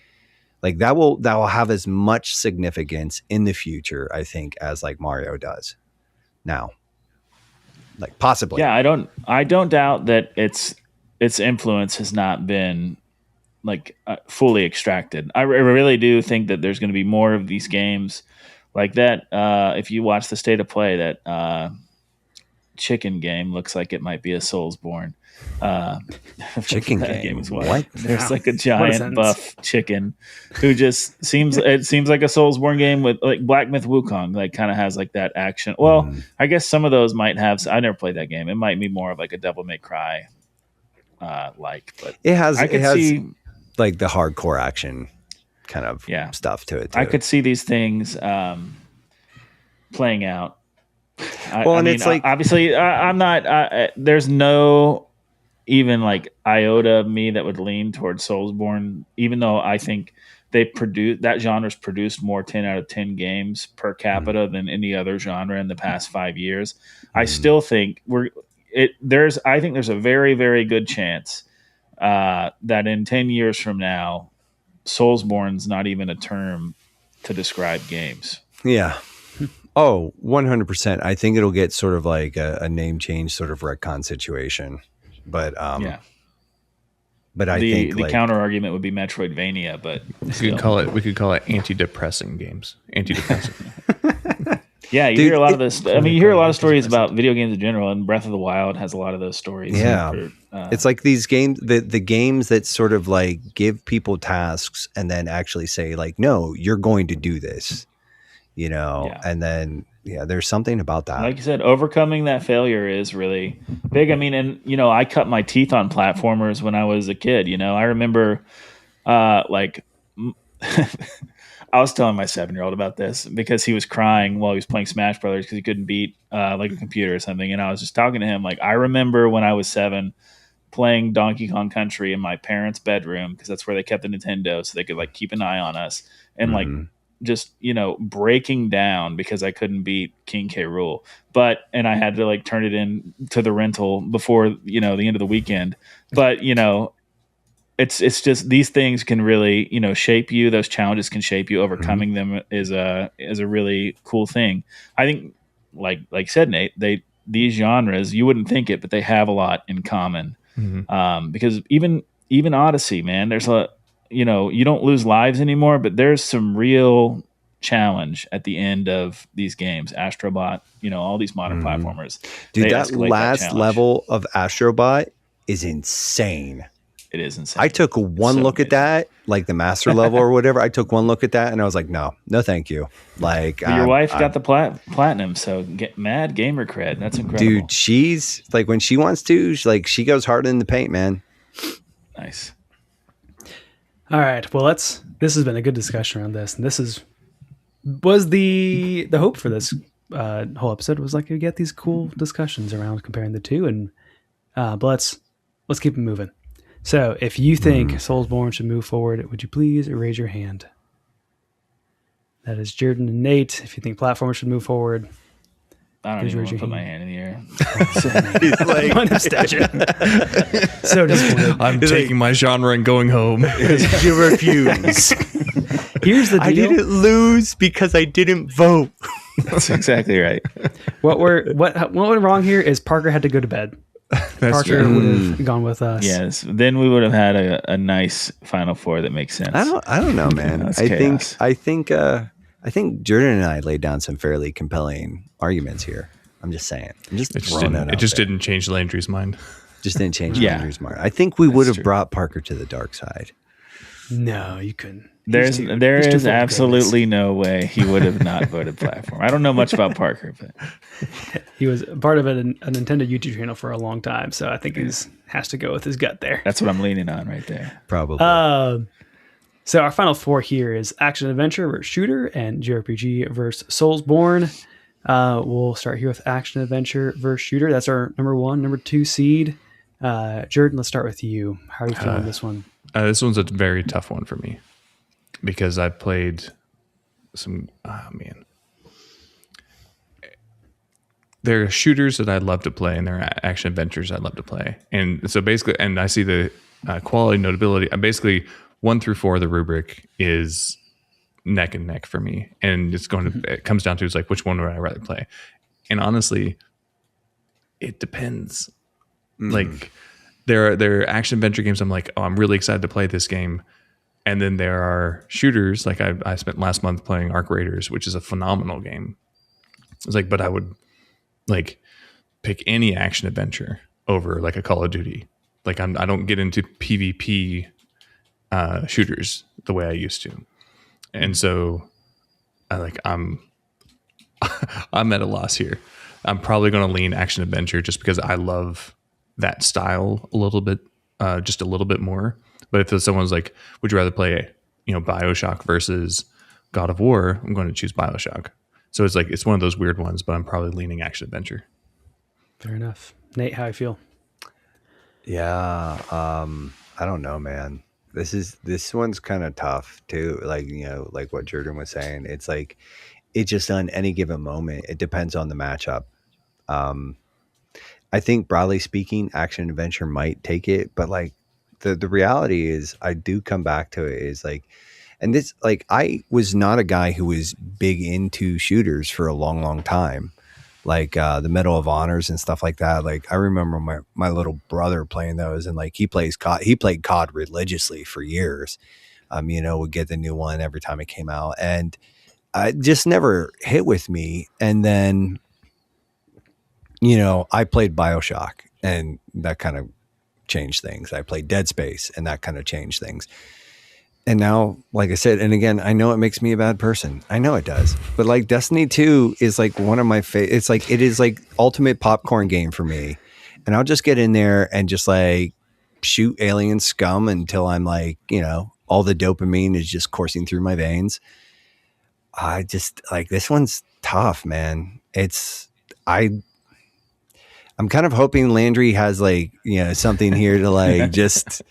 E: like that will have as much significance in the future, I think, as like Mario does now. Like possibly.
C: Yeah, I don't doubt that its influence has not been like fully extracted. I really do think that there's going to be more of these games like that. If you watch the State of Play, that chicken game looks like it might be a Soulsborne.
E: Chicken game
C: as well. What? There's like a giant buff chicken who just seems like a Soulsborne game with like Black Myth Wukong, like kind of has like that action. Well, I guess some of those might have. I never played that game. It might be more of like a Devil May Cry, but
E: it has see, like the hardcore action kind of stuff to it too.
C: I could see these things playing out. It's like obviously I'm not. There's no even like iota of me that would lean towards Soulsborne, even though I think that genre's produced more 10 out of 10 games per capita than any other genre in the past 5 years. I still think there's a very, very good chance that in 10 years from now, Soulsborne's not even a term to describe games.
E: Yeah. Oh, 100%. I think it'll get sort of like a name change sort of retcon situation. But but I think
C: the counter argument would be Metroidvania, but
B: we could call it antidepressing games. Antidepressing.
C: Yeah, you hear a lot of this. I mean, you hear a lot of stories about video games in general, and Breath of the Wild has a lot of those stories.
E: Yeah, it's like these games, the games that sort of like give people tasks and then actually say like, no, you're going to do this, and then there's something about that.
C: Like you said, overcoming that failure is really big. I mean, and I cut my teeth on platformers when I was a kid. I remember, I was telling my 7-year-old about this because he was crying while he was playing Smash Brothers because he couldn't beat like a computer or something. And I was just talking to him like, I remember when I was 7 playing Donkey Kong Country in my parents' bedroom because that's where they kept the Nintendo so they could like keep an eye on us and like just breaking down because I couldn't beat King K. Rool. And I had to like turn it in to the rental before the end of the weekend. But it's just these things can really shape you. Those challenges can shape you. Overcoming them is a really cool thing. I think like you said, Nate, these genres, you wouldn't think it, but they have a lot in common. Because even Odyssey, man, there's you don't lose lives anymore, but there's some real challenge at the end of these games. Astrobot, all these modern platformers.
E: Dude, that last level of Astrobot is insane.
C: It is insane.
E: I took one look at that, like the master level or whatever. I took one look at that and I was like, no, thank you. Like
C: your wife got the platinum, so get mad gamer cred. That's incredible.
E: Dude, she's like, when she wants to, she goes hard in the paint, man.
C: Nice.
A: All right. Well, this has been a good discussion around this, and was the hope for this whole episode was like you get these cool discussions around comparing the two, and but let's keep it moving. So, if you think Soulsborne should move forward, would you please raise your hand? That is Jordan and Nate. If you think platformers should move forward,
C: I don't even want to put my hand in the air.
A: So disappointed.
B: I'm taking my genre and going home.
E: You refuse.
A: Here's the deal.
E: I didn't lose because I didn't vote.
C: That's exactly right.
A: What went wrong here is Parker had to go to bed. Parker would have gone with us.
C: Yes, then we would have had a nice Final Four that makes sense.
E: I don't know, man. I think Jordan and I laid down some fairly compelling arguments here. I'm just saying. I'm just throwing it out.
B: It just didn't change Landry's mind.
E: Just didn't change Landry's mind. I think we would have brought Parker to the dark side.
A: No, you couldn't.
C: There is absolutely no way he would have not voted platform. I don't know much about Parker, but
A: he was part of a Nintendo YouTube channel for a long time, so I think he has to go with his gut there.
C: That's what I'm leaning on right there.
E: Probably.
A: So our final four here is action adventure versus shooter and JRPG versus Soulsborne. We'll start here with action adventure versus shooter. That's our number 1, number 2 seed. Jordan, let's start with you. How are you feeling this one?
B: This one's a very tough one for me because I played some. Oh man, there are shooters that I love to play, and there are action adventures I love to play. And so basically, and I see the quality, notability. Basically, 1 through 4, the rubric is neck and neck for me, and it's going to. It comes down to is like which one would I rather play, and honestly, it depends. Like there are action adventure games I'm like, oh, I'm really excited to play this game. And then there are shooters, like I spent last month playing Arc Raiders, which is a phenomenal game. It's like, but I would like pick any action adventure over like a Call of Duty. Like I don't get into PvP shooters the way I used to. And so I'm at a loss here. I'm probably going to lean action adventure just because I love that style a little bit, just a little bit more. But if someone's like, would you rather play, BioShock versus God of War? I'm going to choose BioShock. So it's like, it's one of those weird ones, but I'm probably leaning action adventure.
A: Fair enough. Nate, how you feel?
E: Yeah. I don't know, man. This one's kind of tough too. Like, like what Jordan was saying, it's like, it just on any given moment, it depends on the matchup. I think broadly speaking, action adventure might take it, but like the reality is I do come back to it is like, and this, like, I was not a guy who was big into shooters for a long, long time. Like the Medal of Honors and stuff like that. Like I remember my little brother playing those, and like he played COD religiously for years. Would get the new one every time it came out. And it just never hit with me. And then, I played BioShock, and that kind of changed things. I played Dead Space, and that kind of changed things. And now, like I said, and again, I know it makes me a bad person. I know it does. But like Destiny 2 is like one of my favorite. It is like ultimate popcorn game for me. And I'll just get in there and just like shoot alien scum until I'm like, all the dopamine is just coursing through my veins. I just like, this one's tough, man. I'm kind of hoping Landry has like, something here to like just,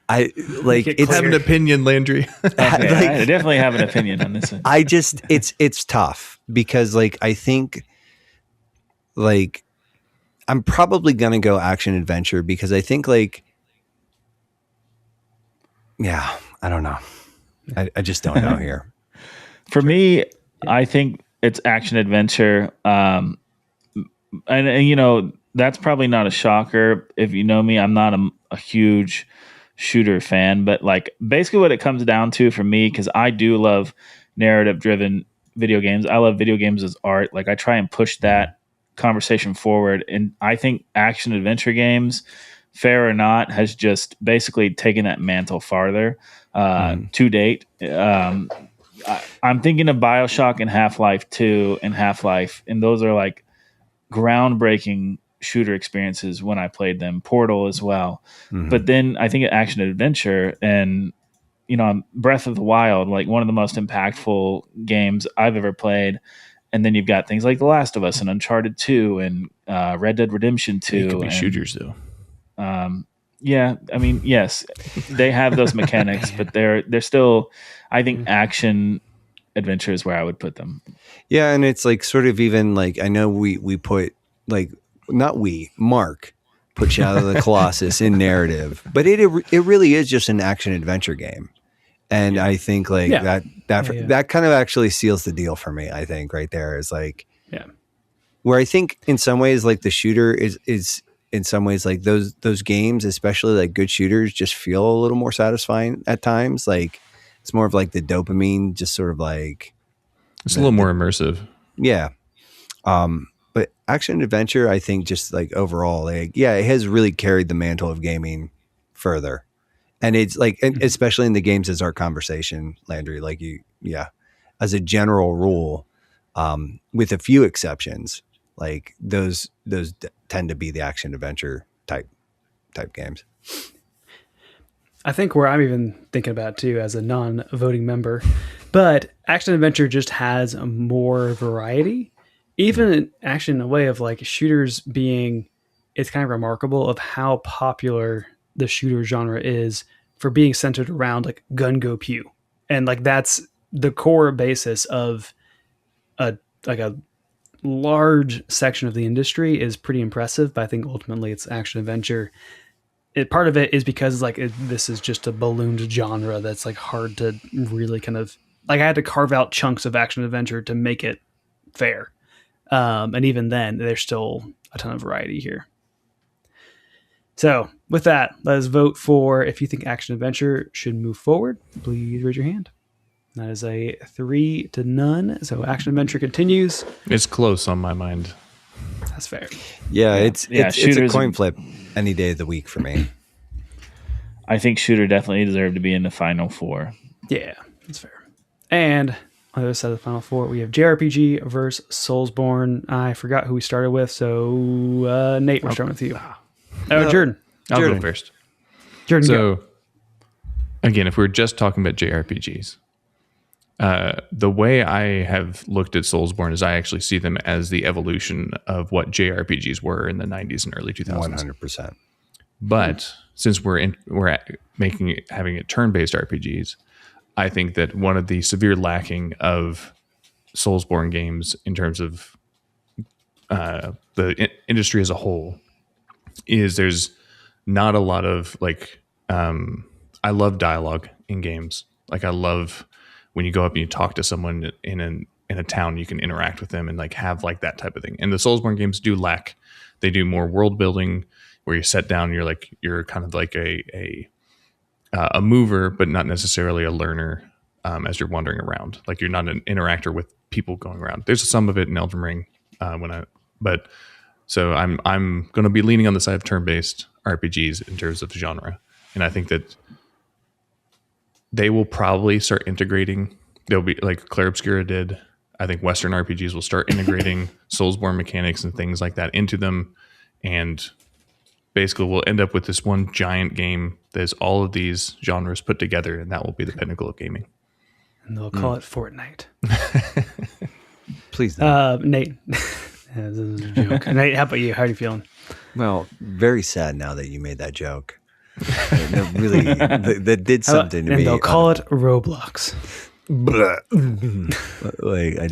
B: have an opinion, Landry.
C: I definitely have an opinion on this one.
E: It's tough because like, I think like I'm probably going to go action adventure because I think like, I don't know. I just don't know here.
C: For me, I think it's action adventure. And that's probably not a shocker. If you know me, I'm not a huge shooter fan, but like basically what it comes down to for me, because I do love narrative driven video games. I love video games as art. Like I try and push that conversation forward. And I think action adventure games, fair or not, has just basically taken that mantle farther to date. I'm thinking of BioShock and Half-Life 2 and Half-Life, and those are like groundbreaking shooter experiences when I played them. Portal as well. But then I think of action adventure and, Breath of the Wild, like one of the most impactful games I've ever played. And then you've got things like The Last of Us and Uncharted 2 and Red Dead Redemption 2.
B: It could be shooters though.
C: Yeah, I mean, yes, they have those mechanics, but they're still, I think, action adventure is where I would put them.
E: Yeah, and it's like sort of even like I know we put like Mark put Shadow of the Colossus in narrative, but it really is just an action adventure game, and I think like that kind of actually seals the deal for me. I think right there is like where I think in some ways like the shooter is. In some ways, like those games, especially like good shooters, just feel a little more satisfying at times. Like it's more of like the dopamine, just sort of like
B: it's a little more immersive.
E: Yeah. But action adventure, I think, just like overall, like it has really carried the mantle of gaming further, and it's like, especially in the games as our conversation, Landry, like as a general rule, with a few exceptions. Like those tend to be the action adventure type games.
A: I think where I'm even thinking about too as a non-voting member, but action adventure just has more variety. Even action in a way of like shooters being, it's kind of remarkable of how popular the shooter genre is for being centered around like gun go pew. And like that's the core basis of a large section of the industry is pretty impressive, but I think ultimately it's action adventure. Part of it is because like this is just a ballooned genre that's like hard to really kind of like I had to carve out chunks of action adventure to make it fair. And even then there's still a ton of variety here. So with that, let us vote for if you think action adventure should move forward. Please raise your hand. That is a 3-0. So action adventure continues.
B: It's close on my mind.
A: That's fair.
E: Yeah, it's a coin flip any day of the week for me.
C: I think shooter definitely deserved to be in the final four.
A: Yeah, that's fair. And on the other side of the final four, we have JRPG versus Soulsborne. I forgot who we started with, so Nate, we're starting with you. Jordan.
B: I'll go first.
A: Jordan,
B: so,
A: go.
B: Again, if we're just talking about JRPGs, the way I have looked at Soulsborne is I actually see them as the evolution of what JRPGs were in the 90s and early 2000s.
E: 100%.
B: But since we're having it turn-based RPGs, I think that one of the severe lacking of Soulsborne games in terms of the industry as a whole is there's not a lot of like I love dialogue in games. Like I love when you go up and you talk to someone in a town, you can interact with them and like have like that type of thing. And the Soulsborne games do lack. They do more world building where you sit down, you're kind of like a mover, but not necessarily a learner. as you're wandering around. Like you're not an interactor with people going around. There's some of it in Elden Ring so I'm going to be leaning on the side of turn-based RPGs in terms of genre, and I think that they will probably start integrating. They'll be like Clair Obscura did. I think Western RPGs will start integrating Soulsborne mechanics and things like that into them, and basically we'll end up with this one giant game that is all of these genres put together, and that will be the pinnacle of gaming.
A: And they'll call it Fortnite.
E: Please,
A: Nate. This is a joke. Nate, how about you? How are you feeling?
E: Well, very sad now that you made that joke. That really, that did something to me.
A: And they'll call it Roblox.
E: Like I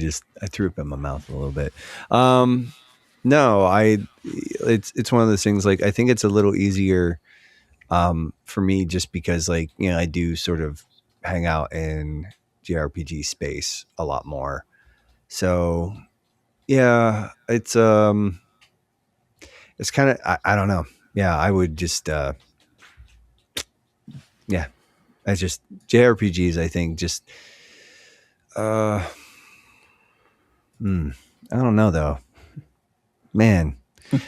E: threw up in my mouth a little bit. No, it's one of those things. Like I think it's a little easier for me just because like I do sort of hang out in JRPG space a lot more. So yeah, it's kind of I don't know. Yeah, I would just I just JRPGs. I think just I don't know though, man.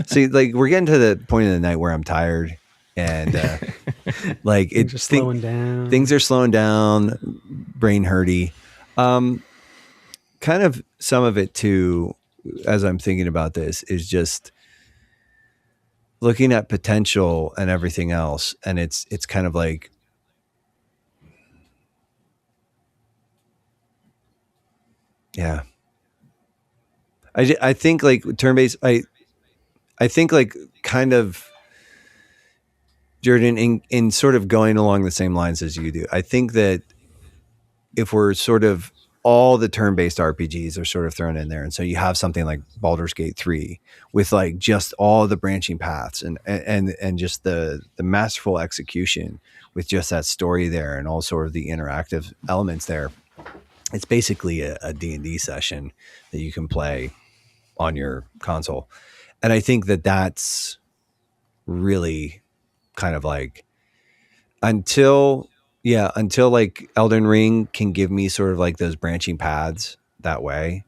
E: See, like we're getting to the point of the night where I'm tired, and like
A: things are slowing down.
E: Things are slowing down, brain hurty. Kind of some of it too, as I'm thinking about this, is just looking at potential and everything else, and it's kind of like. Yeah. I think like turn-based, I think like kind of Jordan in sort of going along the same lines as you do. I think that if we're sort of all the turn-based RPGs are sort of thrown in there. And so you have something like Baldur's Gate 3 with like just all the branching paths and just the masterful execution with just that story there and all sort of the interactive elements there. It's basically a D&D session that you can play on your console. And I think that that's really kind of like until like Elden Ring can give me sort of like those branching paths that way.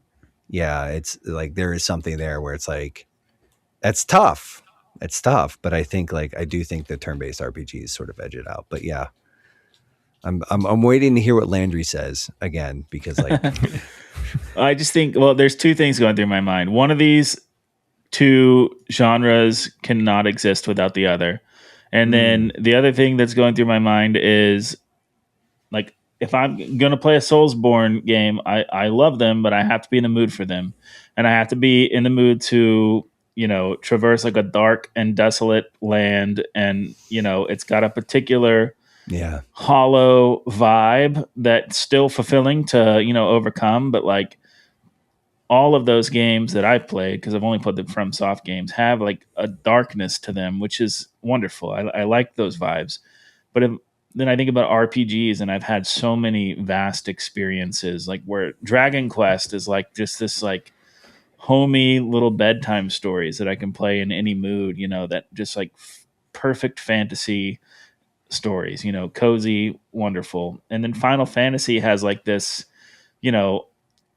E: Yeah, it's like there is something there where it's like it's tough. It's tough, but I think like I do think the turn-based RPGs sort of edge it out. But yeah. I'm waiting to hear what Landry says again because like
C: I just think there's two things going through my mind. One of these two genres cannot exist without the other. And then the other thing that's going through my mind is like if I'm going to play a Soulsborne game, I love them, but I have to be in the mood for them. And I have to be in the mood to, traverse like a dark and desolate land and, it's got a particular hollow vibe that's still fulfilling to overcome, but like all of those games that I've played, because I've only played the FromSoft games, have like a darkness to them, which is wonderful. I like those vibes. But then I think about RPGs, and I've had so many vast experiences, like where Dragon Quest is like just this like homey little bedtime stories that I can play in any mood, that just like perfect fantasy stories, cozy, wonderful. And then Final Fantasy has like this,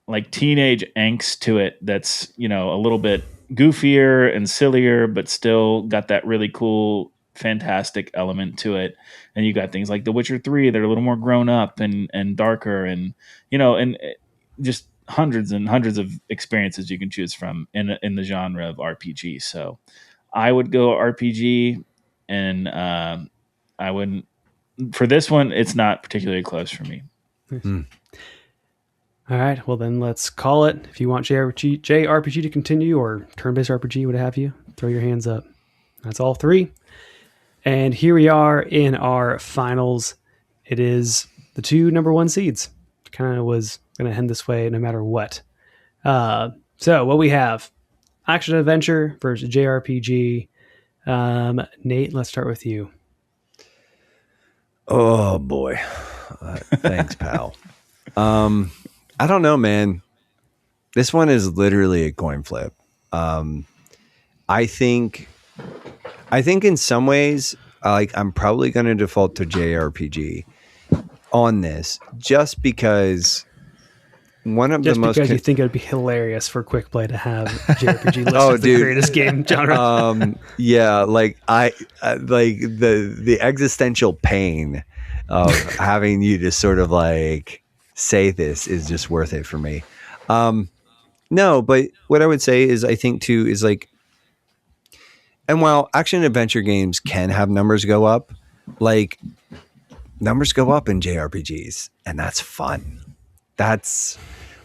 C: like teenage angst to it that's, a little bit goofier and sillier, but still got that really cool, fantastic element to it. And you got things like The Witcher 3 that are a little more grown up and darker and, and just hundreds and hundreds of experiences you can choose from in the genre of RPG. So I would go RPG, and I wouldn't, for this one, it's not particularly close for me.
A: All right. Well, then let's call it. If you want JRPG to continue or turn-based RPG, what have you, throw your hands up. That's all three. And here we are in our finals. It is the two number one seeds. Kind of was going to end this way no matter what. So what we have, action adventure versus JRPG. Nate, let's start with you.
E: Oh boy. Thanks, pal. I don't know, man. This one is literally a coin flip. I think in some ways, like I'm probably going to default to JRPG. on this just because one of
A: just
E: the most
A: because you think it would be hilarious for Quick Play to have JRPG listed the greatest game genre.
E: Yeah, like I like the existential pain of having you to sort of like say this is just worth it for me. No, but what I would say is I think too is like, and while action adventure games can have numbers go up, like numbers go up in JRPGs, and that's fun. That's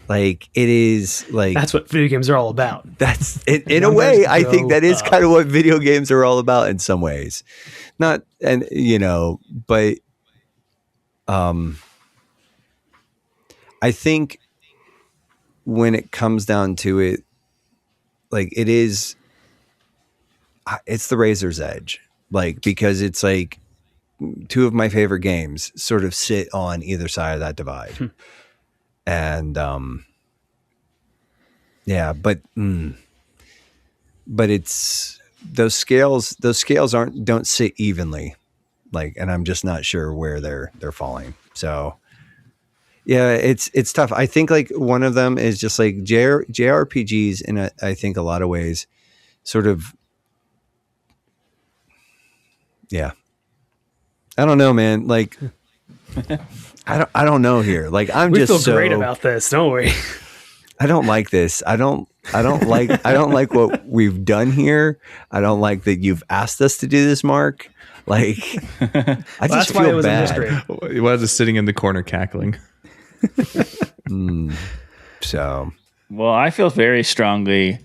E: like, it is like,
A: that's what video games are all about.
E: That's in a way, I think that is kind of what video games are all about in some ways. Not, and you know, but I think when it comes down to it, like it's the razor's edge, like, because it's like two of my favorite games sort of sit on either side of that divide. And, yeah, but it's those scales don't sit evenly, like, and I'm just not sure where they're falling. So yeah, it's tough. I think like one of them is just like JRPGs in I think a lot of ways sort of, yeah, I don't know, man. Like, I don't know here. Like,
A: we feel great about this, don't we?
E: I don't like this. I don't like what we've done here. I don't like that you've asked us to do this, Mark. Like, I just feel bad.
B: He was just sitting in the corner cackling.
E: So,
C: well, I feel very strongly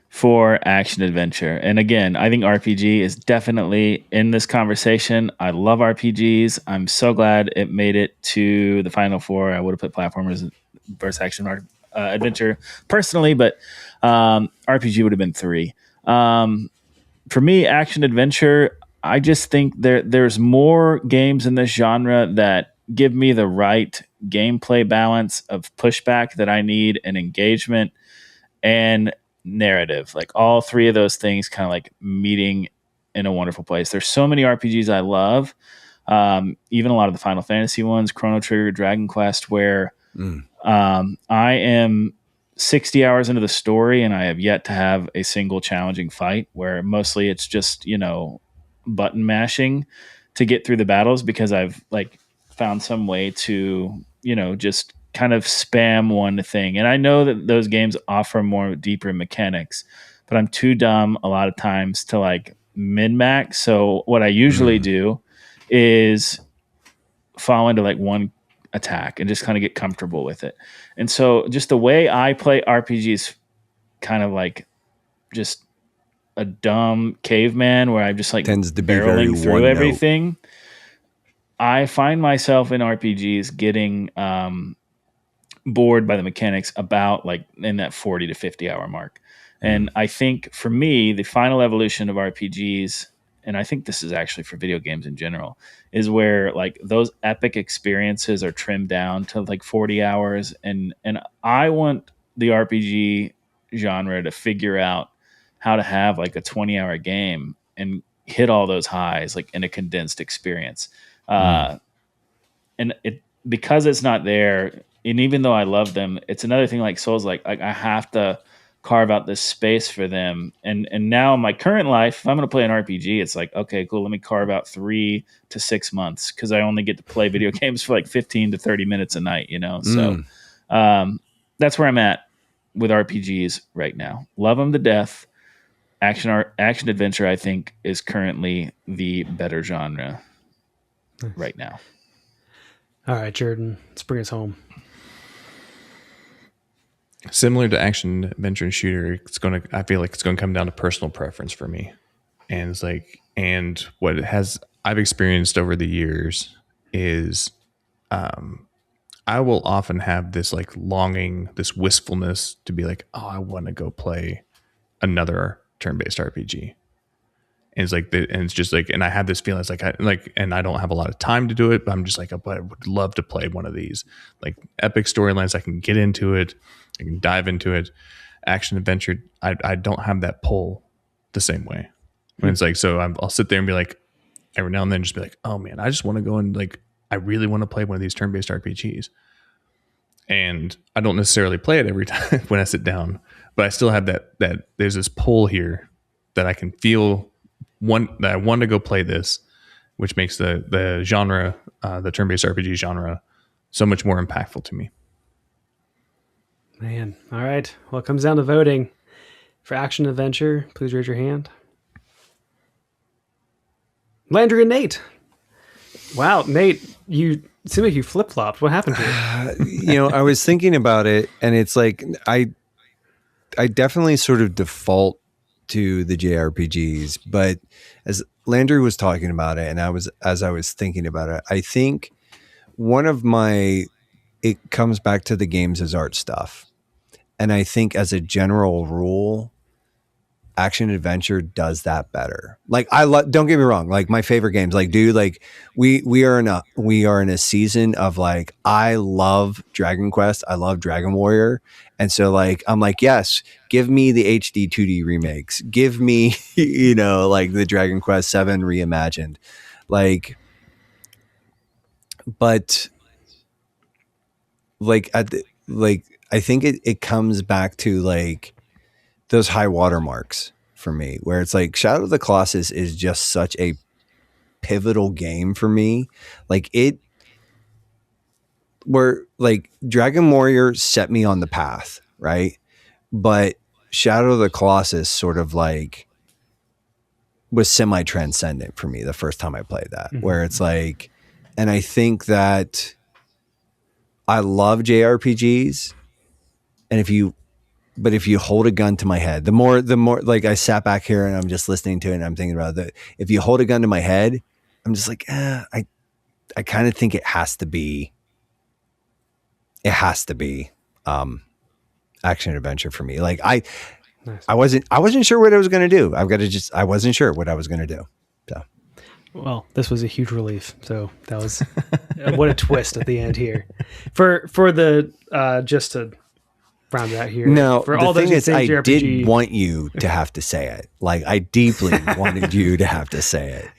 C: for action adventure. And again, I think RPG is definitely in this conversation. I love RPGs. I'm so glad it made it to the final four. I would have put platformers versus action adventure personally, but RPG would have been 3. For me, action adventure, I just think there's more games in this genre that give me the right gameplay balance of pushback that I need, and engagement and narrative. Like, all 3 of those things kind of like meeting in a wonderful place. There's so many RPGs I love, even a lot of the Final Fantasy ones, Chrono Trigger, Dragon Quest, where I am 60 hours into the story and I have yet to have a single challenging fight, where mostly it's just, you know, button mashing to get through the battles, because I've like found some way to, you know, just kind of spam one thing. And I know that those games offer more deeper mechanics, but I'm too dumb a lot of times to like min-max. So what I usually do is fall into like one attack and just kind of get comfortable with it. And so just the way I play RPGs, kind of like just a dumb caveman where I'm just like
E: tends to be
C: barreling through everything. I find myself in RPGs getting bored by the mechanics about like in that 40 to 50 hour mark. And I think for me, the final evolution of RPGs, and I think this is actually for video games in general, is where like those epic experiences are trimmed down to like 40 hours. And I want the RPG genre to figure out how to have like a 20-hour game and hit all those highs like in a condensed experience. And it, because it's not there, and even though I love them, it's another thing like Souls, like I have to carve out this space for them. And now in my current life, if I'm going to play an RPG, it's like, okay, cool, let me carve out 3 to 6 months, because I only get to play video games for like 15 to 30 minutes a night, you know? So that's where I'm at with RPGs right now. Love them to death. Action adventure, I think, is currently the better genre right now.
A: All right, Jordan, let's bring us home.
B: Similar to action adventure and shooter, I feel like it's going to come down to personal preference for me. And it's like, and what I've experienced over the years is, I will often have this like longing, this wistfulness to be like, oh, I want to go play another turn-based RPG. And it's like, and it's just like, and I have this feeling, it's like, and I don't have a lot of time to do it, but I'm just like, but I would love to play one of these like epic storylines. I can get into it. I can dive into it. Action adventure, I don't have that pull the same way. When it's like, so I'll sit there and be like, every now and then just be like, oh man, I just want to go and like I really want to play one of these turn-based RPGs. And I don't necessarily play it every time when I sit down, but I still have that there's this pull here that I can feel that I want to go play this, which makes the genre, the turn-based RPG genre, so much more impactful to me.
A: Man. All right. Well, it comes down to voting. For action adventure, please raise your hand. Landry and Nate. Wow, Nate, you seem like you flip-flopped. What happened to you?
E: I was thinking about it, and it's like I definitely sort of default to the JRPGs, but as Landry was talking about it, and as I was thinking about it, I think it comes back to the games as art stuff. And I think as a general rule, action adventure does that better. Like don't get me wrong, like my favorite games, like dude, like we are in a season of like, I love Dragon Quest, I love Dragon Warrior, and so like I'm like, yes, give me the HD 2D remakes, give me like the Dragon Quest 7 reimagined, like, but like I think it comes back to like those high watermarks for me, where it's like Shadow of the Colossus is just such a pivotal game for me. Like Dragon Warrior set me on the path, right? But Shadow of the Colossus sort of like was semi-transcendent for me the first time I played that, where it's like, and I think that I love JRPGs, and if you hold a gun to my head, the more like I sat back here and I'm just listening to it and I'm thinking about that. If you hold a gun to my head, I'm just like, I kind of think it has to be action adventure for me. Like I wasn't sure what I was going to do. I wasn't sure what I was going to do. So.
A: Well, this was a huge relief. So that was what a twist at the end here. For the just to round out here.
E: No,
A: for
E: the
A: all
E: thing is, I
A: JRPG.
E: did want you to have to say it. Like I deeply wanted you to have to say it.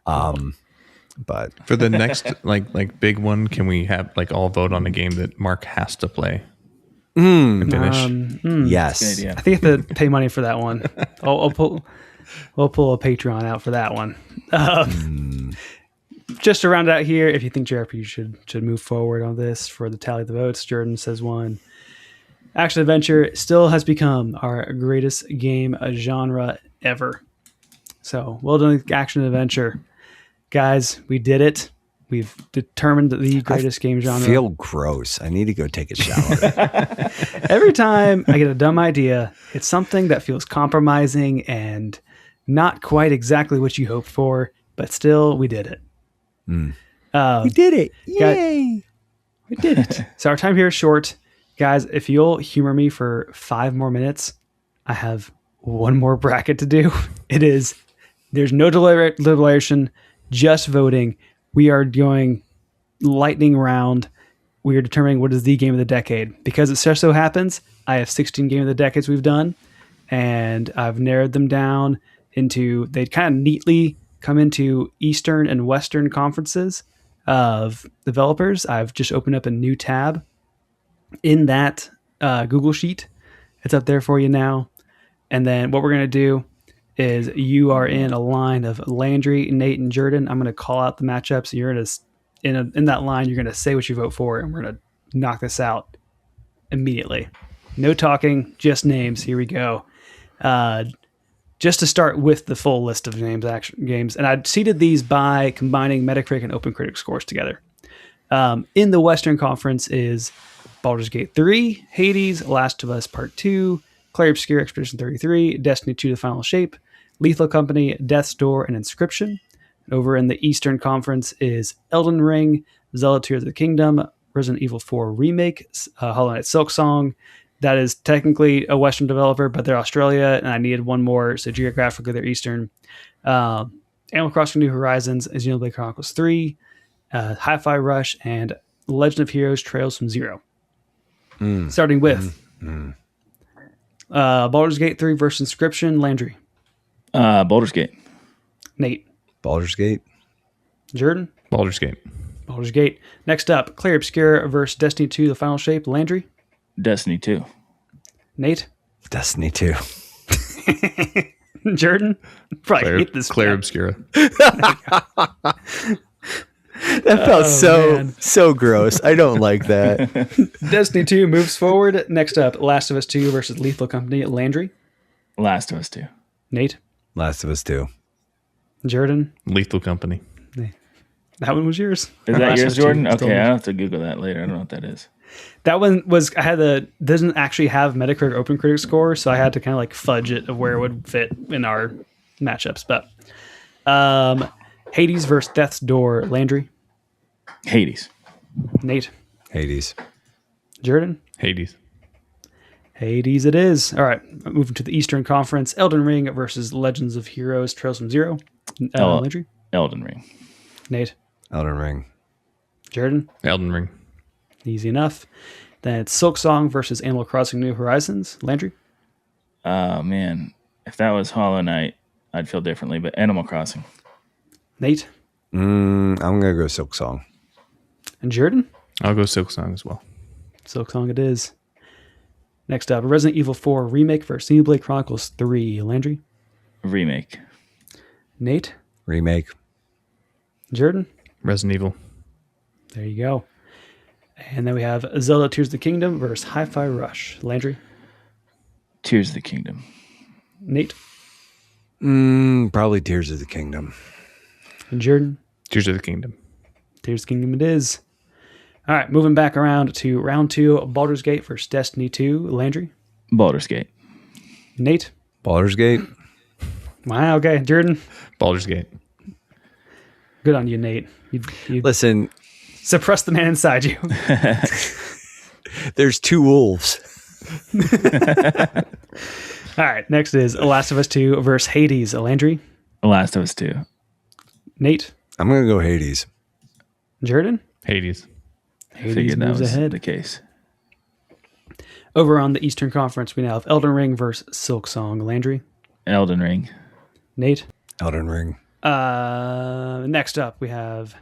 E: But
B: for the next like big one, can we have like all vote on a game that Mark has to play and finish?
E: Yes,
A: I think you have to pay money for that one. We'll pull a Patreon out for that one. Just to round out here, if you think JRPG should move forward on this for the tally of the votes, Jordan says 1. Action adventure still has become our greatest game genre ever. So well done, action adventure, guys. We did it. We've determined the greatest game genre.
E: I feel gross. I need to go take a shower.
A: Every time I get a dumb idea, it's something that feels compromising and not quite exactly what you hoped for, but still, we did it.
E: We did it. Yay!
A: We did it. So our time here is short. Guys, if you'll humor me for 5 more minutes, I have one more bracket to do. There's no deliberation, just voting. We are doing lightning round. We are determining what is the game of the decade. Because it just so happens, I have 16 game of the decades we've done, and I've narrowed them down into, they kind of neatly come into Eastern and Western conferences of developers. I've just opened up a new tab in that Google Sheet. It's up there for you now. And then what we're going to do is you are in a line of Landry, Nate, and Jordan. I'm going to call out the matchups. You're in that line. You're going to say what you vote for, and we're going to knock this out immediately. No talking, just names. Here we go. Just to start with the full list of names, action games, and I seeded these by combining Metacritic and OpenCritic scores together. In the Western Conference is Baldur's Gate 3, Hades, Last of Us Part 2, Clair Obscur Expedition 33, Destiny 2 The Final Shape, Lethal Company, Death's Door, and Inscription. Over in the Eastern Conference is Elden Ring, Zelda Tears of the Kingdom, Resident Evil 4 Remake, Hollow Knight Silksong. That is technically a Western developer, but they're Australia, and I needed one more, so geographically they're Eastern. Animal Crossing New Horizons, Xenoblade Chronicles 3, Hi-Fi Rush, and Legend of Heroes Trails from Zero. Starting with Baldur's Gate 3 versus Inscription. Landry.
C: Baldur's Gate.
A: Nate.
E: Baldur's Gate.
A: Jordan.
B: Baldur's Gate.
A: Baldur's Gate. Next up, Clair Obscura versus Destiny 2, The Final Shape. Landry?
C: Destiny 2.
A: Nate?
E: Destiny 2.
A: Jordan? Probably hate this.
B: Clair Obscura.
E: That felt so gross. I don't like that.
A: Destiny 2 moves forward. Next up, Last of Us 2 versus Lethal Company. Landry?
C: Last of Us 2.
A: Nate?
E: Last of Us 2.
A: Jordan?
B: Lethal Company.
A: That one was yours.
C: Is that yours, Jordan? Okay, I'll have to Google that later. I don't know what that is.
A: That one doesn't actually have Metacritic Open Critic score, so I had to kind of like fudge it of where it would fit in our matchups. But Hades versus Death's Door. Landry?
C: Hades.
A: Nate?
E: Hades.
A: Jordan?
B: Hades.
A: Hades it is. All right, moving to the Eastern Conference. Elden Ring versus Legends of Heroes Trails from Zero. Landry?
C: Elden Ring.
A: Nate?
E: Elden Ring.
A: Jordan?
B: Elden Ring.
A: Easy enough. Then it's Silk Song versus Animal Crossing New Horizons. Landry?
C: Oh, man. If that was Hollow Knight, I'd feel differently, but Animal Crossing.
A: Nate?
E: I'm going to go Silk Song.
A: And Jordan?
B: I'll go Silk Song as well.
A: Silk Song it is. Next up, Resident Evil 4 Remake versus Xenoblade Chronicles 3. Landry?
C: Remake.
A: Nate?
E: Remake.
A: Jordan?
B: Resident Evil.
A: There you go. And then we have Zelda Tears of the Kingdom versus Hi-Fi Rush. Landry?
C: Tears of the Kingdom.
A: Nate?
E: Probably Tears of the Kingdom.
A: And Jordan?
B: Tears of the Kingdom.
A: Tears of the Kingdom it is. All right, moving back around to round 2, Baldur's Gate versus Destiny 2. Landry?
C: Baldur's Gate.
A: Nate?
E: Baldur's Gate.
A: Wow, okay. Jordan?
B: Baldur's Gate.
A: Good on you, Nate. You
E: Listen.
A: suppress the man inside you.
E: There's two wolves.
A: All right, next is Last of Us 2 versus Hades. Landry?
C: Last of Us 2.
A: Nate?
E: I'm going to go Hades.
A: Jordan?
B: Hades.
A: Hades
C: Figured that
A: moves
C: was
A: ahead.
C: the case.
A: Over on the Eastern Conference, we now have Elden Ring versus Silk Song. Landry?
C: Elden Ring.
A: Nate?
E: Elden Ring.
A: Next up, we have...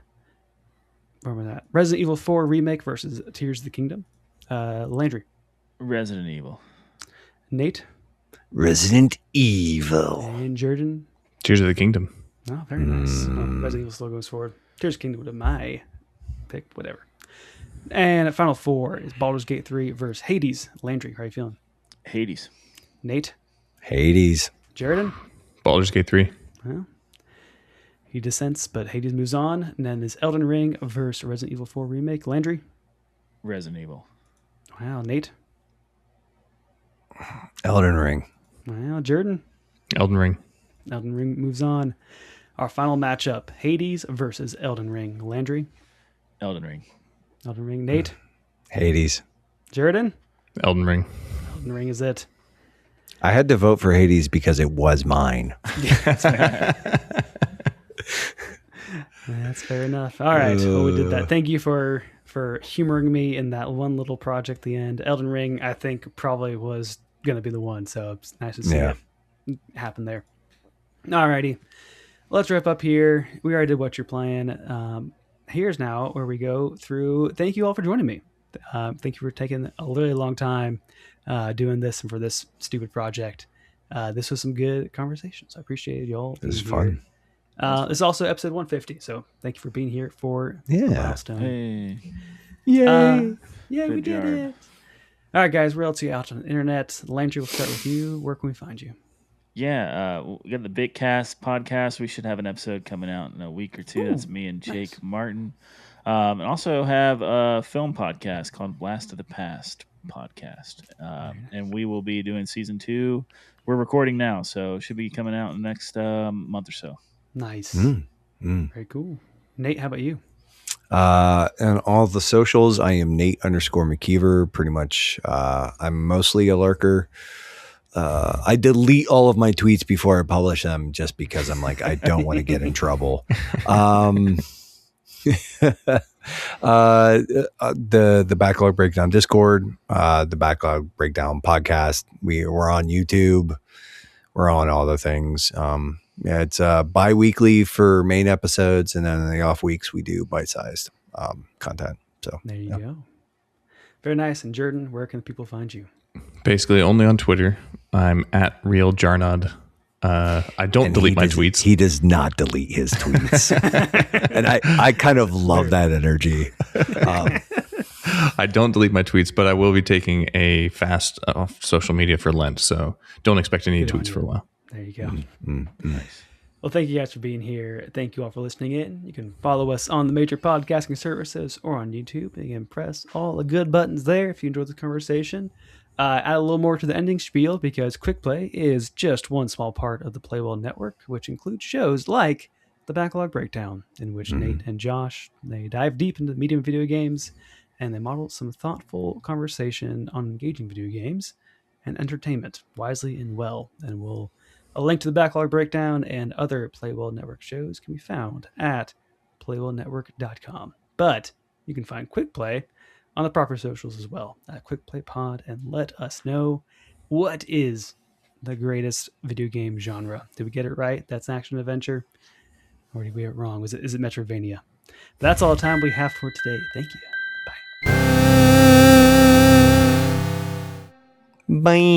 A: Where was that? Resident Evil 4 Remake versus Tears of the Kingdom. Landry?
C: Resident Evil.
A: Nate?
E: Resident Evil.
A: And Jordan?
B: Tears of the Kingdom.
A: Oh, very nice. Oh, Resident Evil still goes forward. Tears of the Kingdom would have my pick, whatever. And at Final 4 is Baldur's Gate 3 versus Hades. Landry, how are you feeling?
C: Hades.
A: Nate?
E: Hades.
A: Jordan?
B: Baldur's Gate 3.
A: Well, he dissents, but Hades moves on. And then is Elden Ring versus Resident Evil 4 Remake. Landry?
C: Resident Evil.
A: Wow, Nate?
E: Elden Ring.
A: Wow, Jordan?
B: Elden Ring.
A: Elden Ring moves on. Our final matchup, Hades versus Elden Ring. Landry?
C: Elden Ring.
A: Elden Ring. Nate?
E: Hades.
A: Jordan?
B: Elden Ring.
A: Elden Ring is it.
E: I had to vote for Hades because it was mine.
A: That's fair enough. All right. Well, we did that. Thank you for humoring me in that one little project at the end. Elden Ring, I think, probably was going to be the one. So it's nice to see it happen there. All righty. Let's wrap up here. We already did what you're playing. Here's now where we go through. Thank you all for joining me. Thank you for taking a really long time doing this and for this stupid project. This was some good conversations. I appreciate you all.
E: It was fun.
A: This is also episode 150, so thank you for being here for the milestone.
C: Hey.
A: Yay! Yeah, we
C: Good
A: did
C: job.
A: it. All right, guys, where else are you out on the internet? Landry, we'll start with you. Where can we find you?
C: Yeah, we got the Big Cast podcast. We should have an episode coming out in a week or two. That's me and Jake Martin. And also have a film podcast called Blast of the Past podcast. And we will be doing season 2. We're recording now, so it should be coming out in the next month or so.
A: Nice. Very cool. Nate, how about you?
E: And all the socials, I am Nate_McKeever. Pretty much, I'm mostly a lurker. I delete all of my tweets before I publish them just because I'm like, I don't want to get in trouble. The Backlog Breakdown Discord, the Backlog Breakdown podcast. We're on YouTube. We're on all the things. It's bi-weekly for main episodes, and then in the off weeks we do bite-sized. content. So
A: there you go. Very nice. And Jordan, where can people find you?
B: Basically, only on Twitter. I'm at Real Jarnod. I don't delete my tweets.
E: He does not delete his tweets. And I kind of love that energy.
B: I don't delete my tweets, but I will be taking a fast off social media for Lent. So don't expect any tweets for a while.
A: There you go. Nice. Well, thank you guys for being here. Thank you all for listening in. You can follow us on the major podcasting services or on YouTube. You can press all the good buttons there if you enjoyed the conversation. Add a little more to the ending spiel because Quick Play is just one small part of the Playwell Network, which includes shows like the Backlog Breakdown, in which Nate and Josh, they dive deep into the medium of video games, and they model some thoughtful conversation on engaging video games and entertainment wisely and well. And a link to the Backlog Breakdown and other Playwell Network shows can be found at playwellnetwork.com. But you can find Quick Play on the proper socials as well, at Quick Play Pod, and let us know what is the greatest video game genre. Did we get it right? That's action adventure, or did we get it wrong? Is it Metroidvania? That's all the time we have for today. Thank you. Bye.
E: Bye.